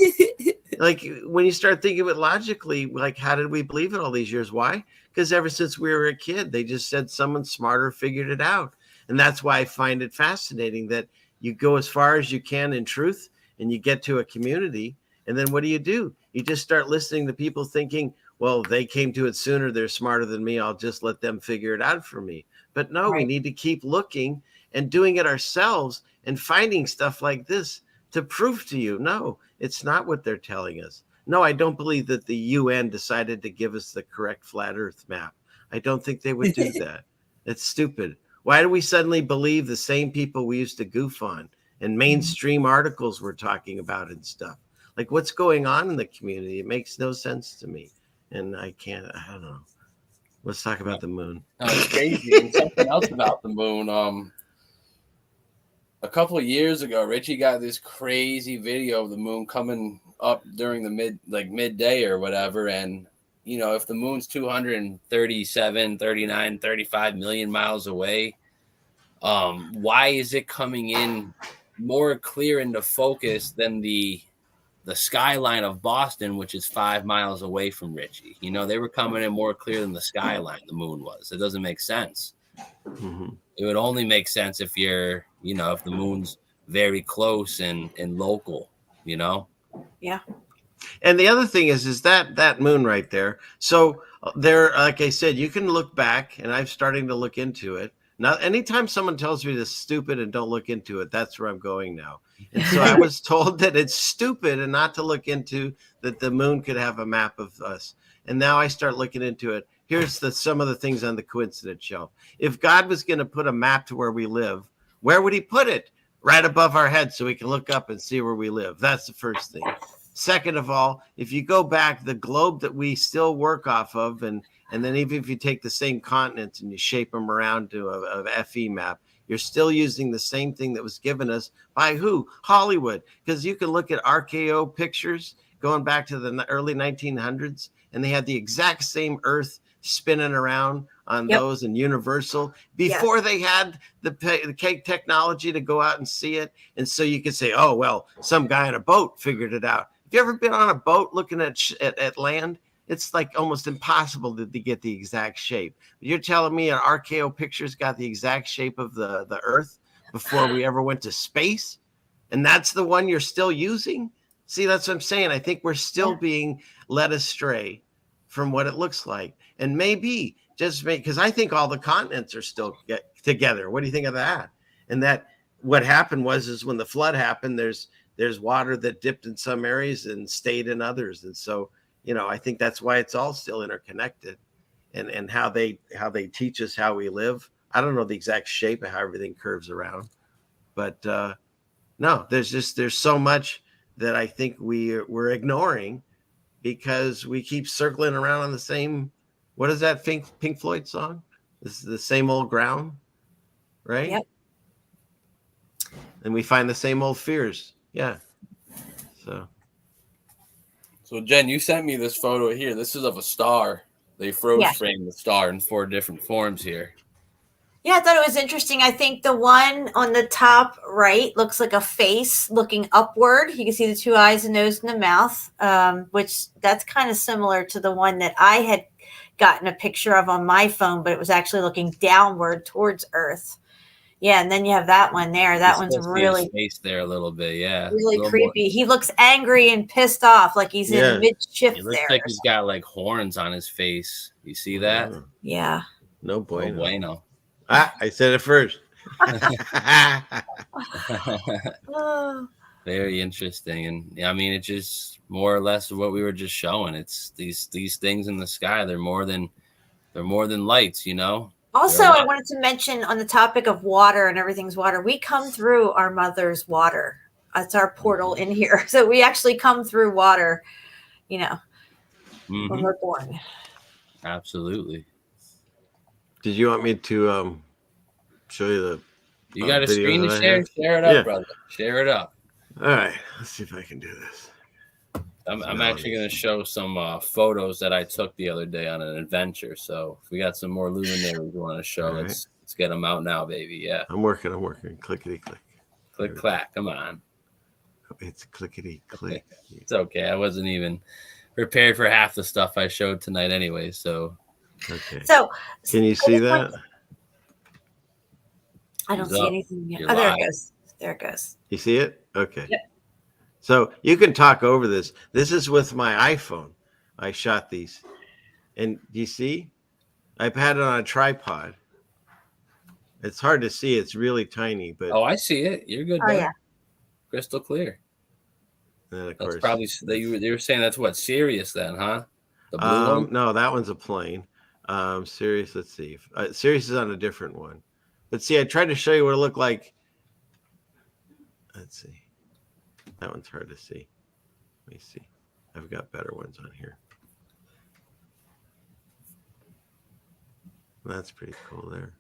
Like, when you start thinking of it logically, like, how did we believe it all these years? Why? Because ever since we were a kid, they just said someone smarter figured it out. And that's why I find it fascinating that you go as far as you can in truth, and you get to a community, and then what do? You just start listening to people thinking, well, they came to it sooner, they're smarter than me, I'll just let them figure it out for me. But no, we need to keep looking and doing it ourselves and finding stuff like this to prove to you, no, it's not what they're telling us. No, I don't believe that the UN decided to give us the correct flat earth map. I don't think they would do that. It's stupid. Why do we suddenly believe the same people we used to goof on and mainstream articles we're talking about and stuff? Like, what's going on in the community? It makes no sense to me. And I don't know. Let's talk about the moon. It's crazy. And something else about the moon. A couple of years ago, Richie got this crazy video of the moon coming up during the midday or whatever. And, if the moon's 237, 39, 35 million miles away, why is it coming in more clear into focus than the skyline of Boston, which is 5 miles away from Richie? They were coming in more clear than the skyline, the moon was. It doesn't make sense. Mm-hmm. It would only make sense if you're, if the moon's very close and local, Yeah. And the other thing is that moon right there. So there, like I said, you can look back, and I'm starting to look into it. Now, anytime someone tells me this is stupid and don't look into it, that's where I'm going now. And so I was told that it's stupid and not to look into that the moon could have a map of us. And now I start looking into it. Here's some of the things on the coincidence shelf. If God was going to put a map to where we live, where would he put it? Right above our heads so we can look up and see where we live. That's the first thing. Second of all, if you go back, the globe that we still work off of, and then even if you take the same continents and you shape them around to a FE map, you're still using the same thing that was given us by who? Hollywood. Because you can look at RKO pictures going back to the early 1900s, and they had the exact same Earth spinning around on those, and Universal before they had the cake technology to go out and see it. And so you could say, oh, well, some guy in a boat figured it out. Have you ever been on a boat looking at land? It's like almost impossible to get the exact shape. You're telling me an RKO pictures got the exact shape of the Earth before we ever went to space? And that's the one you're still using? See, that's what I'm saying. I think we're still being led astray from what it looks like. And maybe because I think all the continents are still together. What do you think of that? And that what happened is when the flood happened, there's water that dipped in some areas and stayed in others. And so, I think that's why it's all still interconnected, and how they teach us how we live. I don't know the exact shape of how everything curves around, but no, there's so much that I think we're ignoring because we keep circling around on the same, what is that Pink Floyd song? This is the same old ground, right? Yep. And we find the same old fears. Yeah. So Jen, you sent me this photo here. This is of a star. They froze framed the star in 4 different forms here. Yeah, I thought it was interesting. I think the one on the top right looks like a face looking upward. You can see the 2 eyes, the nose, and the mouth, which that's kind of similar to the one that I had gotten a picture of on my phone, but it was actually looking downward towards Earth. Yeah, and then you have that one there. That one's really face there a little bit, really creepy. More. He looks angry and pissed off, like he's in mid-shift. It looks like he's got like horns on his face. You see that? Yeah. No bueno. No bueno. I said it first. Very interesting. And yeah, I mean, it's just more or less what we were just showing. It's these things in the sky. They're more than lights, you know. Also, I wanted to mention on the topic of water and everything's water, we come through our mother's water. That's our portal in here. So we actually come through water, you know, when we're born. Absolutely. Did you want me to show you the You got a video screen to that I share? have? Share it up, brother. Share it up. All right. Let's see if I can do this. I'm actually going to show some photos that I took the other day on an adventure. So if we got some more luminaries we want to show, All let's get them out now, baby. Yeah. I'm working. Clickety click. Click clack. Come on. It's clickety click. It's okay. I wasn't even prepared for half the stuff I showed tonight anyway. So. Okay. So can you see that? I don't see anything yet. You're Oh, there live. it goes. There it goes. You see it? Okay. Yep. So you can talk over this. This is with my iPhone. I shot these. And do you see? I've had it on a tripod. It's hard to see. It's really tiny, but Oh, I see it. You're good. Oh, bud. yeah. Crystal clear. And of That's course, probably you were saying that's what Sirius then, huh? The blue one. no, that one's a plane. Sirius, let's see. Sirius is on a different one. But see, I tried to show you what it looked like. Let's see. That one's hard to see. Let me see. I've got better ones on here. That's pretty cool there.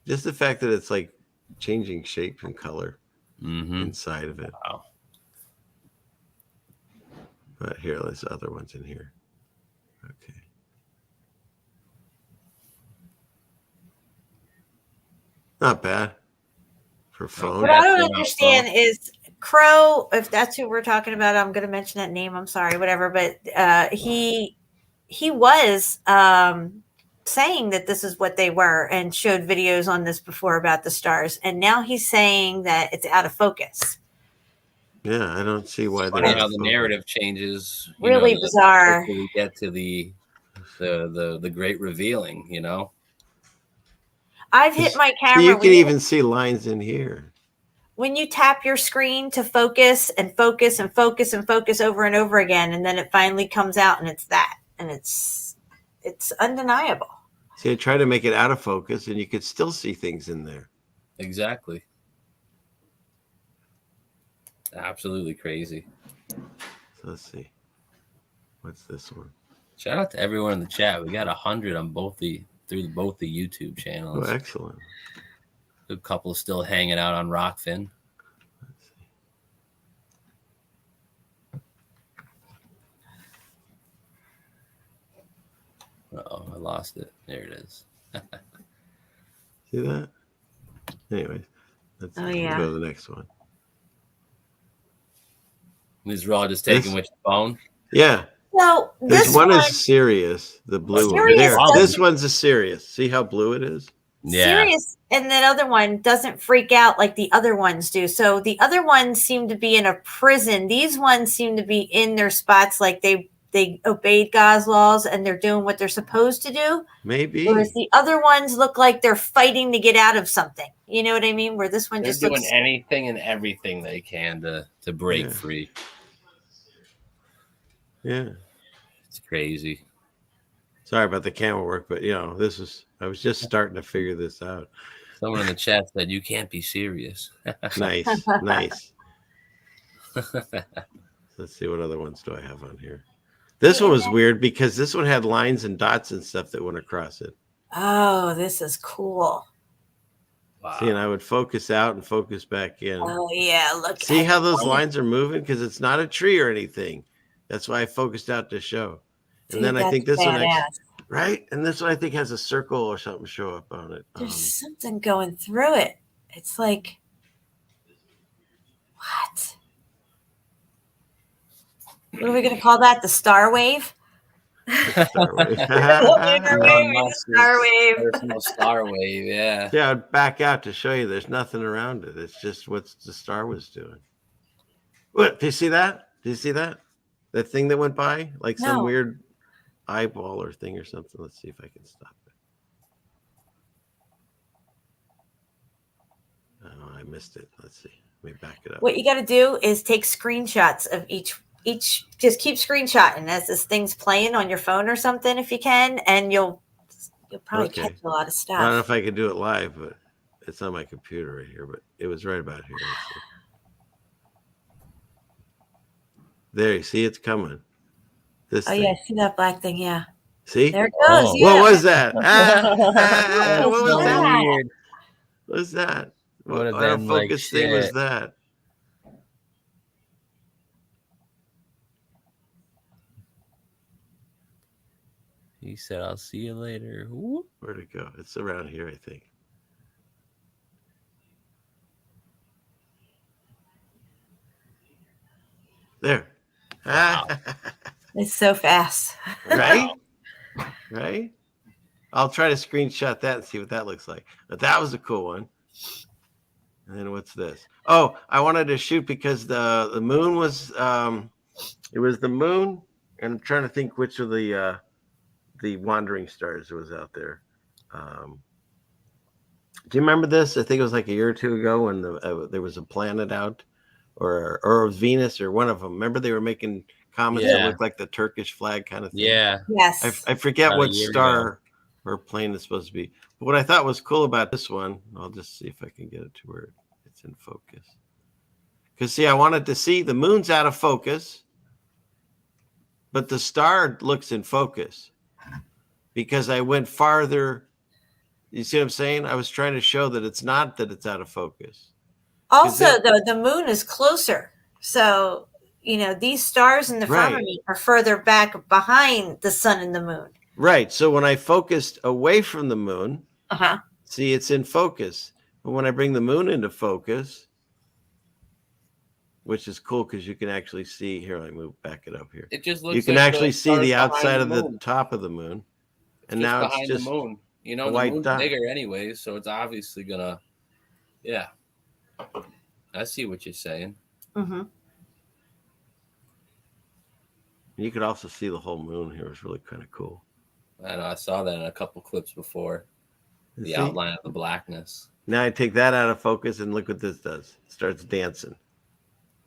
Just the fact that it's like changing shape and color inside of it. Wow. But here, there's other ones in here. Okay. Not bad for phone. What I don't understand is Crow, if that's who we're talking about, I'm going to mention that name. I'm sorry, whatever. But he was saying that this is what they were and showed videos on this before about the stars. And now he's saying that it's out of focus. Yeah, I don't see why Funny how the narrative changes. Really bizarre. Until we get to the great revealing, you know. I've hit my camera. So you can even see lines in here. When you tap your screen to focus and focus and focus and focus over and over again, and then it finally comes out and it's that. And it's undeniable. See, I try to make it out of focus and you could still see things in there. Exactly. Absolutely crazy. So let's see. What's this one? Shout out to everyone in the chat. We got 100 on both the YouTube channels. Oh, excellent. A couple still hanging out on Rockfin. Let's see. Uh-oh, I lost it. There it is. See that? Anyways, let's go to the next one. These are all just taken with your phone? Yeah. So this one is Sirius, the blue one. There. This one's a Sirius. See how blue it is? Yeah. Sirius, and that other one doesn't freak out like the other ones do. So the other ones seem to be in a prison. These ones seem to be in their spots like they obeyed God's laws and they're doing what they're supposed to do. Maybe. Whereas the other ones look like they're fighting to get out of something. You know what I mean? Where this one They're just doing looks anything and everything they can to break free. Yeah. It's crazy. Sorry about the camera work, but I was just starting to figure this out. Someone in the chat said you can't be serious. Nice. Let's see, what other ones do I have on here? This one was weird because this one had lines and dots and stuff that went across it. oh, this is cool. Wow. See, and I would focus out and focus back in. Oh yeah, look. See at how those that. lines are moving? Because it's not a tree or anything. That's why I focused out to show. And Dude, then I think this one, badass. right? And this one I think has a circle or something show up on it. There's something going through it. It's like, what? What are we going to call that? The star wave? Star wave. Star wave. Personal star wave, yeah. Yeah, I'd back out to show you there's nothing around it. It's just what the star was doing. What? Do you see that? Do you see that? That thing that went by? Like some weird eyeball or thing or something. Let's see if I can stop it. Oh, I missed it. Let's see. Let me back it up. What you got to do is take screenshots of each. Just keep screenshotting as this thing's playing on your phone or something if you can, and you'll probably catch a lot of stuff. I don't know if I could do it live, but it's on my computer right here. But it was right about here. Let's see. There, you see, it's coming. This. Oh thing. yeah, see that black thing? Yeah. See? There it goes. Oh. Yeah. What was that? What What was so that? weird. What was that? Would have What been like focus thing was shit. that? He said, "I'll see you later." Whoop. Where'd it go? It's around here, I think. There. Wow. It's so fast. Right? Right? I'll try to screenshot that and see what that looks like. But that was a cool one. And then what's this? Oh, I wanted to shoot because the moon was it was the moon, and I'm trying to think which of the wandering stars was out there. Do you remember this? I think it was like a year or two ago when there was a planet out, or Venus, or one of them. Remember they were making comments that looked like the Turkish flag kind of thing. Yeah. Yes. I forget About a what year star ago. or plane it's supposed to be. But what I thought was cool about this one, I'll just see if I can get it to where it's in focus. Because see, I wanted to see the moon's out of focus, but the star looks in focus because I went farther. You see what I'm saying? I was trying to show that it's not that it's out of focus. Also, though, the moon is closer. So, these stars in the firmament are further back behind the sun and the moon. Right. So when I focused away from the moon, see, it's in focus. But when I bring the moon into focus, which is cool because you can actually see here. Let me back it up here. It just looks. You can like actually see the outside of the moon. top of the moon, and Just now it's behind just the moon. a The white moon's dot. bigger anyway, so it's obviously gonna. Yeah. I see what you're saying. Mm-hmm. You could also see the whole moon here. It's really kind of cool. I know. I saw that in a couple clips before. The See? outline of the blackness. Now I take that out of focus, and look what this does. It starts dancing.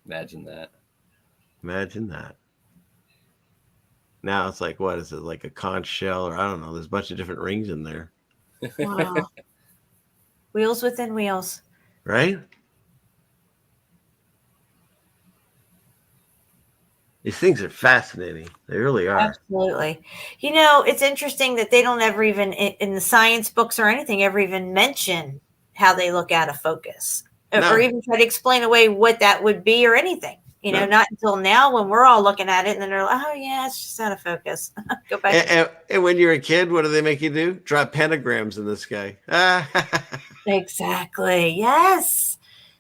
Imagine that. Imagine that. Now it's like, what is it? Like a conch shell, or I don't know. There's a bunch of different rings in there. Wow. Wheels within wheels. Right? These things are fascinating. They really are. Absolutely. It's interesting that they don't ever even, in the science books or anything, ever even mention how they look out of focus. No. Or even try to explain away what that would be or anything. No. Not until now when we're all looking at it and then they're like, oh, yeah, it's just out of focus. Go back. And when you're a kid, what do they make you do? Draw pentagrams in the sky. Exactly. Yes.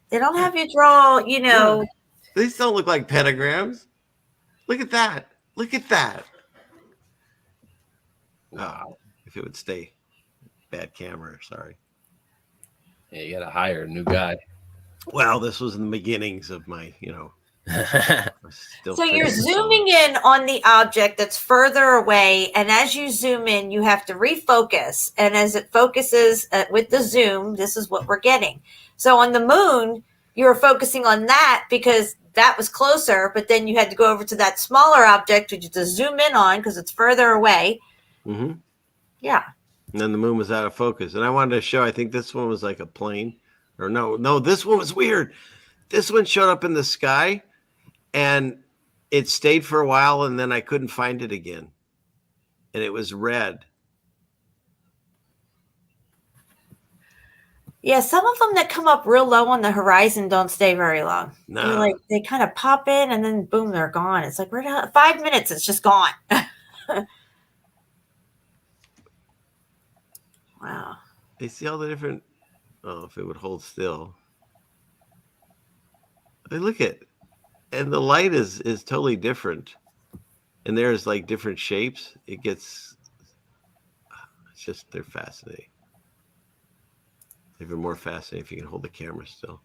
They don't have you draw, These don't look like pentagrams. Look at that. Look at that. Wow. If it would stay. Bad camera, sorry. Yeah, you gotta hire a new guy. Well, this was in the beginnings of my, So you're zooming in on the object that's further away, and as you zoom in, you have to refocus. And as it focuses with the zoom, this is what we're getting. So on the moon, you were focusing on that because that was closer, but then you had to go over to that smaller object, which is to zoom in on because it's further away. Mm-hmm. Yeah. And then the moon was out of focus. And I wanted to show, I think this one was like a plane. Or no, this one was weird. This one showed up in the sky and it stayed for a while and then I couldn't find it again. And it was red. Yeah, some of them that come up real low on the horizon don't stay very long. No. They kind of pop in and then boom, they're gone. It's like 5 minutes, it's just gone. Wow. You see all the different, if it would hold still. I look at, and the light is totally different. And there's like different shapes. It's just, they're fascinating. Even more fascinating if you can hold the camera still.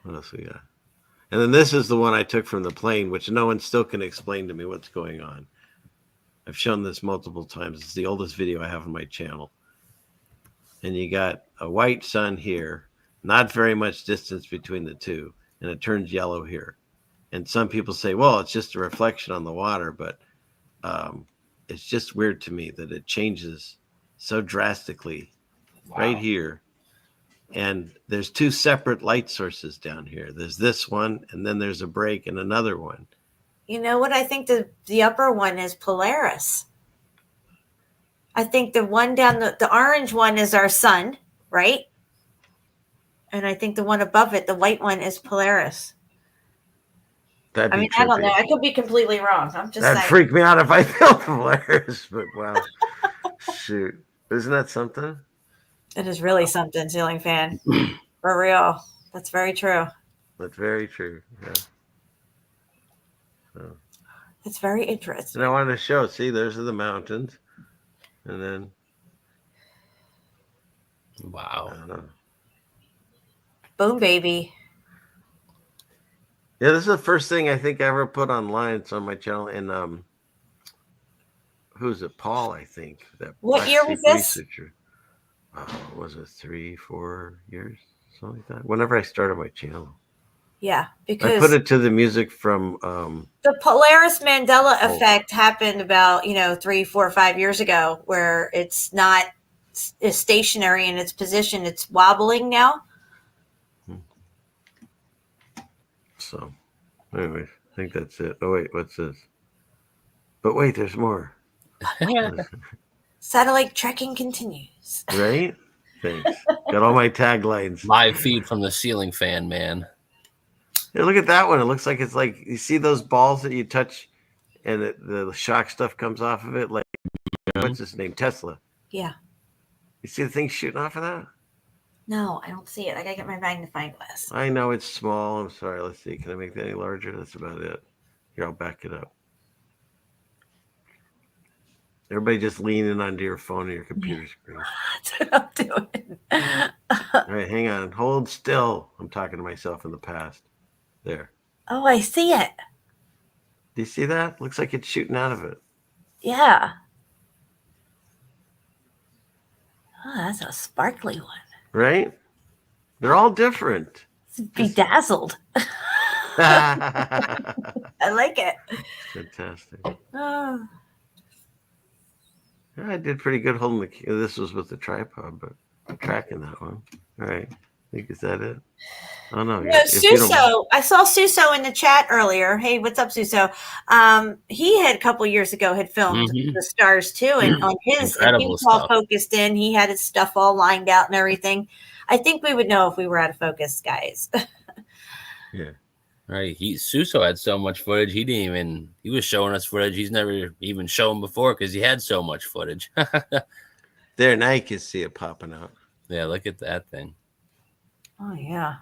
What else we got? And then this is the one I took from the plane, which no one still can explain to me what's going on. I've shown this multiple times. It's the oldest video I have on my channel. And you got a white sun here. not very much distance between the two, and it turns yellow here. And some people say, well, it's just a reflection on the water, but it's just weird to me that it changes so drastically right here. And there's two separate light sources down here. There's this one, and then there's a break and another one. You know what? I think the upper one is Polaris. I think the one down the orange one is our sun, right? And I think the one above it, the white one, is Polaris. That'd be I mean, I don't know. trippy. I could be completely wrong. I'm just That'd saying. freak me out if I felt Polaris, but wow. Shoot. Isn't that something? It is really something, ceiling fan. For real. That's very true. That's very true. Yeah. So. It's very interesting. And I wanted to show, see, those are the mountains. And then. Wow. I don't know. Boom, baby. Yeah, this is the first thing I think I ever put online. It's on my channel. And who's it? Paul, I think. That What year was this? Researcher. Was it 3-4 years? Something like that. Whenever I started my channel. Yeah, because I put it to the music from the Polaris Mandela effect happened about 3, 4, 5 years ago, where it's not stationary in its position; it's wobbling now. So, anyways, I think that's it. Oh wait, what's this? But wait, there's more. Satellite tracking continues. Right? Thanks. Got all my taglines. Live feed from the ceiling fan, man. Hey, look at that one. It looks like it's like, you see those balls that you touch and the shock stuff comes off of it? Like, what's his name? Tesla. Yeah. You see the thing shooting off of that? No, I don't see it. I gotta get my magnifying glass. I know it's small. I'm sorry. Let's see. Can I make that any larger? That's about it. Here, I'll back it up. Everybody just leaning onto your phone or your computer screen. That's what I'm doing. All right, hang on. Hold still. I'm talking to myself in the past. There. Oh, I see it. Do you see that? Looks like it's shooting out of it. Yeah. Oh, that's a sparkly one. Right? They're all different. It's bedazzled. I like it. Fantastic. Oh. Yeah, I did pretty good holding the. This was with the tripod, but I'm tracking that one. All right. Is that it? Oh no. No, Suso. I saw Suso in the chat earlier. Hey, what's up, Suso? He had a couple years ago had filmed the stars too, and on his, and he was all focused in. He had his stuff all lined out and everything. I think we would know if we were out of focus, guys. Yeah. Right. Suso had so much footage. He was showing us footage he's never even shown before because he had so much footage. There, now you can see it popping out. Yeah, look at that thing. Oh yeah.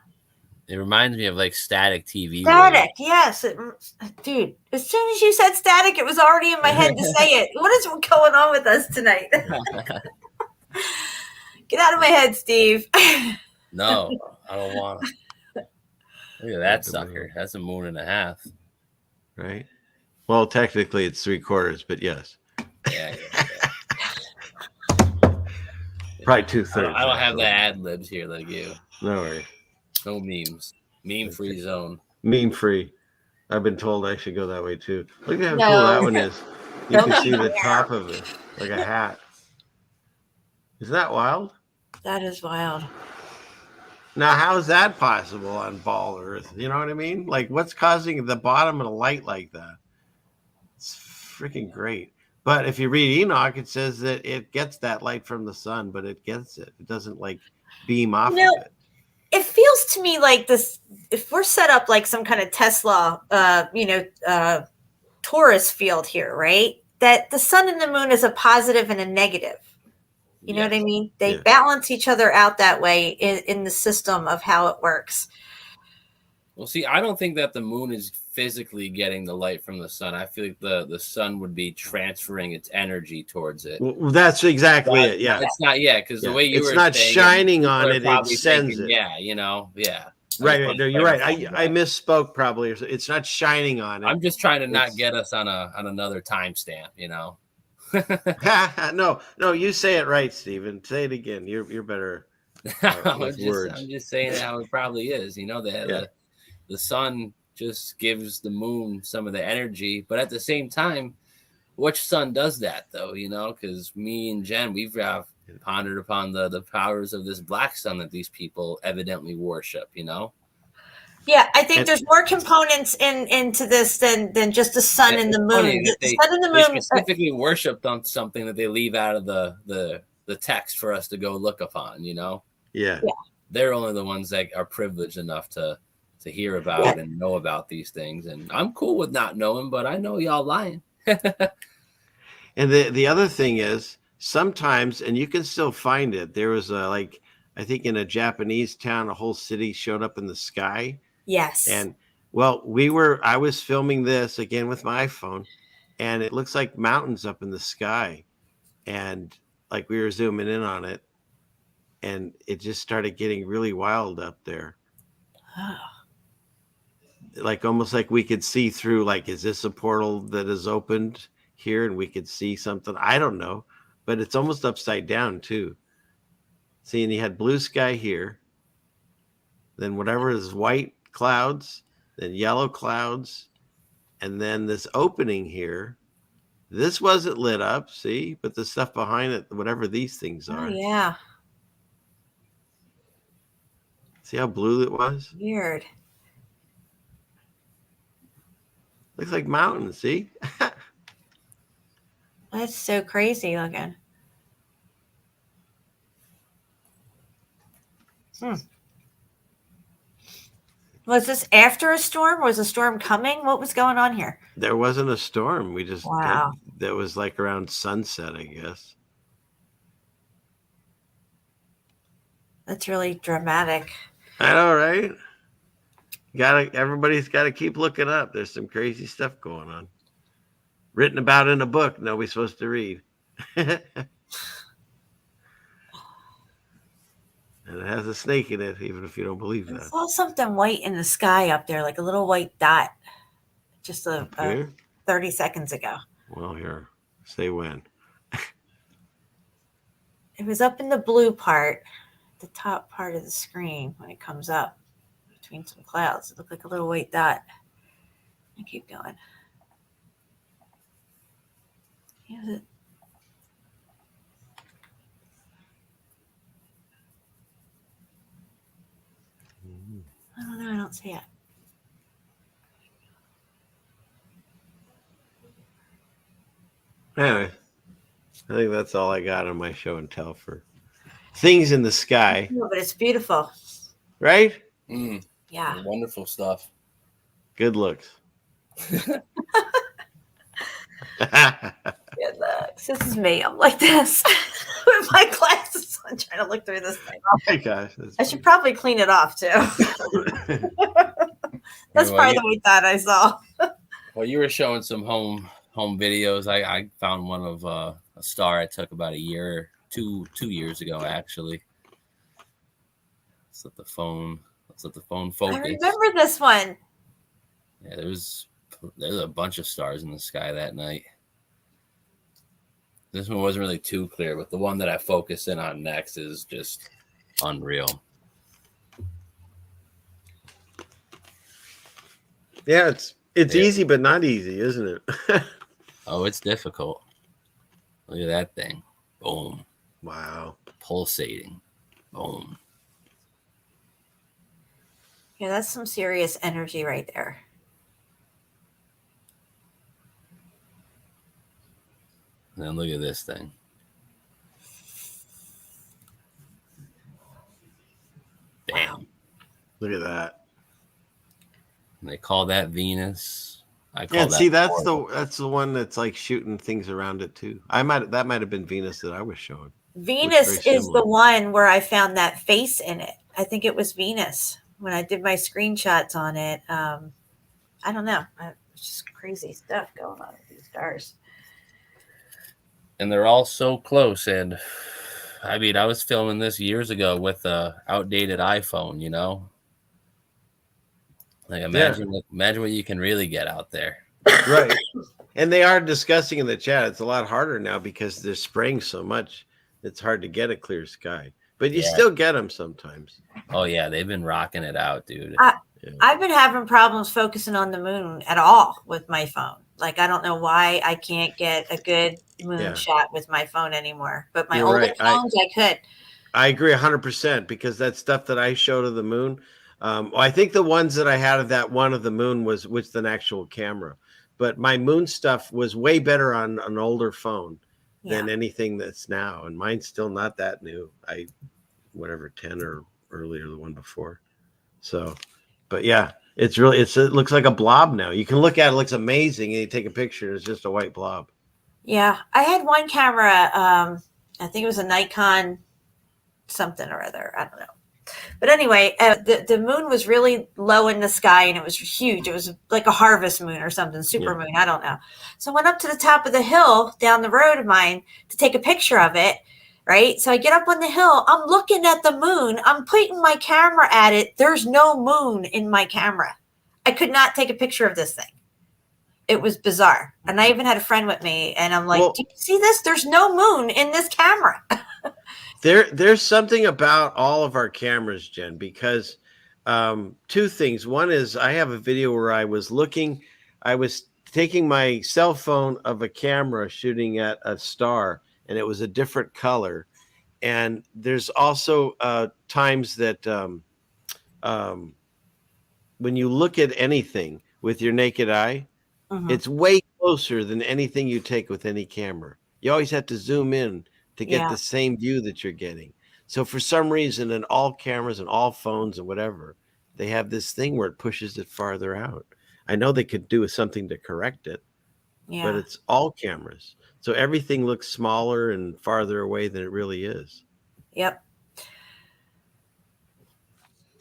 It reminds me of like static TV. Static, yes. Dude, as soon as you said static, it was already in my head to say it. What is going on with us tonight? Get out of my head, Steve. No, I don't want to. Look at that sucker. That's a moon and a half. Right? Well, technically it's 3/4, but yes. Yeah. Probably 2/3. I don't have the ad libs here like you. No worries. No memes. Meme free zone. Meme free. I've been told I should go that way too. Look at how cool that one is. You can see the top of it like a hat. Isn't that wild? That is wild. Now, how is that possible on Ball Earth? You know what I mean? Like, what's causing the bottom of a light like that? It's freaking great. But if you read Enoch, it says that it gets that light from the sun, but it gets it. It doesn't like beam off of it. It feels to me like this, if we're set up like some kind of Tesla, torus field here, right? That the sun and the moon is a positive and a negative. You know what I mean? They balance each other out that way in the system of how it works. Well, see, I don't think that the moon is physically getting the light from the sun. I feel like the sun would be transferring its energy towards it. Well, that's exactly it. Yeah. It's not, because the way you were it's not saying shining on it, it sends thinking, it. Yeah, yeah. Right. No, you're right. I misspoke probably. It's not shining on it. I'm just trying to not get us on another timestamp, No, you say it right, Stephen. Say it again. You're better. with words. I'm just saying how it probably is. You know, the sun just gives the moon some of the energy, but at the same time, which sun does that though? You know, because me and Jen, we've pondered upon the powers of this black sun that these people evidently worship. You know. Yeah, I think there's more components into this than just the sun and the moon. The sun and the They moon specifically worshipped on something that they leave out of the text for us to go look upon. You know. Yeah. They're only the ones that are privileged enough to hear about and know about these things. And I'm cool with not knowing, but I know y'all lying. And the other thing is sometimes, and you can still find it. There was I think in a Japanese town, a whole city showed up in the sky. Yes. And well, I was filming this again with my iPhone, and it looks like mountains up in the sky. And like we were zooming in on it, and it just started getting really wild up there. Oh. Like almost like we could see through, like, is this a portal that is opened here and we could see something? I don't know, but it's almost upside down too. See, and you had blue sky here, then whatever is white clouds, then yellow clouds, and then this opening here. This wasn't lit up, see, but the stuff behind it, whatever these things are. Oh, yeah. See how blue it was? Weird. Looks like mountains, see? That's so crazy looking. Was this after a storm? Was a storm coming? What was going on here? There wasn't a storm. We just, wow. That was like around sunset, I guess. That's really dramatic. I know, right? Everybody's got to keep looking up. There's some crazy stuff going on. Written about in a book nobody's supposed to read. And it has a snake in it, even if you don't believe that. I saw something white in the sky up there, like a little white dot, just 30 seconds ago. Well, here, say when. It was up in the blue part, the top part of the screen when it comes up between some clouds. It looked like a little white dot. I keep going. Is it? I don't know. I don't see it. Anyway, I think that's all I got on my show and tell for things in the sky. No, but it's beautiful. Right? Yeah. Wonderful stuff. Good looks. Good looks. This is me. I'm like this with my glasses on, trying to look through this thing. Oh my gosh. I should probably clean it off too. That's probably the way that I saw. Well, you were showing some home videos. I found one of a star I took about two years ago, actually. Let's let the phone focus. I remember this one. Yeah, there's a bunch of stars in the sky that night. This one wasn't really too clear, but the one that I focus in on next is just unreal. Yeah, it's easy, but not easy, isn't it? Oh, it's difficult. Look at that thing. Boom. Wow. Pulsating. Boom. Yeah, that's some serious energy right there. And then look at this thing. Bam. Look at that. And they call that Venus. I call Yeah, that see, that's the one that's like shooting things around it too. That might have been Venus that I was showing. Venus is the one where I found that face in it. I think it was Venus when I did my screenshots on it. I don't know. It's just crazy stuff going on with these stars. And they're all so close. And I mean, I was filming this years ago with a outdated iPhone, you know? Like imagine what you can really get out there. Right. And they are discussing in the chat. It's a lot harder now because they're spraying so much. It's hard to get a clear sky. but you Yeah. still get them sometimes. Oh yeah, they've been rocking it out, dude. I've been having problems focusing on the moon at all with my phone. Like, I don't know why I can't get a good moon shot with my phone anymore. But my You're older right. phones, I could. I agree 100% because that stuff that I showed of the moon, I think the ones that I had of that one of the moon was with an actual camera. But my moon stuff was way better on an older phone than anything that's now. And mine's still not that new. Whatever, 10 or earlier, the one before. So, but yeah, it looks like a blob now. You can look at it, looks amazing, and you take a picture, it's just a white blob. Yeah. I had one camera, I think it was a Nikon something or other. I don't know. But anyway, the moon was really low in the sky and it was huge. It was like a harvest moon or something, super moon. I don't know. So I went up to the top of the hill down the road of mine to take a picture of it. Right. So I get up on the hill. I'm looking at the moon. I'm pointing my camera at it. There's no moon in my camera. I could not take a picture of this thing. It was bizarre. And I even had a friend with me and I'm like, do you see this? There's no moon in this camera. There's something about all of our cameras, Jen, because two things. One is I have a video where I was taking my cell phone of a camera shooting at a star, and it was a different color. And there's also times that when you look at anything with your naked eye, it's way closer than anything you take with any camera. You always have to zoom in to get the same view that you're getting. So for some reason, in all cameras and all phones and whatever, they have this thing where it pushes it farther out. I know they could do something to correct it, but it's all cameras. So everything looks smaller and farther away than it really is. Yep.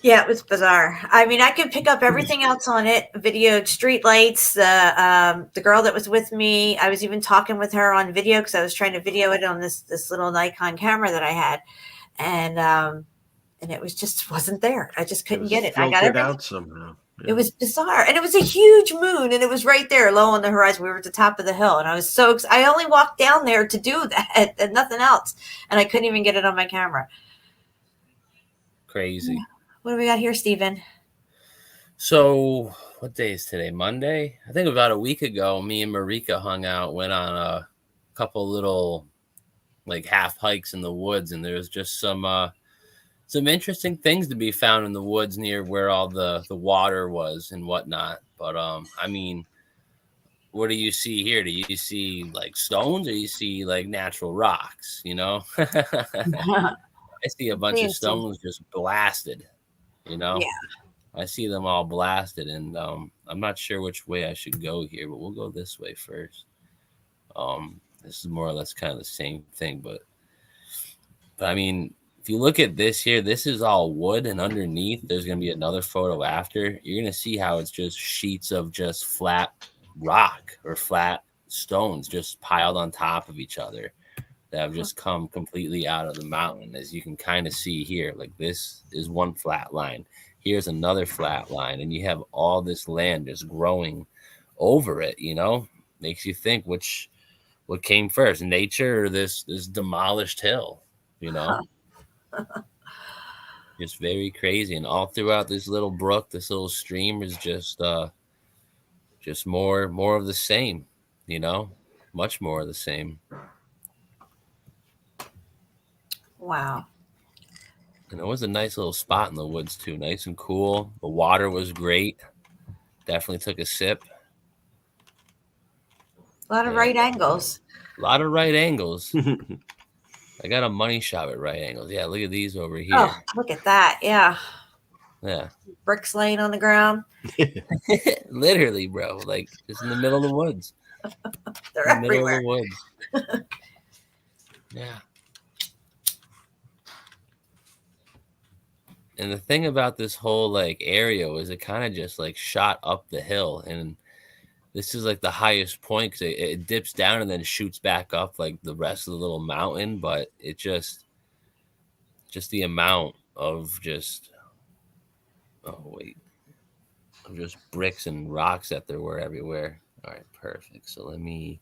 Yeah, it was bizarre. I mean, I could pick up everything else on it. Videoed street lights. The girl that was with me, I was even talking with her on video because I was trying to video it on this little Nikon camera that I had, and it was just wasn't there. I just couldn't get it. I got it out somehow. Yeah. It was bizarre, and it was a huge moon, and it was right there, low on the horizon. We were at the top of the hill, and I was so I only walked down there to do that and nothing else, and I couldn't even get it on my camera. Crazy. Yeah. What do we got here, Steven? So, what day is today? Monday? I think about a week ago, me and Marika hung out, went on a couple little like half hikes in the woods, and there was just some interesting things to be found in the woods near where all the water was and whatnot. But I mean, what do you see here? Do you see like stones, or you see like natural rocks? You know, I see a bunch of stones just blasted. You know, I see them all blasted, and I'm not sure which way I should go here, but we'll go this way first. This is more or less kind of the same thing, but I mean, if you look at this here, this is all wood, and underneath there's going to be another photo after. You're going to see how it's just sheets of just flat rock or flat stones just piled on top of each other that have just come completely out of the mountain, as you can kind of see here. Like, this is one flat line. Here's another flat line, and you have all this land just growing over it. You know, makes you think what came first, nature or this demolished hill? You know, just very crazy. And all throughout this little brook, this little stream is just more of the same. You know, much more of the same. Wow. And it was a nice little spot in the woods too, nice and cool. The water was great. Definitely took a sip. A lot of right angles. A lot of right angles. I got a money shot at right angles. Yeah, look at these over here. Oh, look at that. Yeah. Yeah. Bricks laying on the ground. Literally, bro. Like, just in the middle of the woods. They're everywhere. Middle of the woods. Yeah. And the thing about this whole like area was it kind of just like shot up the hill, and this is like the highest point because it dips down and then shoots back up like the rest of the little mountain. But it just the amount of just bricks and rocks that there were everywhere. All right, perfect. So we'll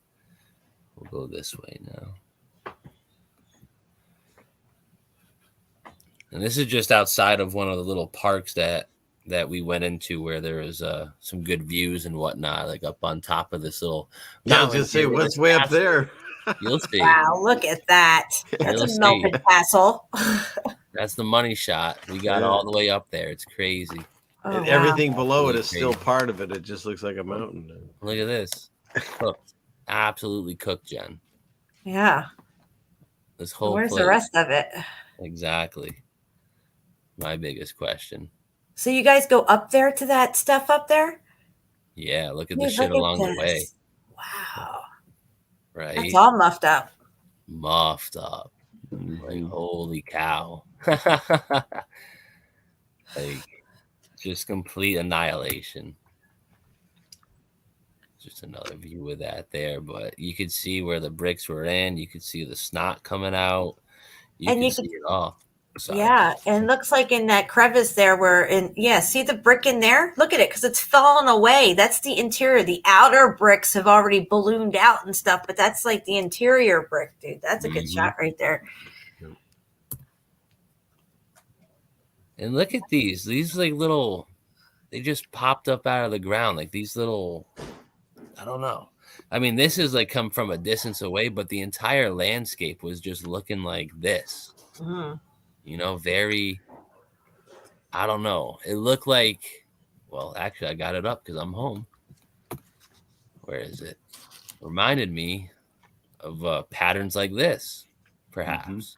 go this way now. And this is just outside of one of the little parks that we went into where there was some good views and whatnot, like up on top of this little Yeah, I was mountain. gonna say, here with what's this way up castle. there? You'll see. Wow, look at that. That's You'll a see. melted castle. That's the money shot. We got Yeah. all the way up there. It's crazy. Oh, And wow. everything below it Absolutely is still crazy. part of it. It just looks like a mountain. Look at this. Cooked. Absolutely cooked, Jen. Yeah. This whole Where's place. the rest of it? Exactly. My biggest question. So you guys go up there to that stuff up there? Yeah, look at the Dude, shit look at along the way. this. Wow. Right? That's all muffed up. Muffed up. Like, holy cow. Like, just complete annihilation. Just another view of that there, but you could see where the bricks were in. You could see the snot coming out. You And could you see could- it all. Sorry. Yeah, and it looks like in that crevice there see the brick in there? Look at it, because it's fallen away. That's the interior. The outer bricks have already ballooned out and stuff, but that's like the interior brick, dude. That's a good shot right there. And look at these. These like little, they just popped up out of the ground. Like these little, I don't know. I mean, this is like come from a distance away, but the entire landscape was just looking like this. You know, very, I don't know. It looked like, well, actually, I got it up because I'm home. Where is it? Reminded me of patterns like this, perhaps.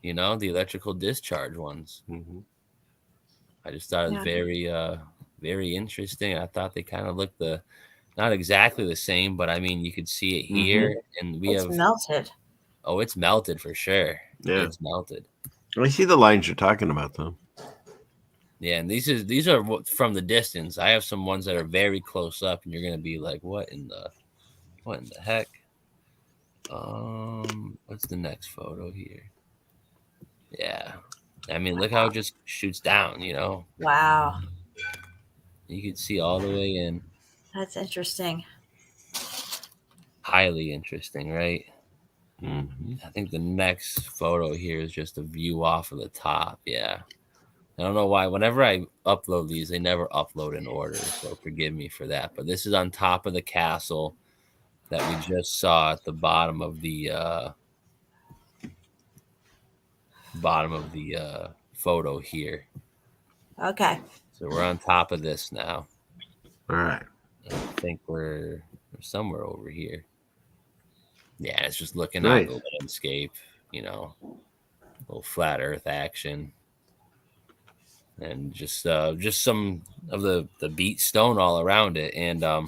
You know, the electrical discharge ones. I just thought it was very interesting. I thought they kind of looked not exactly the same, but I mean, you could see it here, and It's melted. Oh, it's melted for sure. Yeah. It's melted. I see the lines you're talking about, though. Yeah, and these are from the distance. I have some ones that are very close up, and you're gonna be like, what in the heck? What's the next photo here? Yeah. I mean, look how it just shoots down, you know? Wow. You can see all the way in. That's interesting. Highly interesting, right? I think the next photo here is just a view off of the top. Yeah. I don't know why. Whenever I upload these, they never upload in order, so forgive me for that. But this is on top of the castle that we just saw at the bottom of the photo here. Okay. So we're on top of this now. All right. I think we're somewhere over here. Yeah, it's just looking Nice. at the landscape, you know, little flat Earth action, and just some of the beat stone all around it. And I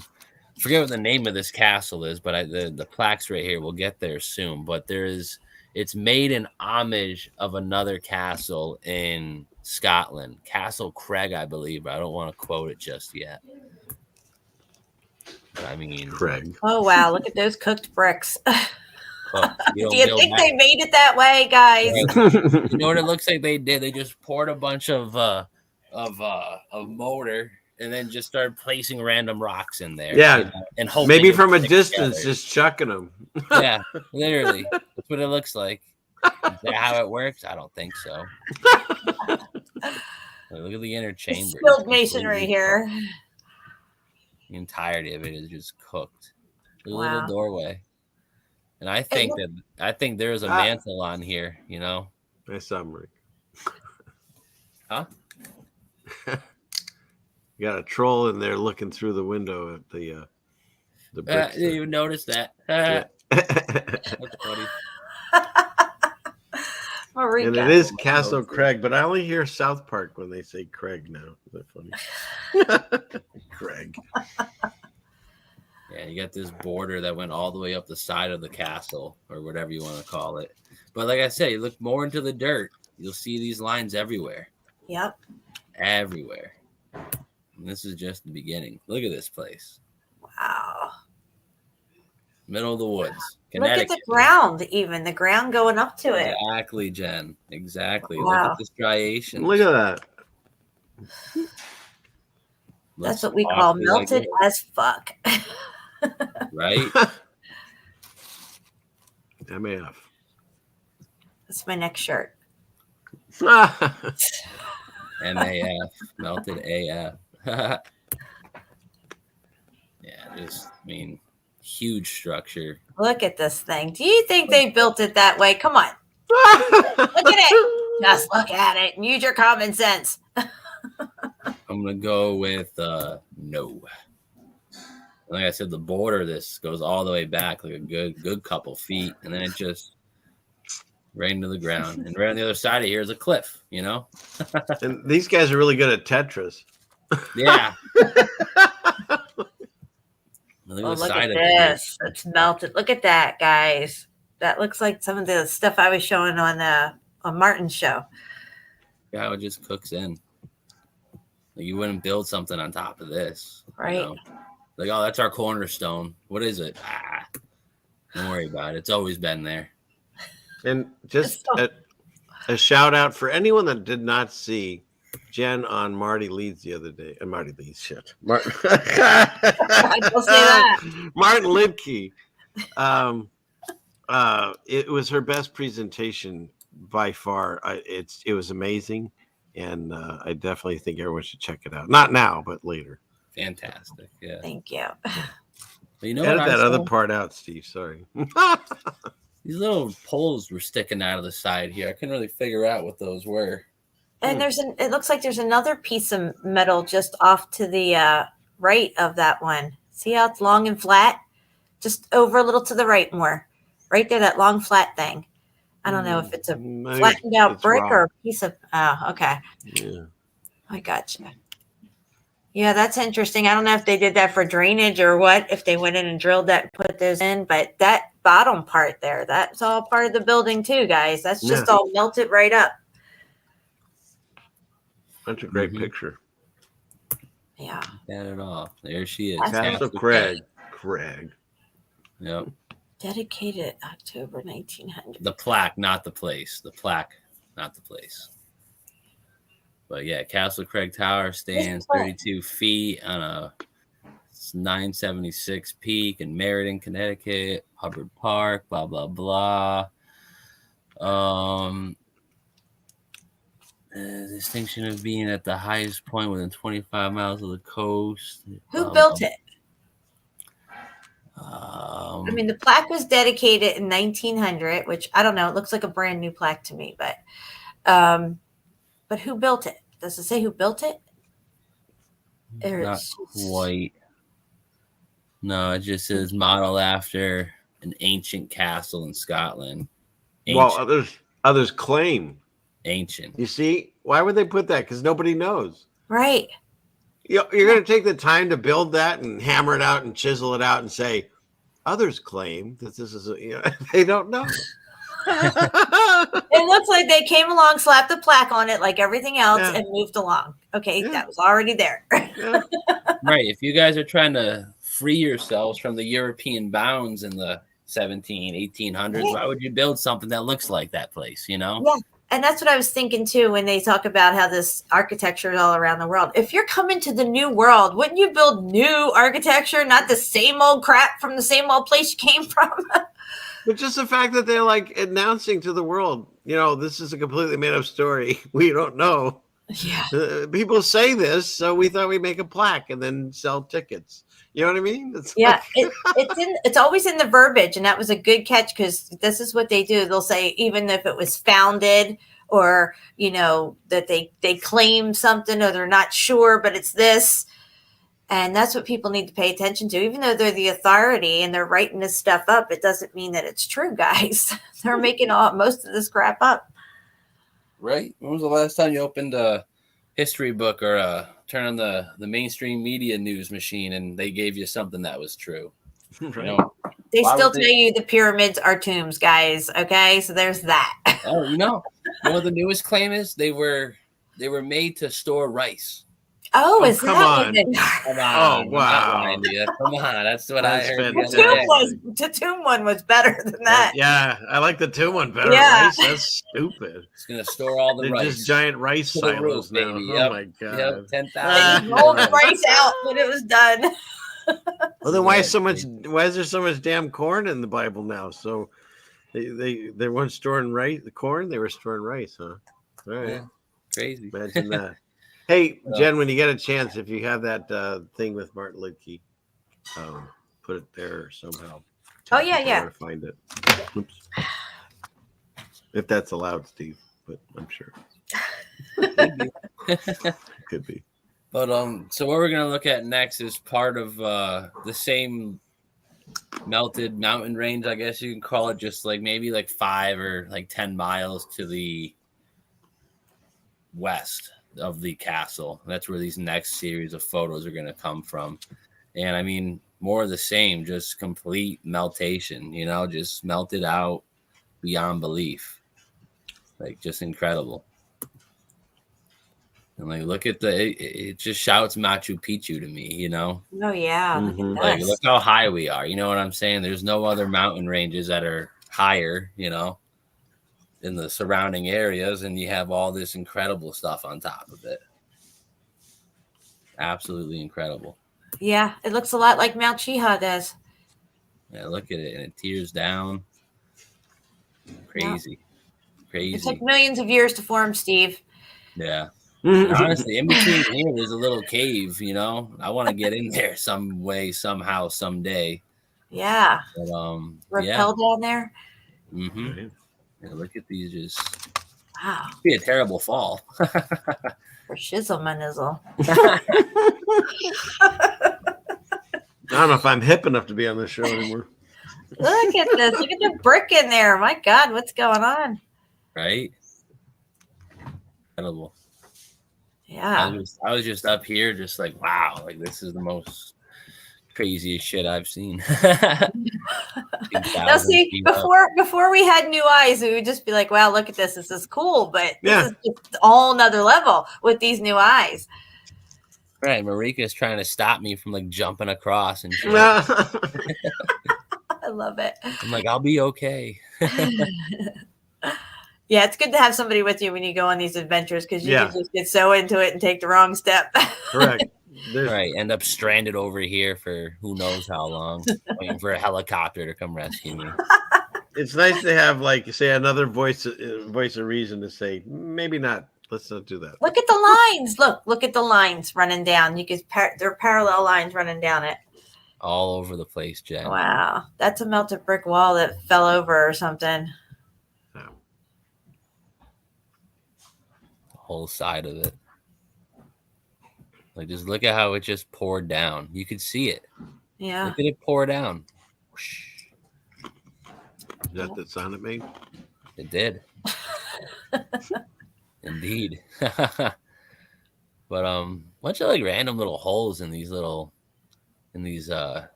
forget what the name of this castle is, but the plaques right here. We'll get there soon. But it's made in homage of another castle in Scotland, Castle Craig, I believe. But I don't want to quote it just yet. But I mean, Craig. Oh, wow. Look at those cooked bricks. Do Do you think they made it that way, guys? You know what it looks like they did? They just poured a bunch of mortar and then just started placing random rocks in there. Yeah. You know, and hoping Maybe it from a would stick distance, together. just chucking them. Yeah, literally. That's what it looks like. Is that how it works? I don't think so. Look at the inner chamber. Skilled masonry here. The entirety of it is just cooked. There's a Wow. little doorway. And I think there's a mantle on here, you know. Nice summary. Huh? You got a troll in there looking through the window at the bricks. Didn't even notice that. Yeah. That's funny. And it is Castle Craig, but I only hear South Park when they say Craig now. Is that funny? Craig. Yeah, you got this border that went all the way up the side of the castle, or whatever you want to call it. But like I said, you look more into the dirt, you'll see these lines everywhere. Yep. Everywhere. And this is just the beginning. Look at this place. Wow. Middle of the woods. Look at the ground, even the ground going up to it. Exactly, Jen. Exactly. Wow. Look at the striations. Look at that. That's what we call melted as fuck. Right? MAF. That's my next shirt. MAF, melted AF. Yeah, just, I mean, huge structure. Look at this thing. Do you think they built it that way? Come on. Look at it. Just look at it and use your common sense. I'm gonna go with no. Like I said, the border of this goes all the way back like a good couple feet, and then it just right into the ground. And right on the other side of here is a cliff, you know? And these guys are really good at Tetris. Yeah. Oh, look at this. It's melted. Look at that, guys. That looks like some of the stuff I was showing on Martin's show. Yeah, how it just cooks in. Like, you wouldn't build something on top of this. Right. You know? Like, oh, that's our cornerstone. What is it? Don't worry about it. It's always been there. And just a shout out for anyone that did not see Jen on Marty Leeds the other day. Marty Leeds, shit. Martin. Don't say that. Martin Lidke. It was her best presentation by far. It was amazing, and I definitely think everyone should check it out. Not now, but later. Fantastic. Yeah. Thank you. But you know Edit what that other part out, Steve. Sorry. These little poles were sticking out of the side here. I couldn't really figure out what those were. And it looks like there's another piece of metal just off to the right of that one. See how it's long and flat? Just over a little to the right more. Right there, that long flat thing. I don't know if it's a flattened out brick or a piece of, okay. Yeah. I gotcha. Yeah, that's interesting. I don't know if they did that for drainage or what, if they went in and drilled that and put those in, but that bottom part there, that's all part of the building too, guys. That's just all melted right up. That's a great picture. Yeah. Got it all. There she is. Castle Craig. Craig. Yep. Dedicated October 1900. The plaque, not the place. The plaque, not the place. But yeah, Castle Craig Tower stands 32 feet on a 976 peak in Meriden, Connecticut, Hubbard Park, blah, blah, blah. Distinction of being at the highest point within 25 miles of the coast. Who built it? I mean, the plaque was dedicated in 1900, which I don't know. It looks like a brand new plaque to me, but who built it? Does it say who built it? Not quite. No, it just says modeled after an ancient castle in Scotland. Well, others claim. Ancient. You see, why would they put that? Because nobody knows. Right. You're going to take the time to build that and hammer it out and chisel it out and say, others claim that this is, they don't know. It looks like they came along, slapped a plaque on it like everything else, and moved along. Okay, that was already there. Right. If you guys are trying to free yourselves from the European bounds in the 1800s, why would you build something that looks like that place, Yeah. And that's what I was thinking too when they talk about how this architecture is all around the world. If you're coming to the new world, wouldn't you build new architecture, not the same old crap from the same old place you came from? But just the fact that they're like announcing to the world, this is a completely made up story. We don't know. Yeah. People say this, so we thought we'd make a plaque and then sell tickets. You know what I mean? It's always in the verbiage, and that was a good catch because this is what they do. They'll say even if it was founded or that they claim something or they're not sure, but it's this, and that's what people need to pay attention to. Even though they're the authority and they're writing this stuff up, it doesn't mean that it's true, guys. They're making most of this crap up. Right. When was the last time you opened a history book or turn on the mainstream media news machine and they gave you something that was true? Right. They still tell you the pyramids are tombs, guys. Okay, so there's that. Oh, what the newest claim is? They were made to store rice. Oh, is come that on. Come on. Oh, wow. Come on. That's what I heard. The tomb one was better than that. Yeah, I like the tomb one better. Yeah. Rice, that's stupid. It's going to store all the They're rice. just giant rice To the roof, silos now. baby. Oh, Yep. my God. Yep. They 10,000. rolled the rice out when it was done. Well, then why is there so much damn corn in the Bible now? So they weren't storing rice, the corn, they were storing rice, huh? All right. Yeah, crazy. Imagine that. Hey, Jen, when you get a chance, if you have that thing with Martin Lidke, put it there somehow. Oh, Tell yeah, people yeah. where to find it. Oops. If that's allowed, Steve, but I'm sure. Could be. But so what we're gonna look at next is part of the same melted mountain range, I guess you can call it, just like maybe like 5 or like 10 miles to the west of the castle. That's where these next series of photos are gonna come from. And I mean, more of the same, just complete meltation, you know, just melted out beyond belief. Like just incredible. And like, look at it just shouts Machu Picchu to me, you know? Oh, yeah. Look Mhm. at Like, this. look how high we are. You know what I'm saying? There's no other mountain ranges that are higher, you know, in the surrounding areas. And you have all this incredible stuff on top of it. Absolutely incredible. Yeah, it looks a lot like Mount Chiha does. Yeah, look at it. And it tears down. Crazy. It Crazy. took millions of years to form, Steve. Yeah. And honestly, in between here, there's a little cave, you know. I want to get in there some way, somehow, someday. Yeah. But Rappel yeah. down there. Mm-hmm. Right. Yeah, look at these just Wow. it'd be a terrible fall. For shizzle my nizzle. I don't know if I'm hip enough to be on this show anymore. Look at this. Look at the brick in there. My God, what's going on? Right? Incredible. Yeah. I was just up here, just like, wow, like this is the most craziest shit I've seen. Now, see, before we had new eyes, we would just be like, wow, look at this. This is cool. But this is just a whole nother level with these new eyes. Right. Marika's trying to stop me from like jumping across and shit. I love it. I'm like, I'll be okay. Yeah, it's good to have somebody with you when you go on these adventures because you can just get so into it and take the wrong step. Correct. Right. End up stranded over here for who knows how long, waiting for a helicopter to come rescue me. It's nice to have, like, say, another voice of reason to say, maybe not. Let's not do that. Look at the lines. Look at the lines running down. You can there are parallel lines running down it. All over the place, Jen. Wow, that's a melted brick wall that fell over or something. The whole side of it. Like, just look at how it just poured down. You could see it. Yeah. Look at it pour down. Is that the sound it made? It did. Indeed. But bunch of like random little holes in these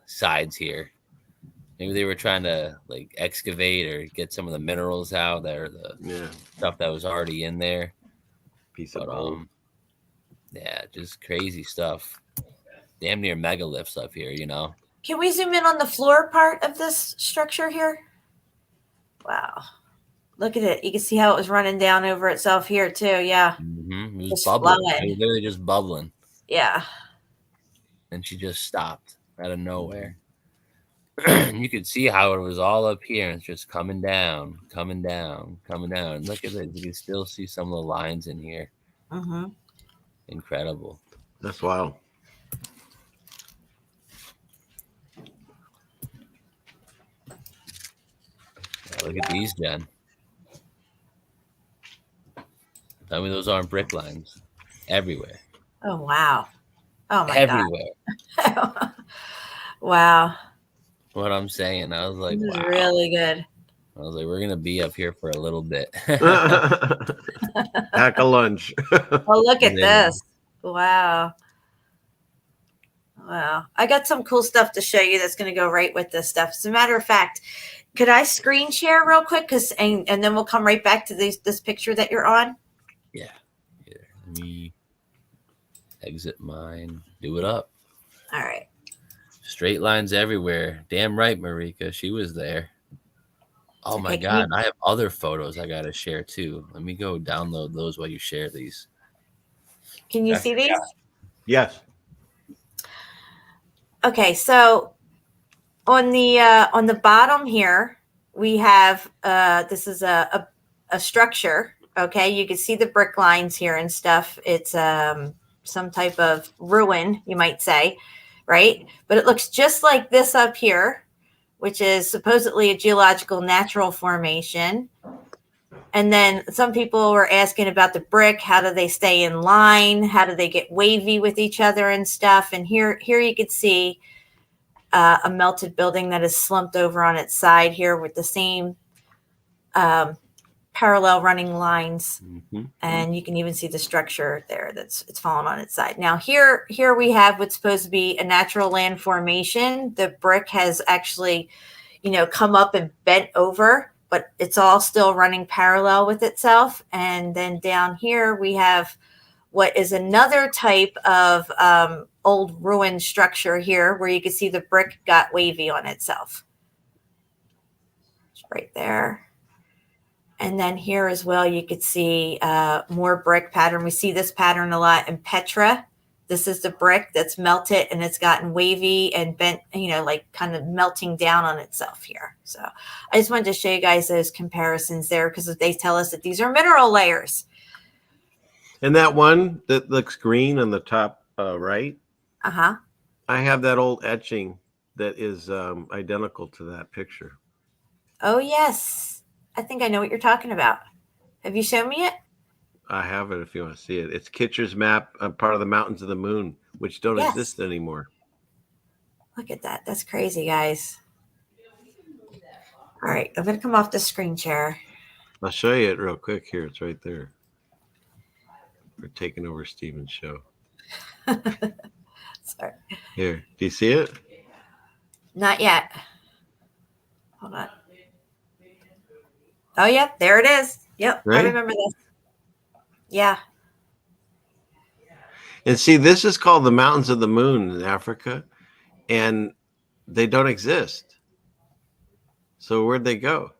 sides here. Maybe they were trying to like excavate or get some of the minerals out there, the stuff that was already in there. Piece of gold. Yeah, just crazy stuff. Damn near megaliths up here, you know. Can we zoom in on the floor part of this structure here? Wow. Look at it. You can see how it was running down over itself here too. Yeah. Mm-hmm. It was Just bubbling. flowing. It was literally just bubbling. Yeah. And she just stopped out of nowhere. You could see how it was all up here and it's just coming down, coming down, coming down. And look at this. You can still see some of the lines in here. Mm-hmm. Oh, Incredible. that's wild. Look at these, Jen. Tell me those aren't brick lines. Everywhere. Oh, wow. Oh, my Everywhere. God. Wow. What I'm saying. I was like, This is wow. really good. I was like, we're going to be up here for a little bit. Pack a lunch. Oh, look at this. Wow. Wow. I got some cool stuff to show you that's going to go right with this stuff. As a matter of fact, could I screen share real quick? And then we'll come right back to this picture that you're on. Yeah. Here, let me exit mine. Do it up. All right. Straight lines everywhere. Damn right, Marika. She was there. Oh my God. I have other photos I got to share too. Let me go download those while you share these. Can you see these? Yes. Okay. So on the bottom here, we have, this is a structure Okay, you can see the brick lines here and stuff. It's some type of ruin, you might say, right? But it looks just like this up here, which is supposedly a geological natural formation. And then some people were asking about the brick. How do they stay in line? How do they get wavy with each other and stuff? And here you could see a melted building that is slumped over on its side here with the same parallel running lines. Mm-hmm. And you can even see the structure there it's fallen on its side. Now here we have what's supposed to be a natural land formation. The brick has actually, come up and bent over, but it's all still running parallel with itself. And then down here we have what is another type of old ruined structure here, where you can see the brick got wavy on itself. It's right there. And then here as well, you could see more brick pattern. We see this pattern a lot in Petra. This is the brick that's melted and it's gotten wavy and bent, like kind of melting down on itself here. So I just wanted to show you guys those comparisons there, because they tell us that these are mineral layers. And that one that looks green on the top right, Uh-huh. I have that old etching that is identical to that picture. Oh, yes. I think I know what you're talking about. Have you shown me it? I have it if you want to see it. It's Kitcher's map, part of the Mountains of the Moon, which don't exist anymore. Look at that. That's crazy, guys. All right. I'm going to come off the screen share. I'll show you it real quick here. It's right there. We're taking over Steven's show. Sorry. Here. Do you see it? Not yet. Hold on. Oh, yeah. There it is. Yep. Right? I remember this. Yeah. And see, this is called the Mountains of the Moon in Africa, and they don't exist. So where'd they go?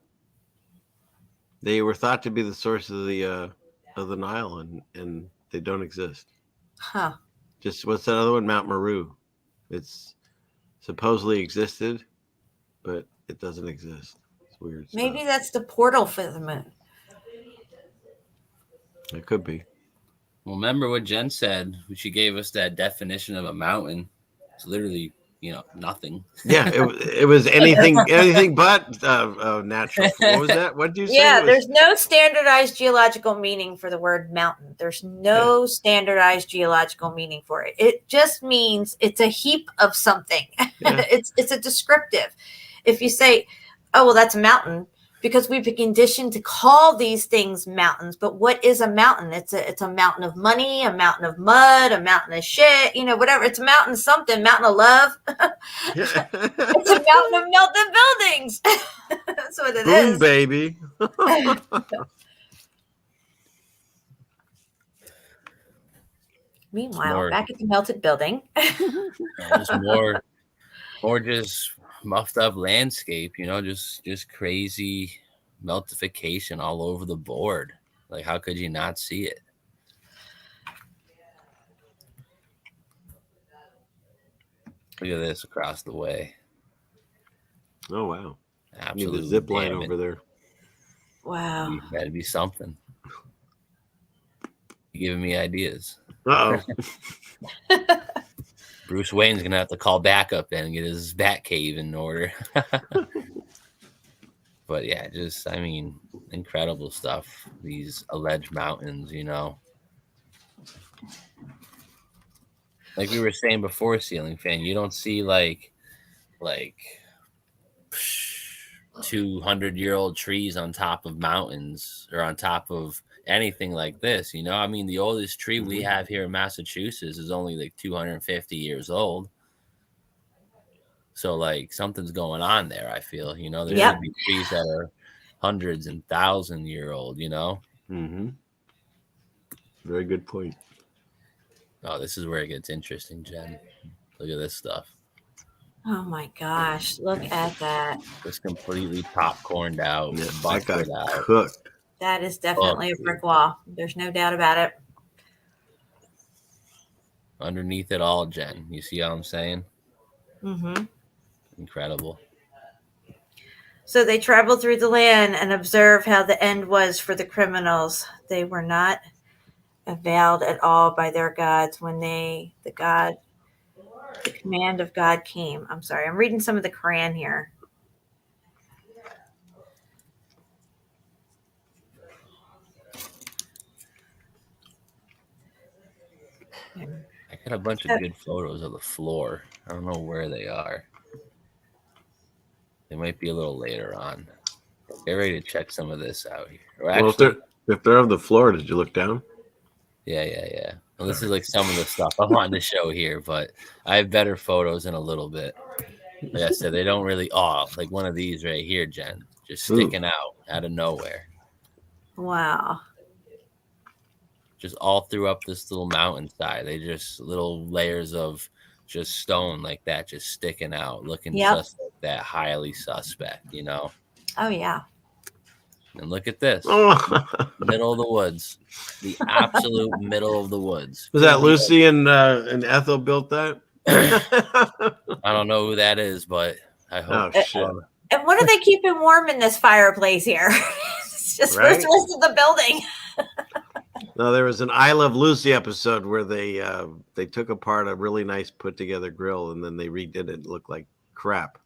They were thought to be the source of the Nile, and they don't exist. Huh. Just what's that other one? Mount Meru. It's supposedly existed, but it doesn't exist. It's weird. Maybe that's the portal for the moon. It could be. Well, remember what Jen said when she gave us that definition of a mountain? It's literally, nothing. Yeah, it was anything but natural. What was that? What did you say? Yeah, there's no standardized geological meaning for the word mountain. There's no standardized geological meaning for it. It just means it's a heap of something. Yeah. It's a descriptive. If you say, oh, well, that's a mountain, because we've been conditioned to call these things mountains. But what is a mountain? It's a mountain of money, a mountain of mud, a mountain of shit, whatever. It's a mountain something, mountain of love. It's a mountain of melted buildings. That's what it is. Boom, baby. Meanwhile, back at the melted building. There's more just muffed up landscape, just crazy meltification all over the board. Like, how could you not see it? Look at this across the way. Oh, wow. Absolutely. The zip line over there. Wow. That'd be something. You're giving me ideas. Uh-oh. Bruce Wayne's going to have to call backup then and get his bat cave in order. But yeah, incredible stuff. These alleged mountains, Like we were saying before, Ceiling Fan, you don't see like 200-year-old trees on top of mountains or on top of anything like this. The oldest tree we have here in Massachusetts is only like 250 years old. So like something's going on there, I feel. There should be trees that are hundreds and 1,000-year-old, Mm-hmm. Very good point. Oh, this is where it gets interesting, Jen. Look at this stuff. Oh my gosh, look at that. It's completely popcorned out. Yeah, that got cooked. That is definitely a brick wall. There's no doubt about it. Underneath it all, Jen. You see how I'm saying? Mm-hmm. Incredible. So they traveled through the land and observed how the end was for the criminals. They were not availed at all by their gods when the command of God came. I'm sorry, I'm reading some of the Quran here. I got a bunch of good photos of the floor. I don't know where they are. They might be a little later on. Get ready to check some of this out here. Or actually, if they're on the floor, did you look down? Yeah. Well, this is like some of the stuff I wanted to show here, but I have better photos in a little bit. Like I said, they don't really like one of these right here, Jen, just sticking out of nowhere. Wow. Just all through up this little mountainside. They just little layers of just stone like that, just sticking out, looking suspect, that highly suspect, you know? Oh, yeah. And look at this. Middle of the woods. The absolute middle of the woods. Was that Lucy and Ethel built that? I don't know who that is, but I hope. Oh, shit. And what are they keeping warm in this fireplace here? It's just for the rest of the building. No, there was an I Love Lucy episode where they took apart a really nice put together grill and then they redid it. It looked like crap.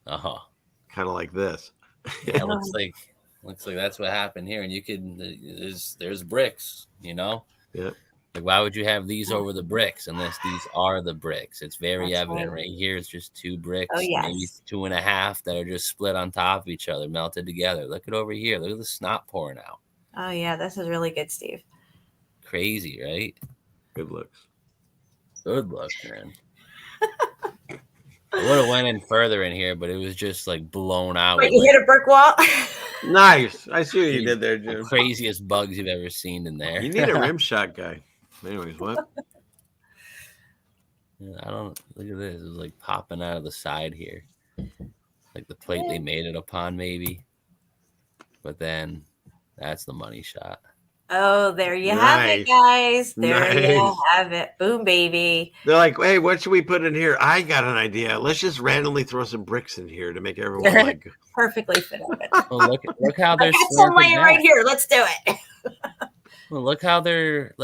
Uh-huh. Kind of like this. Yeah, it looks like that's what happened here. And you can there's bricks, you know? Yeah. Like why would you have these over the bricks unless these are the bricks? It's very evident right here. It's just 2 bricks, maybe 2.5 that are just split on top of each other, melted together. Look at over here. Look at the snot pouring out. Oh, yeah. This is really good, Steve. Crazy, right? Good looks. Good looks, man. I would have went in further in here, but it was just like blown out. Wait, you hit a brick wall? Nice. I see what you did there, Jim. The craziest bugs you've ever seen in there. You need a rim shot guy. Anyways, what? I don't look at this. It was like popping out of the side here. Like the plate they made it upon, maybe. But then that's the money shot. Oh, there you have it, guys. There you have it. Boom, baby. They're like, hey, what should we put in here? I got an idea. Let's just randomly throw some bricks in here to make everyone like perfectly fit of it. Well, look how they're some laying right here. Let's do it. Well, look how they're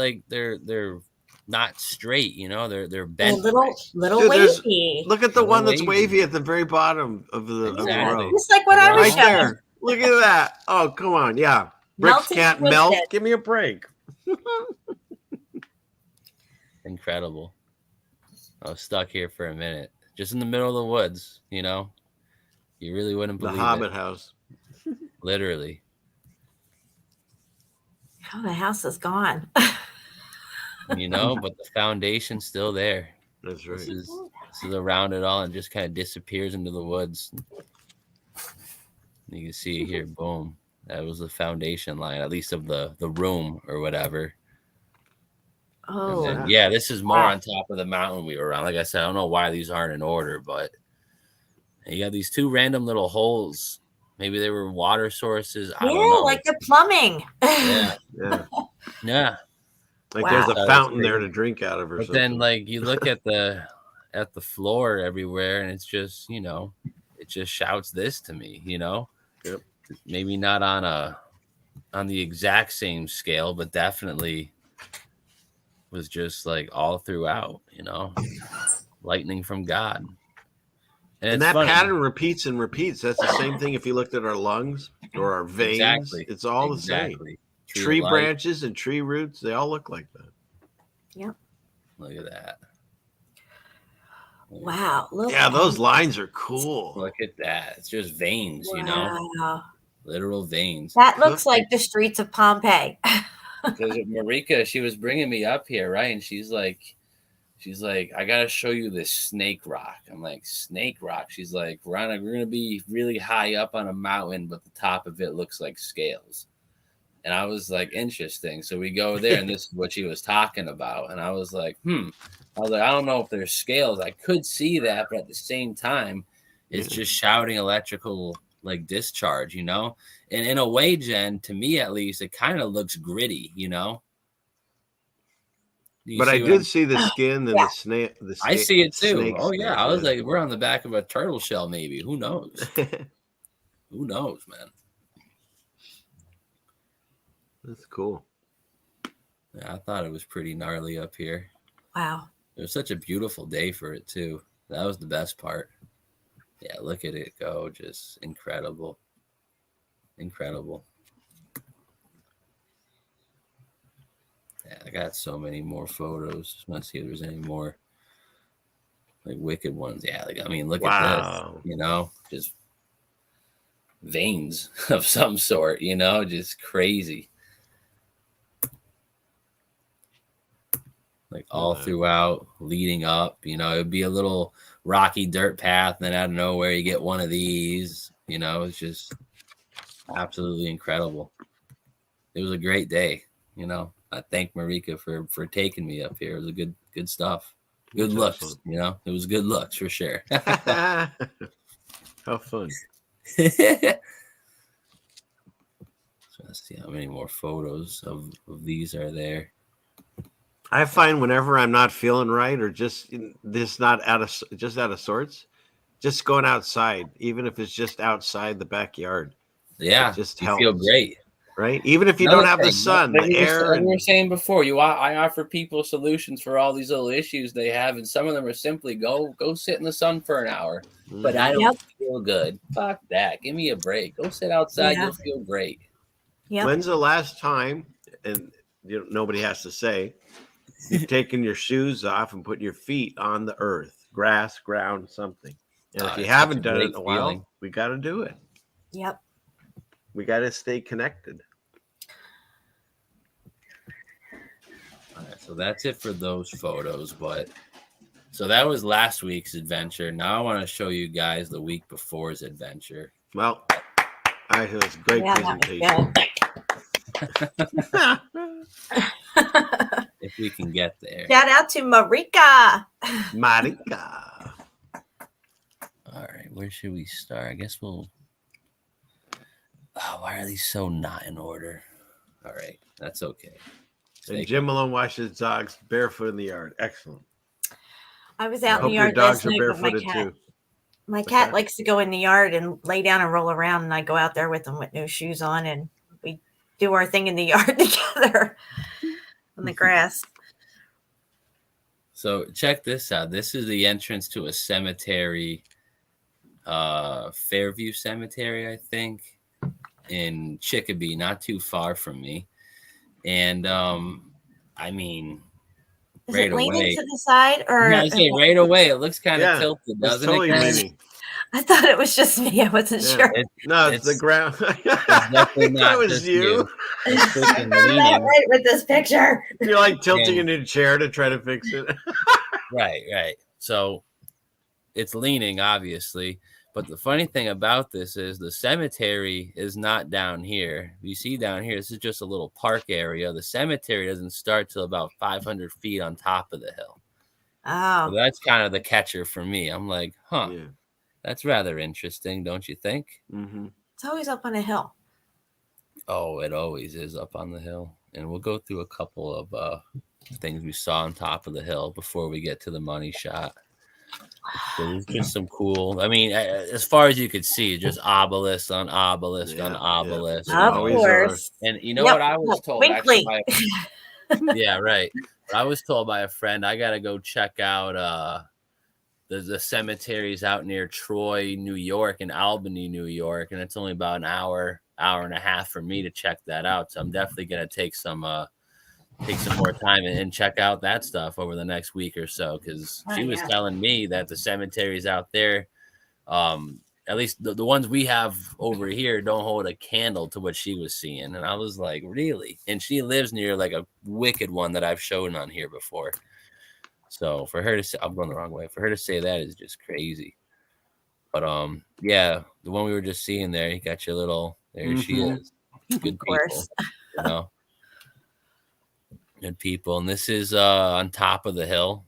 not straight, you know, they're bent. A little wavy. Look at the one that's wavy at the very bottom of the row. Just like what I was showing. There. Look at that. Oh, come on. Yeah. Bricks can't melt. Give me a break. Incredible. I was stuck here for a minute. Just in the middle of the woods, you know. You really wouldn't believe it. The Hobbit house. Literally. Oh, the house is gone. You know, but the foundation's still there. That's right. This is around it all and just kind of disappears into the woods. You can see it here. Boom. That was the foundation line, at least of the room or whatever. Oh, then, yeah. This is more on top of the mountain we were around. Like I said, I don't know why these aren't in order, but you got these 2 random little holes. Maybe they were water sources. I don't know. Like the plumbing. Yeah. Like there's a fountain there to drink out of or something. Then like you look at the floor everywhere and it's just, you know, it just shouts this to me, you know. Yep. Maybe not on the exact same scale, but definitely was just like all throughout, you know, lightning from God. And that pattern repeats and repeats. That's the same thing if you looked at our lungs or our veins. Exactly. It's all the same. Tree branches and tree roots, they all look like that. Yep. Look at that. Wow. Those lines are cool. Look at that. It's just veins, you know. Literal veins. That looks like the streets of Pompeii. Because Marika, she was bringing me up here, right? And she's like, I gotta show you this snake rock. I'm like, snake rock. She's like, we're gonna be really high up on a mountain, but the top of it looks like scales. And I was like, interesting. So we go there, and this is what she was talking about. And I was like, I was like, I don't know if there's scales. I could see that, but at the same time, it's just shouting electrical like discharge, you know. And in a way, Jen, to me at least, it kind of looks gritty, you know. But I did see the skin and the snake. I see it too. Oh yeah, I was like, we're on the back of a turtle shell, maybe. Who knows? Who knows, man? That's cool. Yeah, I thought it was pretty gnarly up here. Wow. It was such a beautiful day for it too. That was the best part. Yeah, look at it go. Just incredible. Incredible. Yeah, I got so many more photos. Just want to see if there's any more like wicked ones. Yeah, like I mean, look at this. You know, just veins of some sort, you know, just crazy. Like all throughout, leading up, you know, it'd be a little rocky dirt path, and then out of nowhere you get one of these, you know, it's just absolutely incredible. It was a great day, you know. I thank Marika for taking me up here. It was a good stuff. Good That's looks, awesome. you know. It was good looks for sure. How fun. So let's see how many more photos of these are there. I find whenever I'm not feeling right or just not out of sorts, just going outside, even if it's just outside the backyard. Yeah, just you helps. feel great. Right? Even if you don't have the sun, the air. We were saying before, I offer people solutions for all these little issues they have, and some of them are simply go sit in the sun for an hour. But I don't feel good. Fuck that. Give me a break. Go sit outside. You'll feel great. Yeah. When's the last time, and nobody has to say, you've taken your shoes off and put your feet on the earth, grass, ground, something. And if you haven't done it in a while, we got to do it. Yep. We got to stay connected. All right, so that's it for those photos. But so that was last week's adventure. Now I want to show you guys the week before's adventure. Well, it was a great presentation. If we can get there. Shout out to Marika. Marika. All right, where should we start? I guess we'll. Oh, why are these so not in order? All right, that's okay. And Jim Malone washes dogs barefoot in the yard. Excellent. I was out in the your yard dogs last night with my cat. too. My cat likes to go in the yard and lay down and roll around, and I go out there with him with no shoes on, and we do our thing in the yard together on the grass. So check this out. This is the entrance to a cemetery, Fairview Cemetery, I think, in Chicopee, not too far from me. And I mean, Is right it leaning away to the side, or yeah, I say right away it looks kind of tilted, doesn't totally it? Guys? Leaning. I thought it was just me. I wasn't sure. It's the ground. It's definitely not was just you. It's freaking Not leaning. right with this picture. You're like tilting in your chair to try to fix it. Right. So it's leaning, obviously. But the funny thing about this is the cemetery is not down here. You see down here, this is just a little park area. The cemetery doesn't start till about 500 feet on top of the hill. Oh. So that's kind of the catcher for me. I'm like, that's rather interesting, don't you think? Mm-hmm. It's always up on a hill. Oh, it always is up on the hill. And we'll go through a couple of things we saw on top of the hill before we get to the money shot. So there's just some cool, I mean, as far as you could see, just obelisk on obelisk on obelisk. Yeah. Of course. And you know what I was told? Winkley. Yeah, right. I was told by a friend, I got to go check out the cemeteries out near Troy, New York, and Albany, New York. And it's only about an hour and a half for me to check that out. So I'm definitely going to take some more time and check out that stuff over the next week or so, because she was telling me that the cemeteries out there, at least the ones we have over here, don't hold a candle to what she was seeing. And I was like, really? And she lives near like a wicked one that I've shown on here before. So for her to say, I'm going the wrong way. For her to say that is just crazy. But yeah, the one we were just seeing there, you got your little, there she is. Good people, you know. Good people. And this is on top of the hill.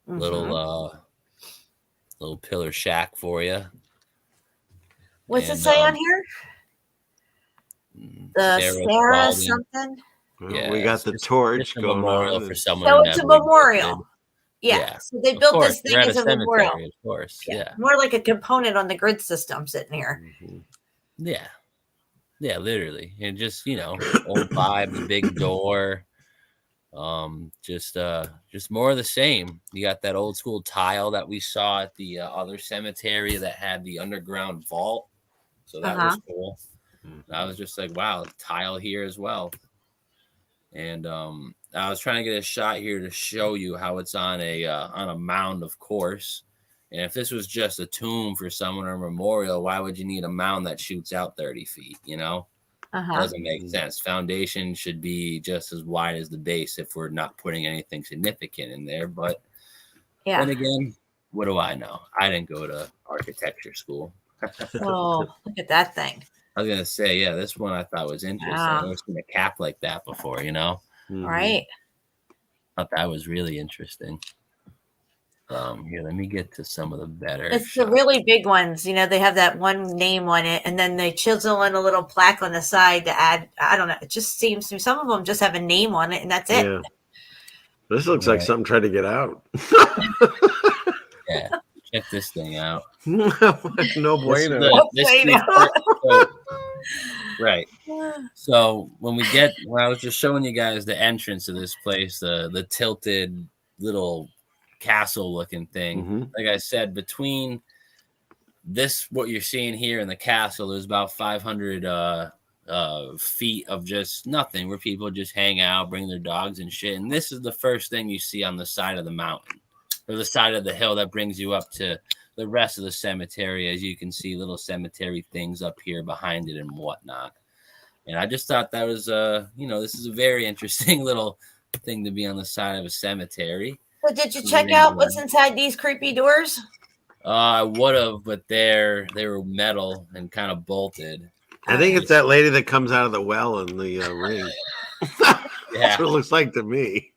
Little pillar shack for you. What's it say on here? The Sarah something? Well, we got the torch a going memorial on. for someone. So it's a memorial. Yeah. So they built this thing as a memorial. Of course. Yeah. More like a component on the grid system sitting here. Mhm. Yeah. Yeah, literally. And just, old vibe, the big door. Just more of the same. You got that old school tile that we saw at the other cemetery that had the underground vault. So that was cool. And I was just like, wow, tile here as well. And I was trying to get a shot here to show you how it's on a mound, of course. And if this was just a tomb for someone or a memorial, why would you need a mound that shoots out 30 feet? Doesn't make sense. Foundation should be just as wide as the base if we're not putting anything significant in there. But then again, what do I know? I didn't go to architecture school. Oh, look at that thing. I was gonna say, yeah, this one I thought was interesting. I've never seen a cap like that before, Right. Thought that was really interesting. Here, let me get to some of the better. It's the really big ones. They have that one name on it, and then they chisel in a little plaque on the side to add. I don't know. It just seems to some of them just have a name on it, and that's it. Yeah. This looks like something tried to get out. Yeah. Check this thing out. No bueno. Right. So when I was just showing you guys the entrance to this place, the tilted little castle looking thing. Like I said, between what you're seeing here in the castle, there's about 500 feet of just nothing where people just hang out, bring their dogs and shit. And this is the first thing you see on the side of the mountain or the side of the hill that brings you up to the rest of the cemetery. As you can see, little cemetery things up here behind it and whatnot. And I just thought that was, this is a very interesting little thing to be on the side of a cemetery. So did you check out what's inside these creepy doors? I would have, but they were metal and kind of bolted. I think it's that lady that comes out of the well in the ring. That's what it looks like to me.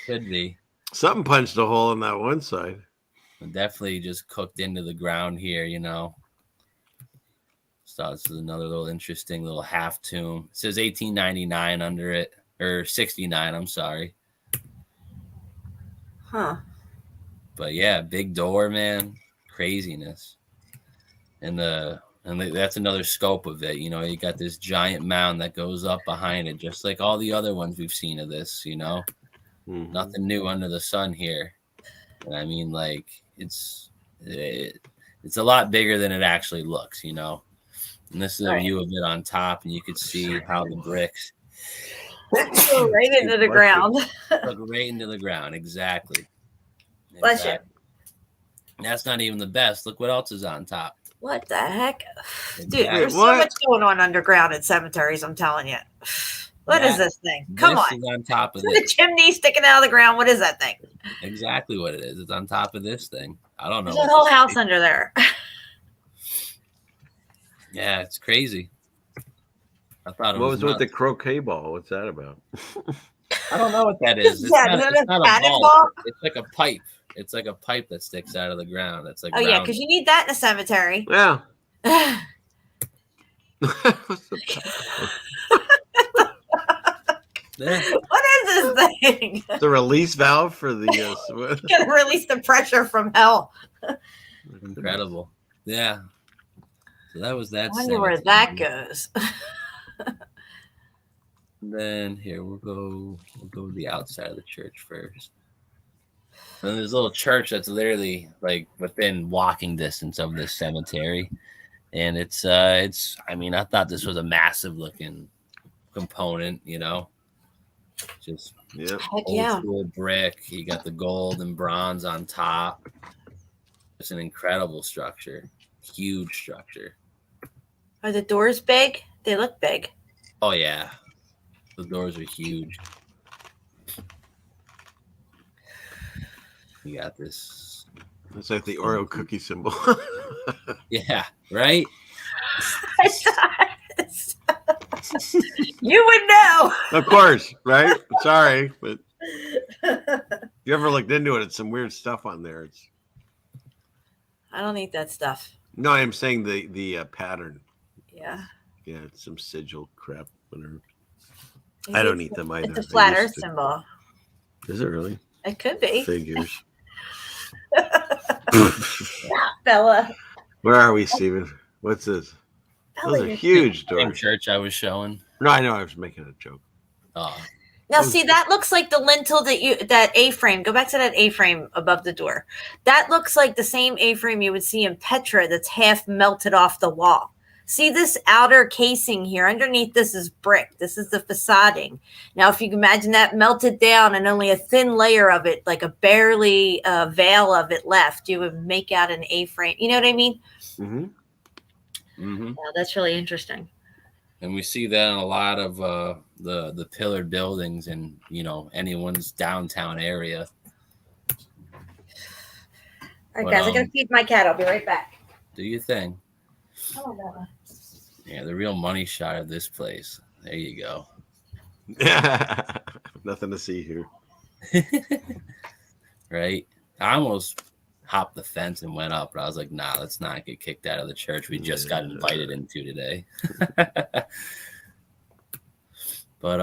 Could be. Something punched a hole in that one side. Definitely just cooked into the ground here, So this is another little interesting little half tomb. It says 1899 under it, or 69, I'm sorry. Huh. But yeah, big door, man. Craziness. And that's another scope of it. You got this giant mound that goes up behind it, just like all the other ones we've seen of this, Nothing new under the sun here. And I mean, like, it's a lot bigger than it actually looks, And this is a view of it on top, and you could see how the bricks go right into the ground. Right into the ground, exactly. Bless you. That's not even the best. Look what else is on top. What the heck? Dude, there's so much going on underground at cemeteries, I'm telling you. What is this thing? Come on. Is on top of the chimney sticking out of the ground. What is that thing? Exactly what it is. It's on top of this thing. I don't know. There's a whole house under there. Yeah, it's crazy. I thought it what was with the croquet ball? What's that about? I don't know what that is. It's not a ball. It's like a pipe. It's like a pipe that sticks out of the ground. It's like yeah, because you need that in a cemetery. Yeah. What is this thing? The release valve for the gonna release the pressure from hell. Incredible. Yeah. So that was that. I wonder where that goes. Then here we'll go to the outside of the church first. And there's a little church that's literally like within walking distance of this cemetery. And it's I mean, I thought this was a massive looking component, just old school brick. You got the gold and bronze on top. It's an incredible structure, huge structure. Are the doors big? They look big. Oh yeah, the doors are huge. You got this. It's like the Oreo cookie symbol. Yeah, right? You would know. Of course, right? Sorry, but you ever looked into it? It's some weird stuff on there. I don't eat that stuff. No, I'm saying the pattern. Yeah. Yeah, it's some sigil crap. Whatever. I don't eat them either. It's a flat Earth symbol. Is it really? It could be. Figures. Bella. Where are we, Steven? What's this? Bella, Those are you're huge Same doors. church I was showing. No, I know. I was making a joke. Oh, Now, see, that looks like the lintel that A-frame. Go back to that A-frame above the door. That looks like the same A-frame you would see in Petra that's half melted off the wall. See this outer casing here? Underneath this is brick. This is the facading. Now, if you can imagine that melted down and only a thin layer of it, like a barely veil of it left, you would make out an A-frame. You know what I mean? Mm-hmm. mm-hmm. Wow, that's really interesting. And we see that in a lot of the pillared buildings in, you know, anyone's downtown area. All right, guys, I gotta feed my cat. I'll be right back. Do your thing. Oh, Bella. Yeah, the real money shot of this place. There you go. Nothing to see here. Right? I almost hopped the fence and went up, but I was like, nah, let's not get kicked out of the church we just got invited into today. But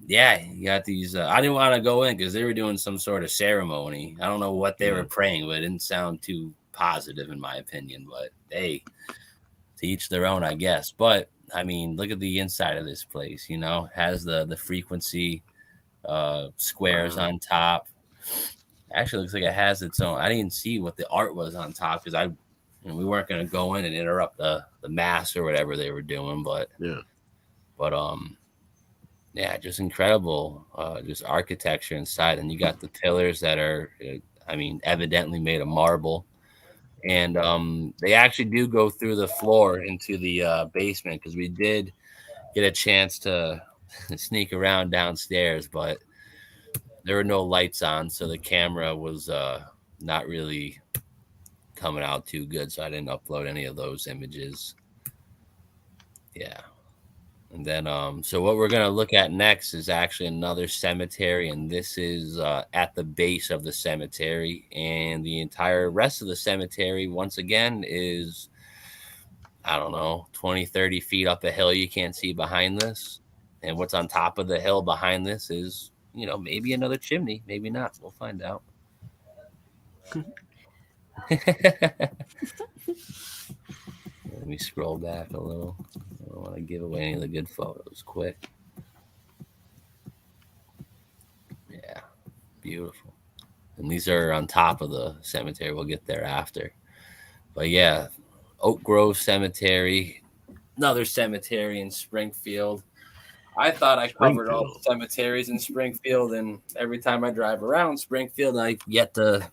yeah, you got these. I didn't want to go in because they were doing some sort of ceremony. I don't know what they were praying, but it didn't sound too positive in my opinion. But hey, to each their own, I guess. But I mean, look at the inside of this place. You know, has the frequency squares on top. Actually, looks like it has its own. I didn't see what the art was on top because we weren't going to go in and interrupt the mass or whatever they were doing. But yeah, just incredible, just architecture inside. And you got the pillars that are, I mean, evidently made of marble. And they actually do go through the floor into the basement because we did get a chance to sneak around downstairs, but there were no lights on, so the camera was not really coming out too good, so I didn't upload any of those images. Yeah. And then, so what we're going to look at next is actually another cemetery, and this is at the base of the cemetery, and the entire rest of the cemetery, once again, is, I don't know, 20, 30 feet up a hill you can't see behind this. And what's on top of the hill behind this is, you know, maybe another chimney, maybe not. We'll find out. Let me scroll back a little. I don't want to give away any of the good photos quick. Yeah, beautiful. And these are on top of the cemetery. We'll get there after. But yeah, Oak Grove Cemetery, another cemetery in Springfield. I thought I covered all the cemeteries in Springfield, and every time I drive around Springfield, I get to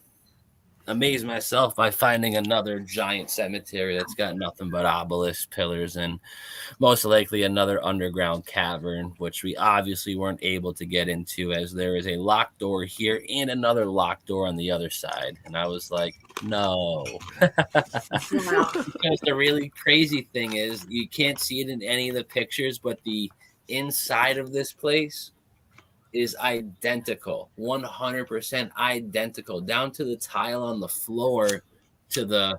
amaze myself by finding another giant cemetery that's got nothing but obelisks, pillars, and most likely another underground cavern, which we obviously weren't able to get into as there is a locked door here and another locked door on the other side. And I was like, no. Because the really crazy thing is you can't see it in any of the pictures, but the inside of this place is identical, 100% identical, down to the tile on the floor, to the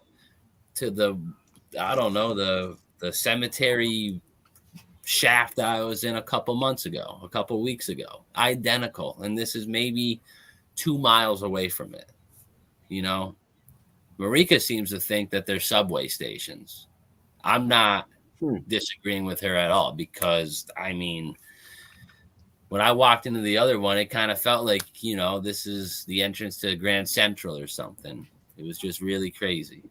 I don't know, the cemetery shaft that I was in a couple weeks ago, identical. And this is maybe 2 miles away from it. You know, Marika seems to think that they're subway stations. I'm not disagreeing with her at all, because I mean, when I walked into the other one, it kind of felt like, you know, this is the entrance to Grand Central or something. It was just really crazy.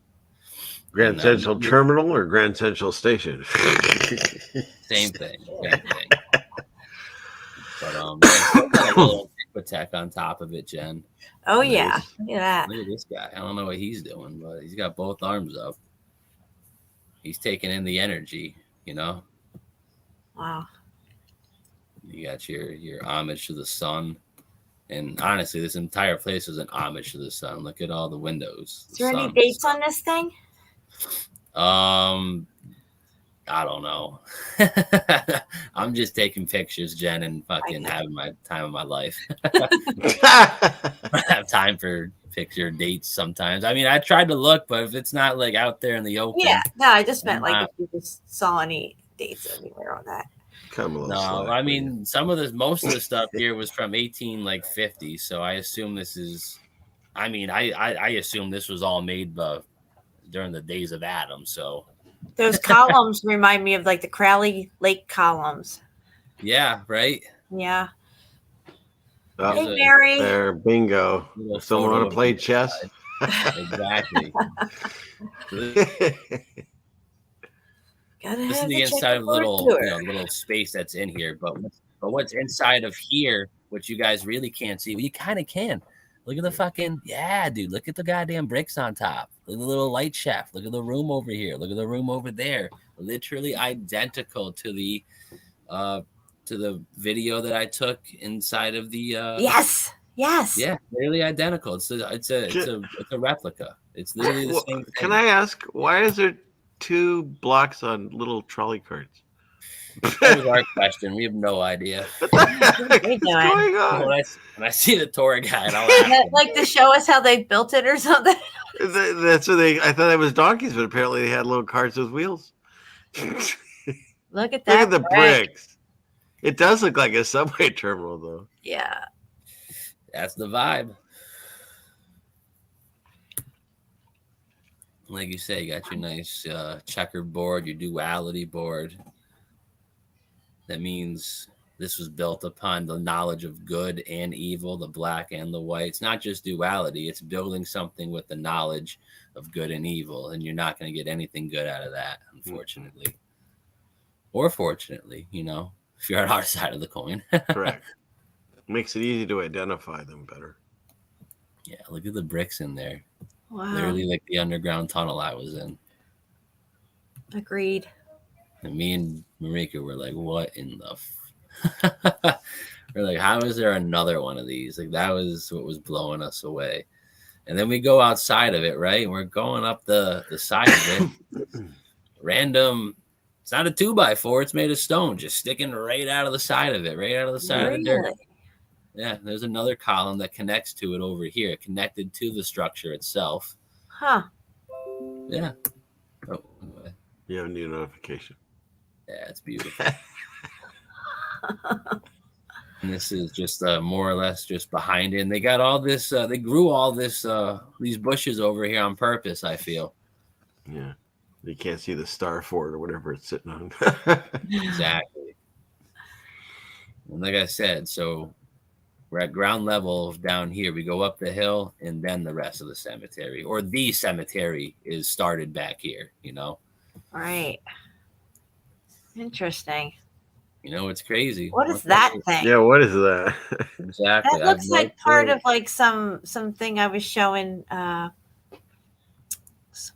Grand Central Terminal or Grand Central Station? Same thing. But got a little tech on top of it, Jen. Oh yeah, look at that. Look at this guy. I don't know what he's doing, but he's got both arms up. He's taking in the energy, you know. Wow. You got your homage to the sun. And honestly, this entire place is an homage to the sun. Look at all the windows. Is there any dates on this thing? I don't know. I'm just taking pictures, Jen, and fucking having my time of my life. I have time for picture dates sometimes. I mean, I tried to look, but if it's not like out there in the open. Yeah, no, I just meant like if you just saw any dates anywhere on that. Come a little No, slack, I will you? mean most of the stuff here was from 1850, so I assume this is. I mean, I assume this was all made during the days of Adam. So Those columns remind me of like the Crowley Lake columns. yeah, right. Yeah. Oh, Hey, Mary. there, bingo. Little Someone photo want to of play the chess? Exactly. Gotta This is have the the inside of the checkerboard little, tour. little space that's in here. But what's inside of here, which you guys really can't see, well, you kind of can. Look at the fucking dude. Look at the goddamn bricks on top. Look at the little light shaft. Look at the room over here. Look at the room over there. Literally identical to the video that I took inside of the. Yes. Yeah, nearly identical. It's a replica. It's literally the same thing. Can I ask, why is there 2 blocks on little trolley carts? That was our question. We have no idea. What the heck is going on? When I see the tour guide, I'll ask him. Like to show us how they built it or something. That's what I thought it was donkeys, but apparently they had little carts with wheels. Look at that. Look at the bricks. It does look like a subway terminal, though. Yeah. That's the vibe. Like you say, you got your nice checkerboard, your duality board. That means this was built upon the knowledge of good and evil, the black and the white. It's not just duality. It's building something with the knowledge of good and evil. And you're not going to get anything good out of that, unfortunately. Or fortunately, if you're on our side of the coin. Correct. Makes it easy to identify them better. Yeah, look at the bricks in there. Wow. Literally like the underground tunnel I was in. Agreed. And me and Marika were like, what in the we're like, how is there another one of these? Like, that was what was blowing us away. And then we go outside of it, right? And we're going up the side of it. Random, it's not a 2x4, it's made of stone, just sticking right out of the side of it, right out of the side of the dirt. Yeah, there's another column that connects to it over here, connected to the structure itself. Huh. Yeah. Oh, anyway. You have a new notification. Yeah, it's beautiful. And this is just more or less just behind it. And they got all this, they grew all this, these bushes over here on purpose, I feel. Yeah. You can't see the star fort or whatever it's sitting on. Exactly. And like I said, so we're at ground level down here. We go up the hill and then the rest of the cemetery, or the cemetery, is started back here, Right. Interesting. It's crazy. What is that thing? Yeah, what is that? Exactly. That looks like part of like something I was showing, some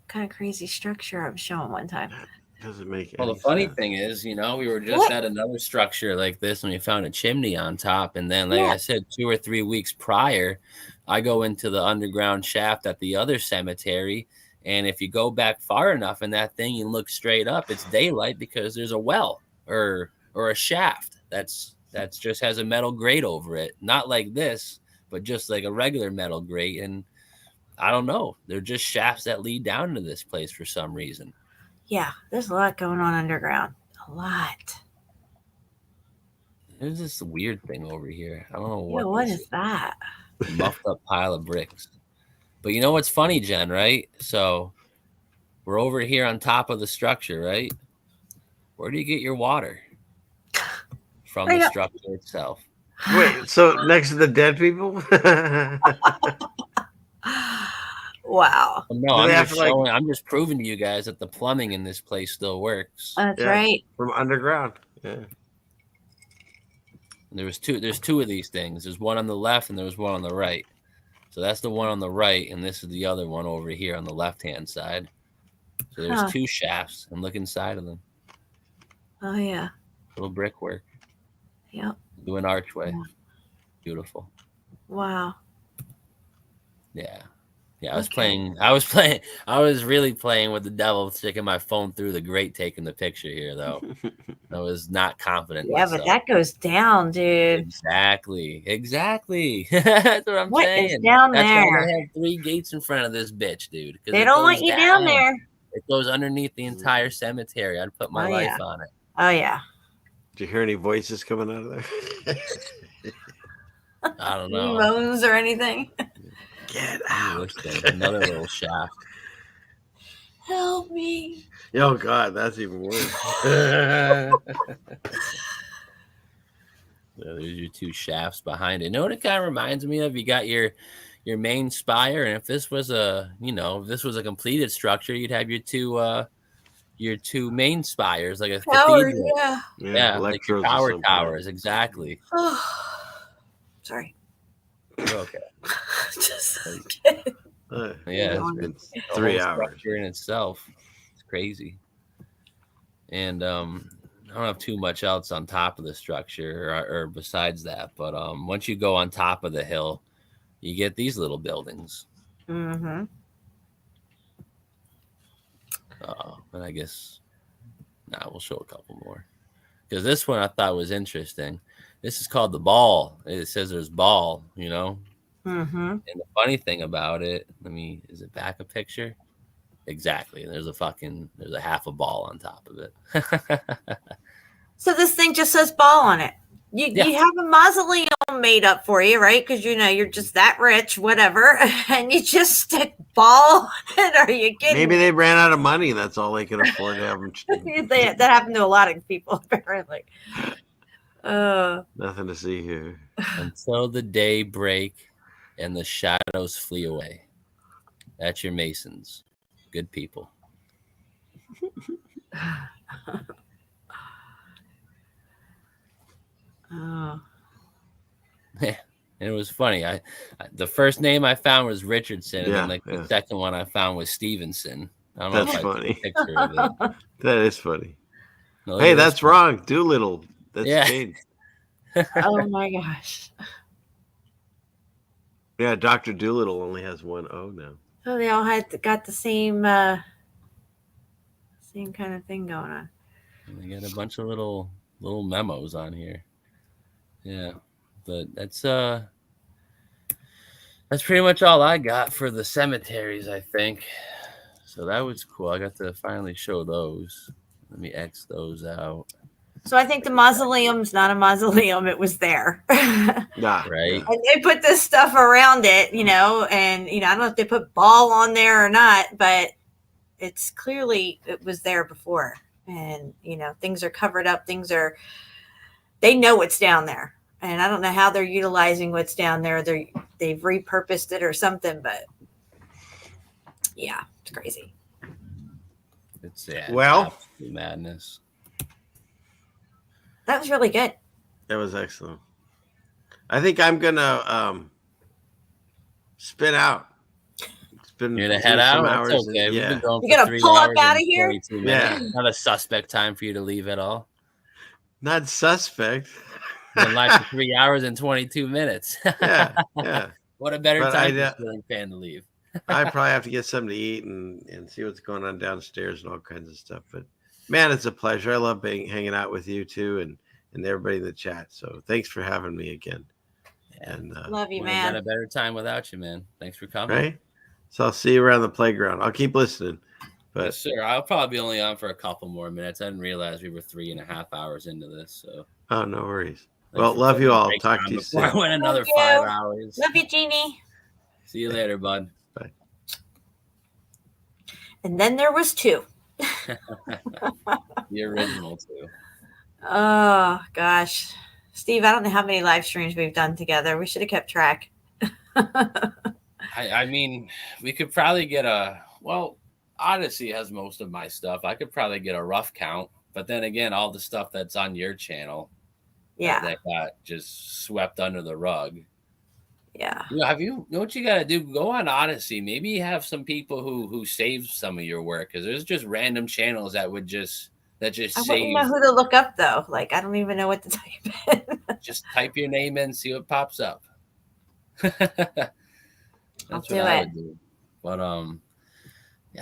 kind of crazy structure I was showing one time. Doesn't make Well, any the funny sense. thing is, we were just at another structure like this and we found a chimney on top. And then, like I said, 2 or 3 weeks prior, I go into the underground shaft at the other cemetery. And if you go back far enough in that thing, you look straight up, it's daylight because there's a well or a shaft that's just has a metal grate over it. Not like this, but just like a regular metal grate. And I don't know. They're just shafts that lead down into this place for some reason. Yeah, there's a lot going on underground. A lot. There's this weird thing over here. I don't know what. Yeah, what is that? Muffed up pile of bricks. But you know what's funny, Jen, right? So we're over here on top of the structure, right? Where do you get your water? From the structure itself. Wait, so next to the dead people? Wow. No, I'm just proving to you guys that the plumbing in this place still works. That's right. From underground. Yeah. And there's two of these things. There's one on the left and there's one on the right. So that's the one on the right, and this is the other one over here on the left-hand side. So there's 2 shafts, and look inside of them. Oh, yeah. Little brickwork. Yep. Do an archway. Yeah. Beautiful. Wow. Yeah. Yeah, I was really playing with the devil, sticking my phone through the grate, taking the picture here, though. I was not confident. Yeah, but that goes down, dude. Exactly. That's what I'm saying. What is down That's there? why they have 3 gates in front of this bitch, dude. They don't want you down there. It goes underneath the entire cemetery. I'd put my life on it. Oh yeah. Did you hear any voices coming out of there? I don't know. Moans or anything. Get Ooh, out. what's that? Another little shaft. Help me. Oh God, that's even worse. So there's your two shafts behind it. You know what it kind of reminds me of? You got your main spire, and if this was a completed structure, you'd have your two main spires, like a Towers, cathedral. yeah. Yeah, like your electrodes or power something. towers, exactly. Sorry. You're okay. Just Yeah, It's a 3 whole hours. structure in itself. It's crazy. And I don't have too much else on top of the structure or besides that, but once you go on top of the hill, you get these little buildings. Mm-hmm. And I guess we'll show a couple more, because this one I thought was interesting. This is called the ball. It says there's ball, you know. Mm-hmm. And the funny thing about it, is it back a picture? Exactly. There's a half a ball on top of it. So this thing just says ball on it. You have a mausoleum made up for you, right? Because you're just that rich, whatever, and you just stick ball on it. Are you kidding? Maybe they ran out of money. That's all they could afford to have them. That happened to a lot of people, apparently. Nothing to see here. Until the day break and the shadows flee away. That's your Masons. Good people. Oh. Yeah, and it was funny. I the first name I found was Richardson, and then the second one I found was Stevenson. I don't know That's if funny. I took a picture of it. That is funny. No, hey, that's wrong. Doolittle. That's changed. Oh my gosh. Yeah, Dr. Doolittle only has one O now. Oh, they all got the same kind of thing going on. And they got a bunch of little memos on here. Yeah, but that's pretty much all I got for the cemeteries, I think. So that was cool. I got to finally show those. Let me X those out. So I think the mausoleum's not a mausoleum. It was there. Yeah. Right. And they put this stuff around it, and I don't know if they put ball on there or not, but it's clearly it was there before. And, things are covered up. They know what's down there. And I don't know how they're utilizing what's down there. They've repurposed it or something, but yeah, it's crazy. It's madness. That was really good. That was excellent. I think I'm gonna spin out. You're gonna head out. That's okay. Yeah. We've been going You're for gonna 3 pull up hours out of and here? 42 minutes. Yeah. Not a suspect time for you to leave at all. Not suspect. Been live for 3 hours and 22 minutes. Yeah. What a better But time for Ceiling Fan to leave. I probably have to get something to eat and see what's going on downstairs and all kinds of stuff. But man, it's a pleasure. I love hanging out with you too and everybody in the chat. So thanks for having me again. Yeah. And love you, Wouldn't have man. been a better time without you, man. Thanks for coming. Right. So I'll see you around the playground. I'll keep listening. But yes, sir. I'll probably be only on for a couple more minutes. I didn't realize we were 3.5 hours into this. So no worries. Well, love you all. Talk to you soon. I went another Thank 5 you. hours. Love you, Jeannie. See you later, bud. Bye. And then there was 2. The original too. Oh gosh, Steve, I don't know how many live streams we've done together. We should have kept track. I mean, we could probably get Odyssey has most of my stuff. I could probably get a rough count, but then again, all the stuff that's on your channel, that got just swept under the rug. Yeah. You know what you got to do? Go on Odyssey. Maybe you have some people who save some of your work, because there's just random channels that just I save. wouldn't know who to look up though. Like I don't even know what to type in. Just type your name in, see what pops up. That's I'll what do I it. would do. But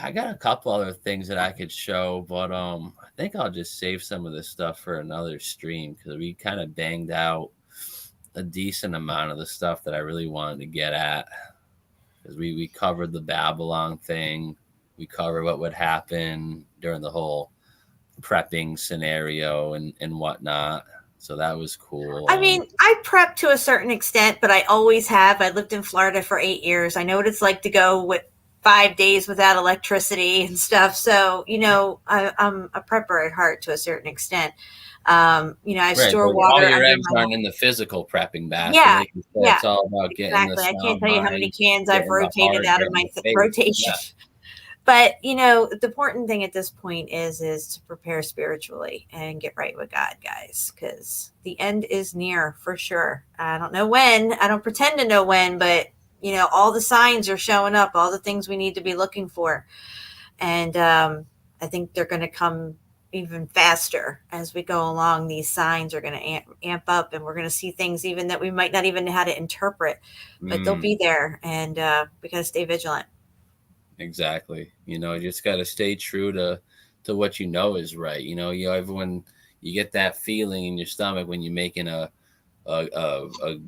I got a couple other things that I could show, but I think I'll just save some of this stuff for another stream, because we kind of banged out a decent amount of the stuff that I really wanted to get at, because we covered the Babylon thing. We covered what would happen during the whole prepping scenario and whatnot. So that was cool. I mean, I prep to a certain extent, but I always have. I lived in Florida for 8 years. I know what it's like to go with 5 days without electricity and stuff. So, I'm a prepper at heart to a certain extent. I right, store but water all your under eggs my aren't in the physical prepping basket. Yeah, Like you said, yeah, it's all about getting the exactly. I can't sound tell you how many mind, cans I've getting the rotated heart, out of getting my the faith. rotation. Yeah, But the important thing at this point is to prepare spiritually and get right with God, guys, because the end is near for sure. I don't know when. I don't pretend to know when, but all the signs are showing up, all the things we need to be looking for, and I think they're going to come even faster as we go along. These signs are going to amp up, and we're going to see things even that we might not even know how to interpret, but they'll be there, and we got to stay vigilant. exactly. You just got to stay true to what you know is right. Everyone, you get that feeling in your stomach when you're making a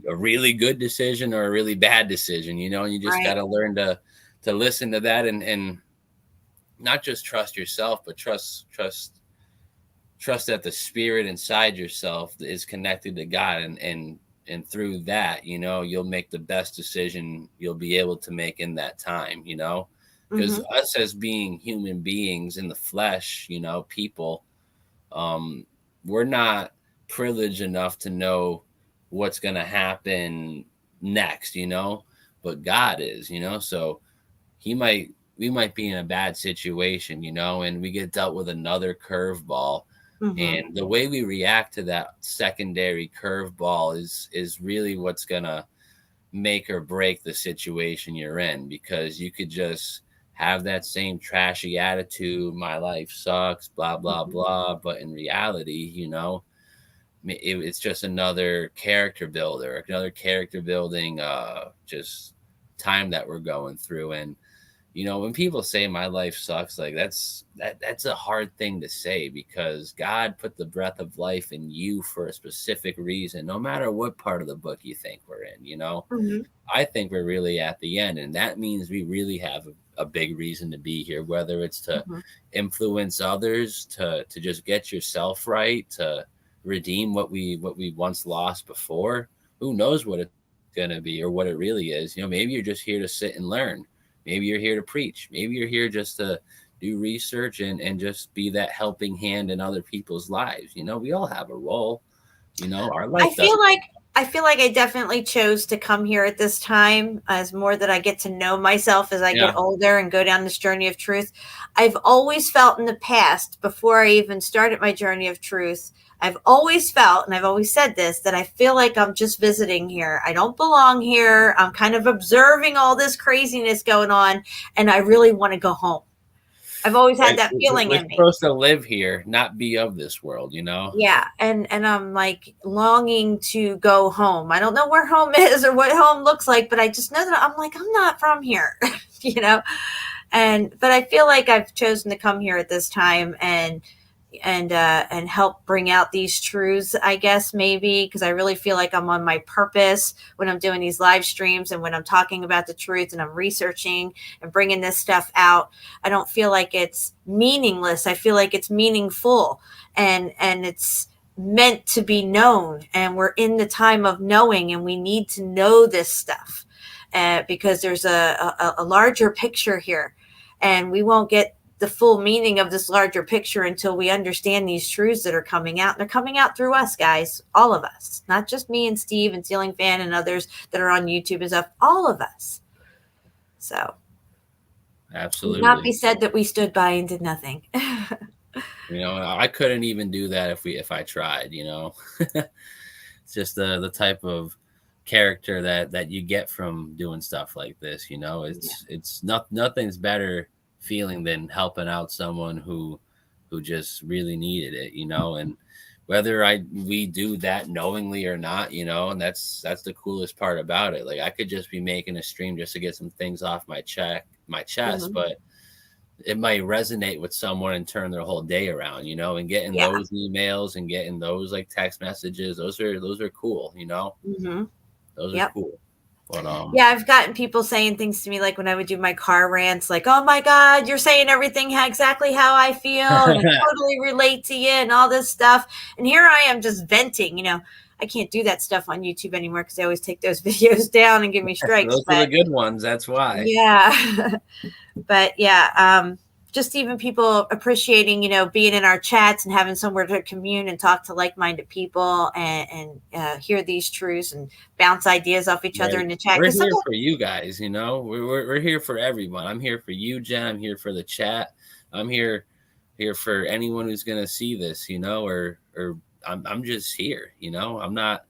really good decision or a really bad decision, and you just Right. got to learn to listen to that and not just trust yourself, but trust that the spirit inside yourself is connected to God, and through that, you'll make the best decision you'll be able to make in that time, because Mhm. us as being human beings in the flesh, people, we're not privileged enough to know what's going to happen next, but God is, so we might be in a bad situation, and we get dealt with another curveball. Mhm. And the way we react to that secondary curveball is really what's going to make or break the situation you're in, because you could just have that same trashy attitude, my life sucks, blah, blah, blah. But in reality, it's just another character building, just time that we're going through. And when people say my life sucks, like that's a hard thing to say, because God put the breath of life in you for a specific reason, no matter what part of the book you think we're in. Mhm. I think we're really at the end, and that means we really have a big reason to be here, whether it's to Mhm. influence others, to just get yourself right, to redeem what we once lost before. Who knows what it's gonna be or what it really is? Maybe you're just here to sit and learn. Maybe you're here to preach. Maybe you're here just to do research and just be that helping hand in other people's lives. We all have a role. Our I life feel doesn't. like I feel like I definitely chose to come here at this time, as more that I get to know myself as I Yeah. get older and go down this journey of truth. I've always felt in the past, before I even started my journey of truth, I've always felt, and I've always said this, that I feel like I'm just visiting here. I don't belong here. I'm kind of observing all this craziness going on, and I really want to go home. I've always had Right. that feeling We're in me. supposed to live here, not be of this world, Yeah, and I'm like longing to go home. I don't know where home is or what home looks like, but I just know that I'm like, I'm not from here, you know. But I feel like I've chosen to come here at this time and help bring out these truths, I guess, maybe, because I really feel like I'm on my purpose when I'm doing these live streams and when I'm talking about the truth and I'm researching and bringing this stuff out. I don't feel like it's meaningless. I feel like it's meaningful, and it's meant to be known, and we're in the time of knowing, and we need to know this stuff, because there's a larger picture here, and we won't get the full meaning of this larger picture until we understand these truths that are coming out. And they're coming out through us, guys, all of us, not just me and Steve and Ceiling Fan and others that are on YouTube and stuff, all of us. So not be Absolutely. said that we stood by and did nothing. I couldn't even do that if I tried, It's just the type of character that you get from doing stuff like this, It's nothing's better feeling than helping out someone who just really needed it, and whether we do that knowingly or not, and that's the coolest part about it. Like, I could just be making a stream just to get some things off my chest, Mhm. but it might resonate with someone and turn their whole day around, and getting Yeah. those emails and getting those like text messages, those are cool, Mm-hmm. those are Yep. cool. But yeah, I've gotten people saying things to me like when I would do my car rants, like, "Oh my God, you're saying everything exactly how I feel, and I totally relate to you, and all this stuff." And here I am just venting. I can't do that stuff on YouTube anymore because they always take those videos down and give me strikes. those are the good ones. That's why. Yeah. But yeah, just even people appreciating, being in our chats and having somewhere to commune and talk to like-minded people and hear these truths and bounce ideas off each other in the chat. We're here Sometimes, for you guys, we're here for everyone. I'm here for you, Jen. I'm here for the chat. I'm here for anyone who's gonna see this, or I'm just here, I'm not.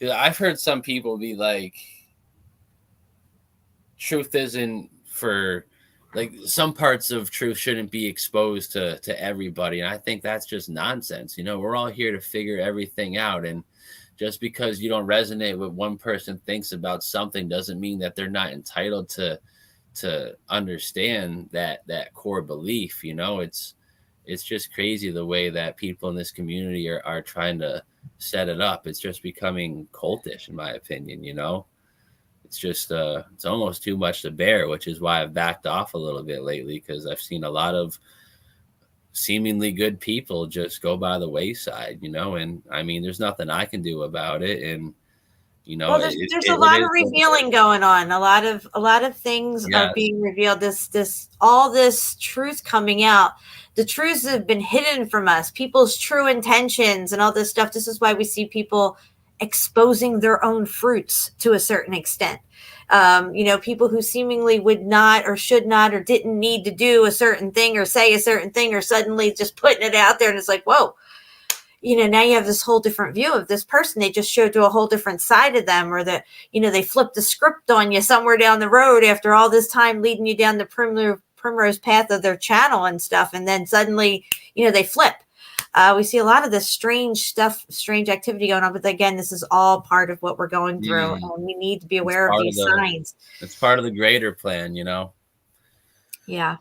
I've heard some people be like, truth isn't for, like, some parts of truth shouldn't be exposed to everybody, and I think that's just nonsense. We're all here to figure everything out, and just because you don't resonate with one person thinks about something doesn't mean that they're not entitled to understand that core belief. It's just crazy the way that people in this community are trying to set it up. It's just becoming cultish, in my opinion. It's just it's almost too much to bear, which is why I've backed off a little bit lately, because I've seen a lot of seemingly good people just go by the wayside, and I mean, there's nothing I can do about it. And well, there's a lot of revealing going on. A lot of things are being revealed. All this truth coming out. The truths have been hidden from us, people's true intentions and all this stuff. This is why we see people exposing their own fruits to a certain extent. People who seemingly would not or should not or didn't need to do a certain thing or say a certain thing, or suddenly just putting it out there, and it's like, whoa, now you have this whole different view of this person. They just showed you a whole different side of them, or that, they flipped the script on you somewhere down the road after all this time leading you down the primrose path of their channel and stuff. And then suddenly, they flip. We see a lot of this strange activity going on. But again, this is all part of what we're going through. And we need to be aware of these signs. It's part of the greater plan, Yeah.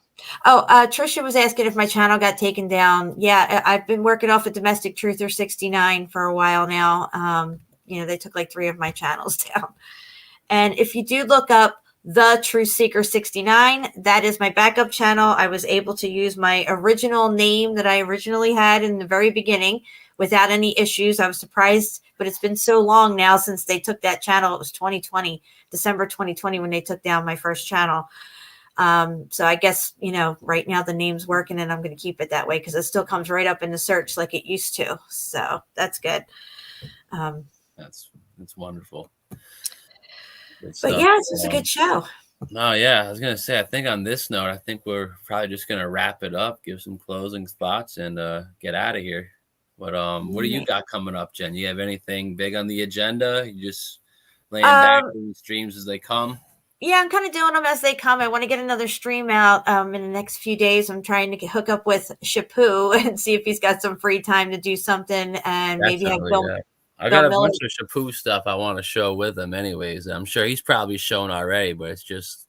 Oh, Trisha was asking if my channel got taken down. Yeah, I've been working off a Domestic Truther 69 for a while now. They took like 3 of my channels down. And if you do look up The Truth Seeker 69, that is my backup channel. I was able to use my original name that I originally had in the very beginning without any issues. I was surprised, but it's been so long now since they took that channel. It was 2020, December 2020, when they took down my first channel. So I guess, right now the name's working, and I'm going to keep it that way because it still comes right up in the search like it used to. So that's good. That's wonderful. But yeah, this was a good show. Oh yeah, I was gonna say, I think on this note, I think we're probably just gonna wrap it up, give some closing thoughts, and get out of here. But what do you got coming up, Jen? You have anything big on the agenda? You just laying back in the streams as they come? Yeah, I'm kind of doing them as they come. I want to get another stream out in the next few days. I'm trying to hook up with Shapu and see if he's got some free time to do something, and maybe have Bill. Yeah. I got a bunch of Shapu stuff I want to show with him anyways. I'm sure he's probably shown already, but it's just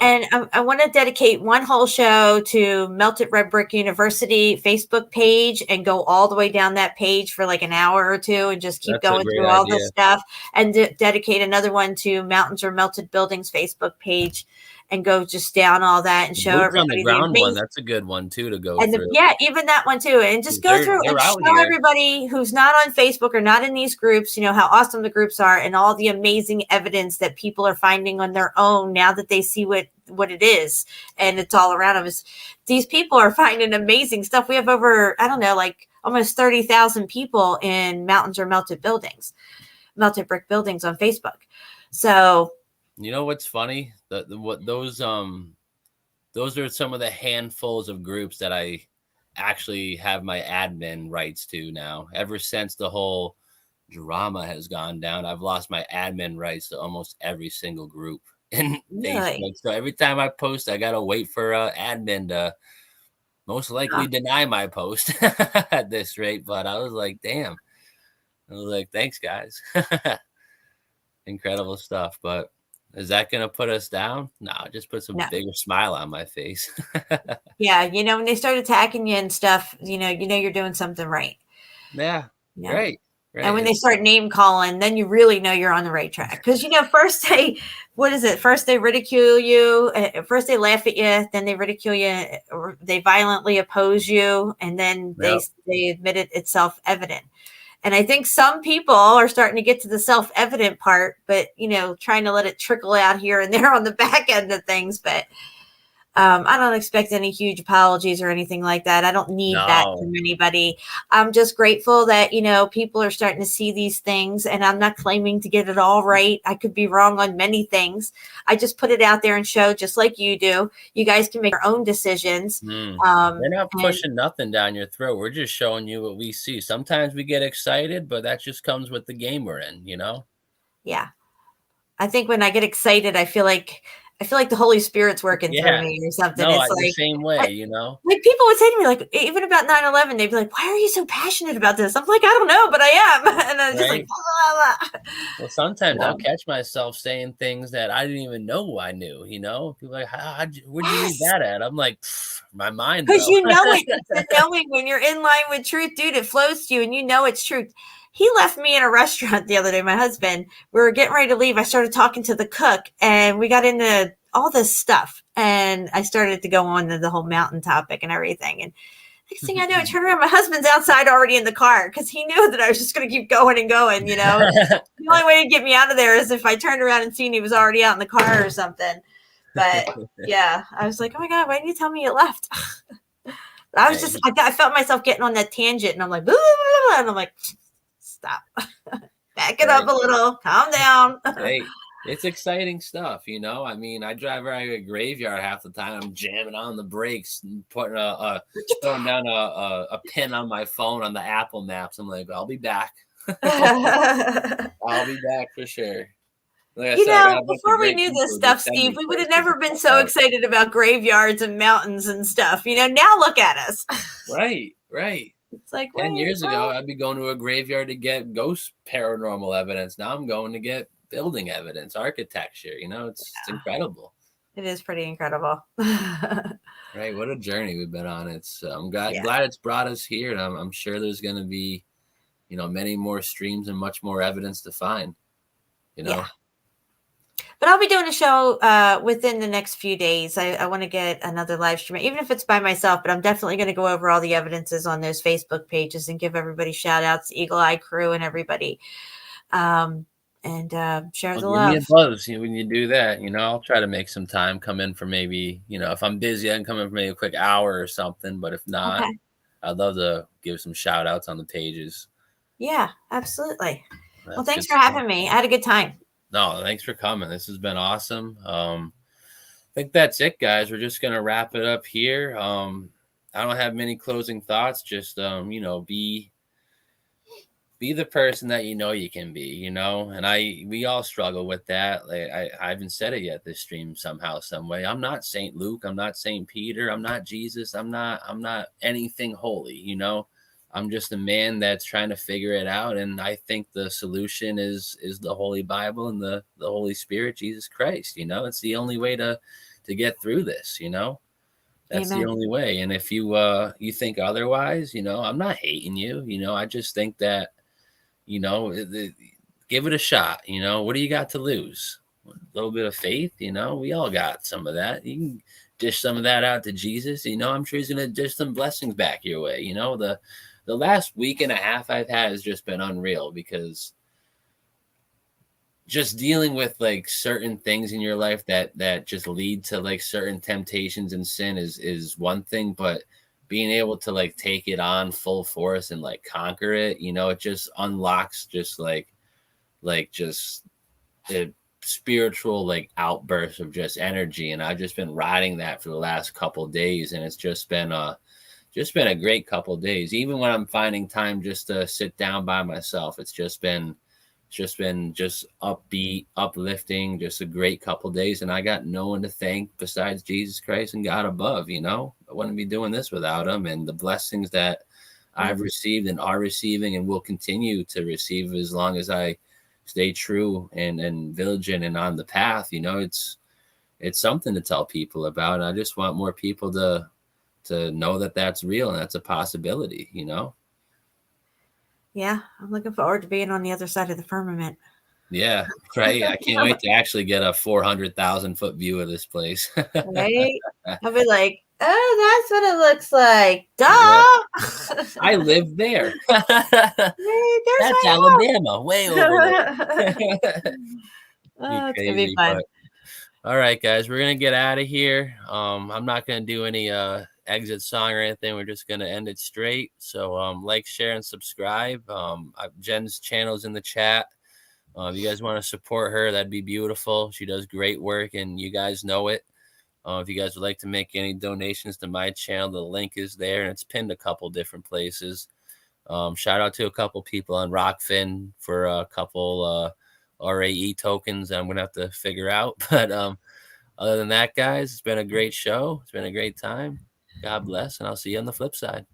And I want to dedicate one whole show to Melted Red Brick University Facebook page and go all the way down that page for like an hour or two and just keep going through all this stuff, and dedicate another one to Mountains or Melted Buildings Facebook page and go just down all that and show everybody on the ground one. That's a good one too to go through. Yeah, even that one too, and just go through and show everybody who's not on Facebook or not in these groups, how awesome the groups are and all the amazing evidence that people are finding on their own now that they see what it is, and it's all around them. These people are finding amazing stuff. We have over, I don't know, like almost 30,000 people in Mountains or Melted Buildings, Melted Brick Buildings on Facebook. So. You know what's funny? Those are some of the handfuls of groups that I actually have my admin rights to now. Ever since the whole drama has gone down, I've lost my admin rights to almost every single group in Facebook. So every time I post, I gotta wait for admin to most likely deny my post at this rate. But I was like, damn. I was like, thanks, guys. Incredible stuff, but. Is that going to put us down? No, just put some bigger smile on my face. Yeah, when they start attacking you and stuff, you know you're doing something right. Yeah, right. And when they start name calling, then you really know you're on the right track. Because, first First they ridicule you. First they laugh at you. Then they ridicule you. Or they violently oppose you. And then they admit it's self-evident. And I think some people are starting to get to the self-evident part, but, trying to let it trickle out here and there on the back end of things. But I don't expect any huge apologies or anything like that. I don't need that from anybody. I'm just grateful that, people are starting to see these things, and I'm not claiming to get it all right. I could be wrong on many things. I just put it out there and show, just like you do. You guys can make your own decisions. We're not pushing nothing down your throat. We're just showing you what we see. Sometimes we get excited, but that just comes with the game we're in, Yeah. I think when I get excited, I feel like the Holy Spirit's working through me or something. No, it's like the same way, like people would say to me, like, even about 9/11, they'd be like, "Why are you so passionate about this?" I'm like, "I don't know, but I am." And I'm just like, blah, blah, blah. Well, sometimes I'll catch myself saying things that I didn't even know I knew. People are like, where'd you read that at? I'm like, my mind. Because it's the knowing when you're in line with truth, dude. It flows to you, and it's truth. He left me in a restaurant the other day, my husband. We were getting ready to leave. I started talking to the cook, and we got into all this stuff. And I started to go on to the whole mountain topic and everything. And next thing I know, I turned around. My husband's outside already in the car because he knew that I was just going to keep going and going, The only way to get me out of there is if I turned around and seen he was already out in the car or something. But, yeah, I was like, oh, my God, why didn't you tell me you left? I felt myself getting on that tangent, and I'm like, blah, blah, blah, and I'm like, stop. Back it up a little. Calm down. Hey, it's exciting stuff, I mean, I drive around a graveyard half the time. I'm jamming on the brakes and putting throwing down a pin on my phone on the Apple Maps. I'm like, I'll be back. I'll be back for sure. Like before we knew this stuff, Steve, we would have never been so excited about graveyards and mountains and stuff. Now look at us. Right. It's like 10 years ago, I'd be going to a graveyard to get ghost paranormal evidence. Now I'm going to get building evidence, architecture. It's incredible. It is pretty incredible. Right. What a journey we've been on. I'm glad it's brought us here. And I'm sure there's going to be, many more streams and much more evidence to find, Yeah. But I'll be doing a show within the next few days. I want to get another live stream, even if it's by myself, but I'm definitely going to go over all the evidences on those Facebook pages and give everybody shout outs, Eagle Eye Crew and everybody. And share the love. Give me a buzz when you do that. I'll try to make some time, come in for maybe, if I'm busy, I can come in for maybe a quick hour or something. But if not, I'd love to give some shout outs on the pages. Yeah, absolutely. Well, thanks for having me. I had a good time. No, thanks for coming. This has been awesome. I think that's it, guys. We're just gonna wrap it up here. I don't have many closing thoughts. Just be the person that you can be. And we all struggle with that. Like I haven't said it yet this stream somehow, some way. I'm not Saint Luke. I'm not Saint Peter. I'm not Jesus. I'm not anything holy. I'm just a man that's trying to figure it out. And I think the solution is the Holy Bible and the Holy Spirit, Jesus Christ. It's the only way to get through this, That's Amen. The only way. And if you think otherwise, I'm not hating you. I just think that, give it a shot. What do you got to lose? A little bit of faith, we all got some of that. You can dish some of that out to Jesus. I'm sure he's going to dish some blessings back your way. The last week and a half I've had has just been unreal, because just dealing with like certain things in your life that just lead to like certain temptations and sin is one thing, but being able to like take it on full force and like conquer it, it just unlocks just like just a spiritual like outburst of just energy. And I've just been riding that for the last couple of days, and it's just been a great couple of days. Even when I'm finding time just to sit down by myself, it's just been upbeat, uplifting, just a great couple of days. And I got no one to thank besides Jesus Christ and God above. I wouldn't be doing this without him, and the blessings that I've received and are receiving and will continue to receive as long as I stay true and vigilant and on the path. It's something to tell people about. And I just want more people to know that that's real and that's a possibility. Yeah, I'm looking forward to being on the other side of the firmament. Yeah, right. I can't wait to actually get a 400,000-foot view of this place. Right? I'll be like, oh, that's what it looks like. Duh. I live there. Hey, there's That's my Alabama, way over there. Oh, it's gonna be fun. All right, guys, we're gonna get out of here. I'm not gonna do any exit song or anything. We're just gonna end it straight. So like, share, and subscribe. Jen's channel's in the chat. If you guys want to support her, that'd be beautiful. She does great work, and you guys know it. If you guys would like to make any donations to my channel, the link is there, and it's pinned a couple different places. Shout out to a couple people on Rockfin for a couple RAE tokens I'm going to have to figure out. But other than that, guys, it's been a great show. It's been a great time. God bless, and I'll see you on the flip side.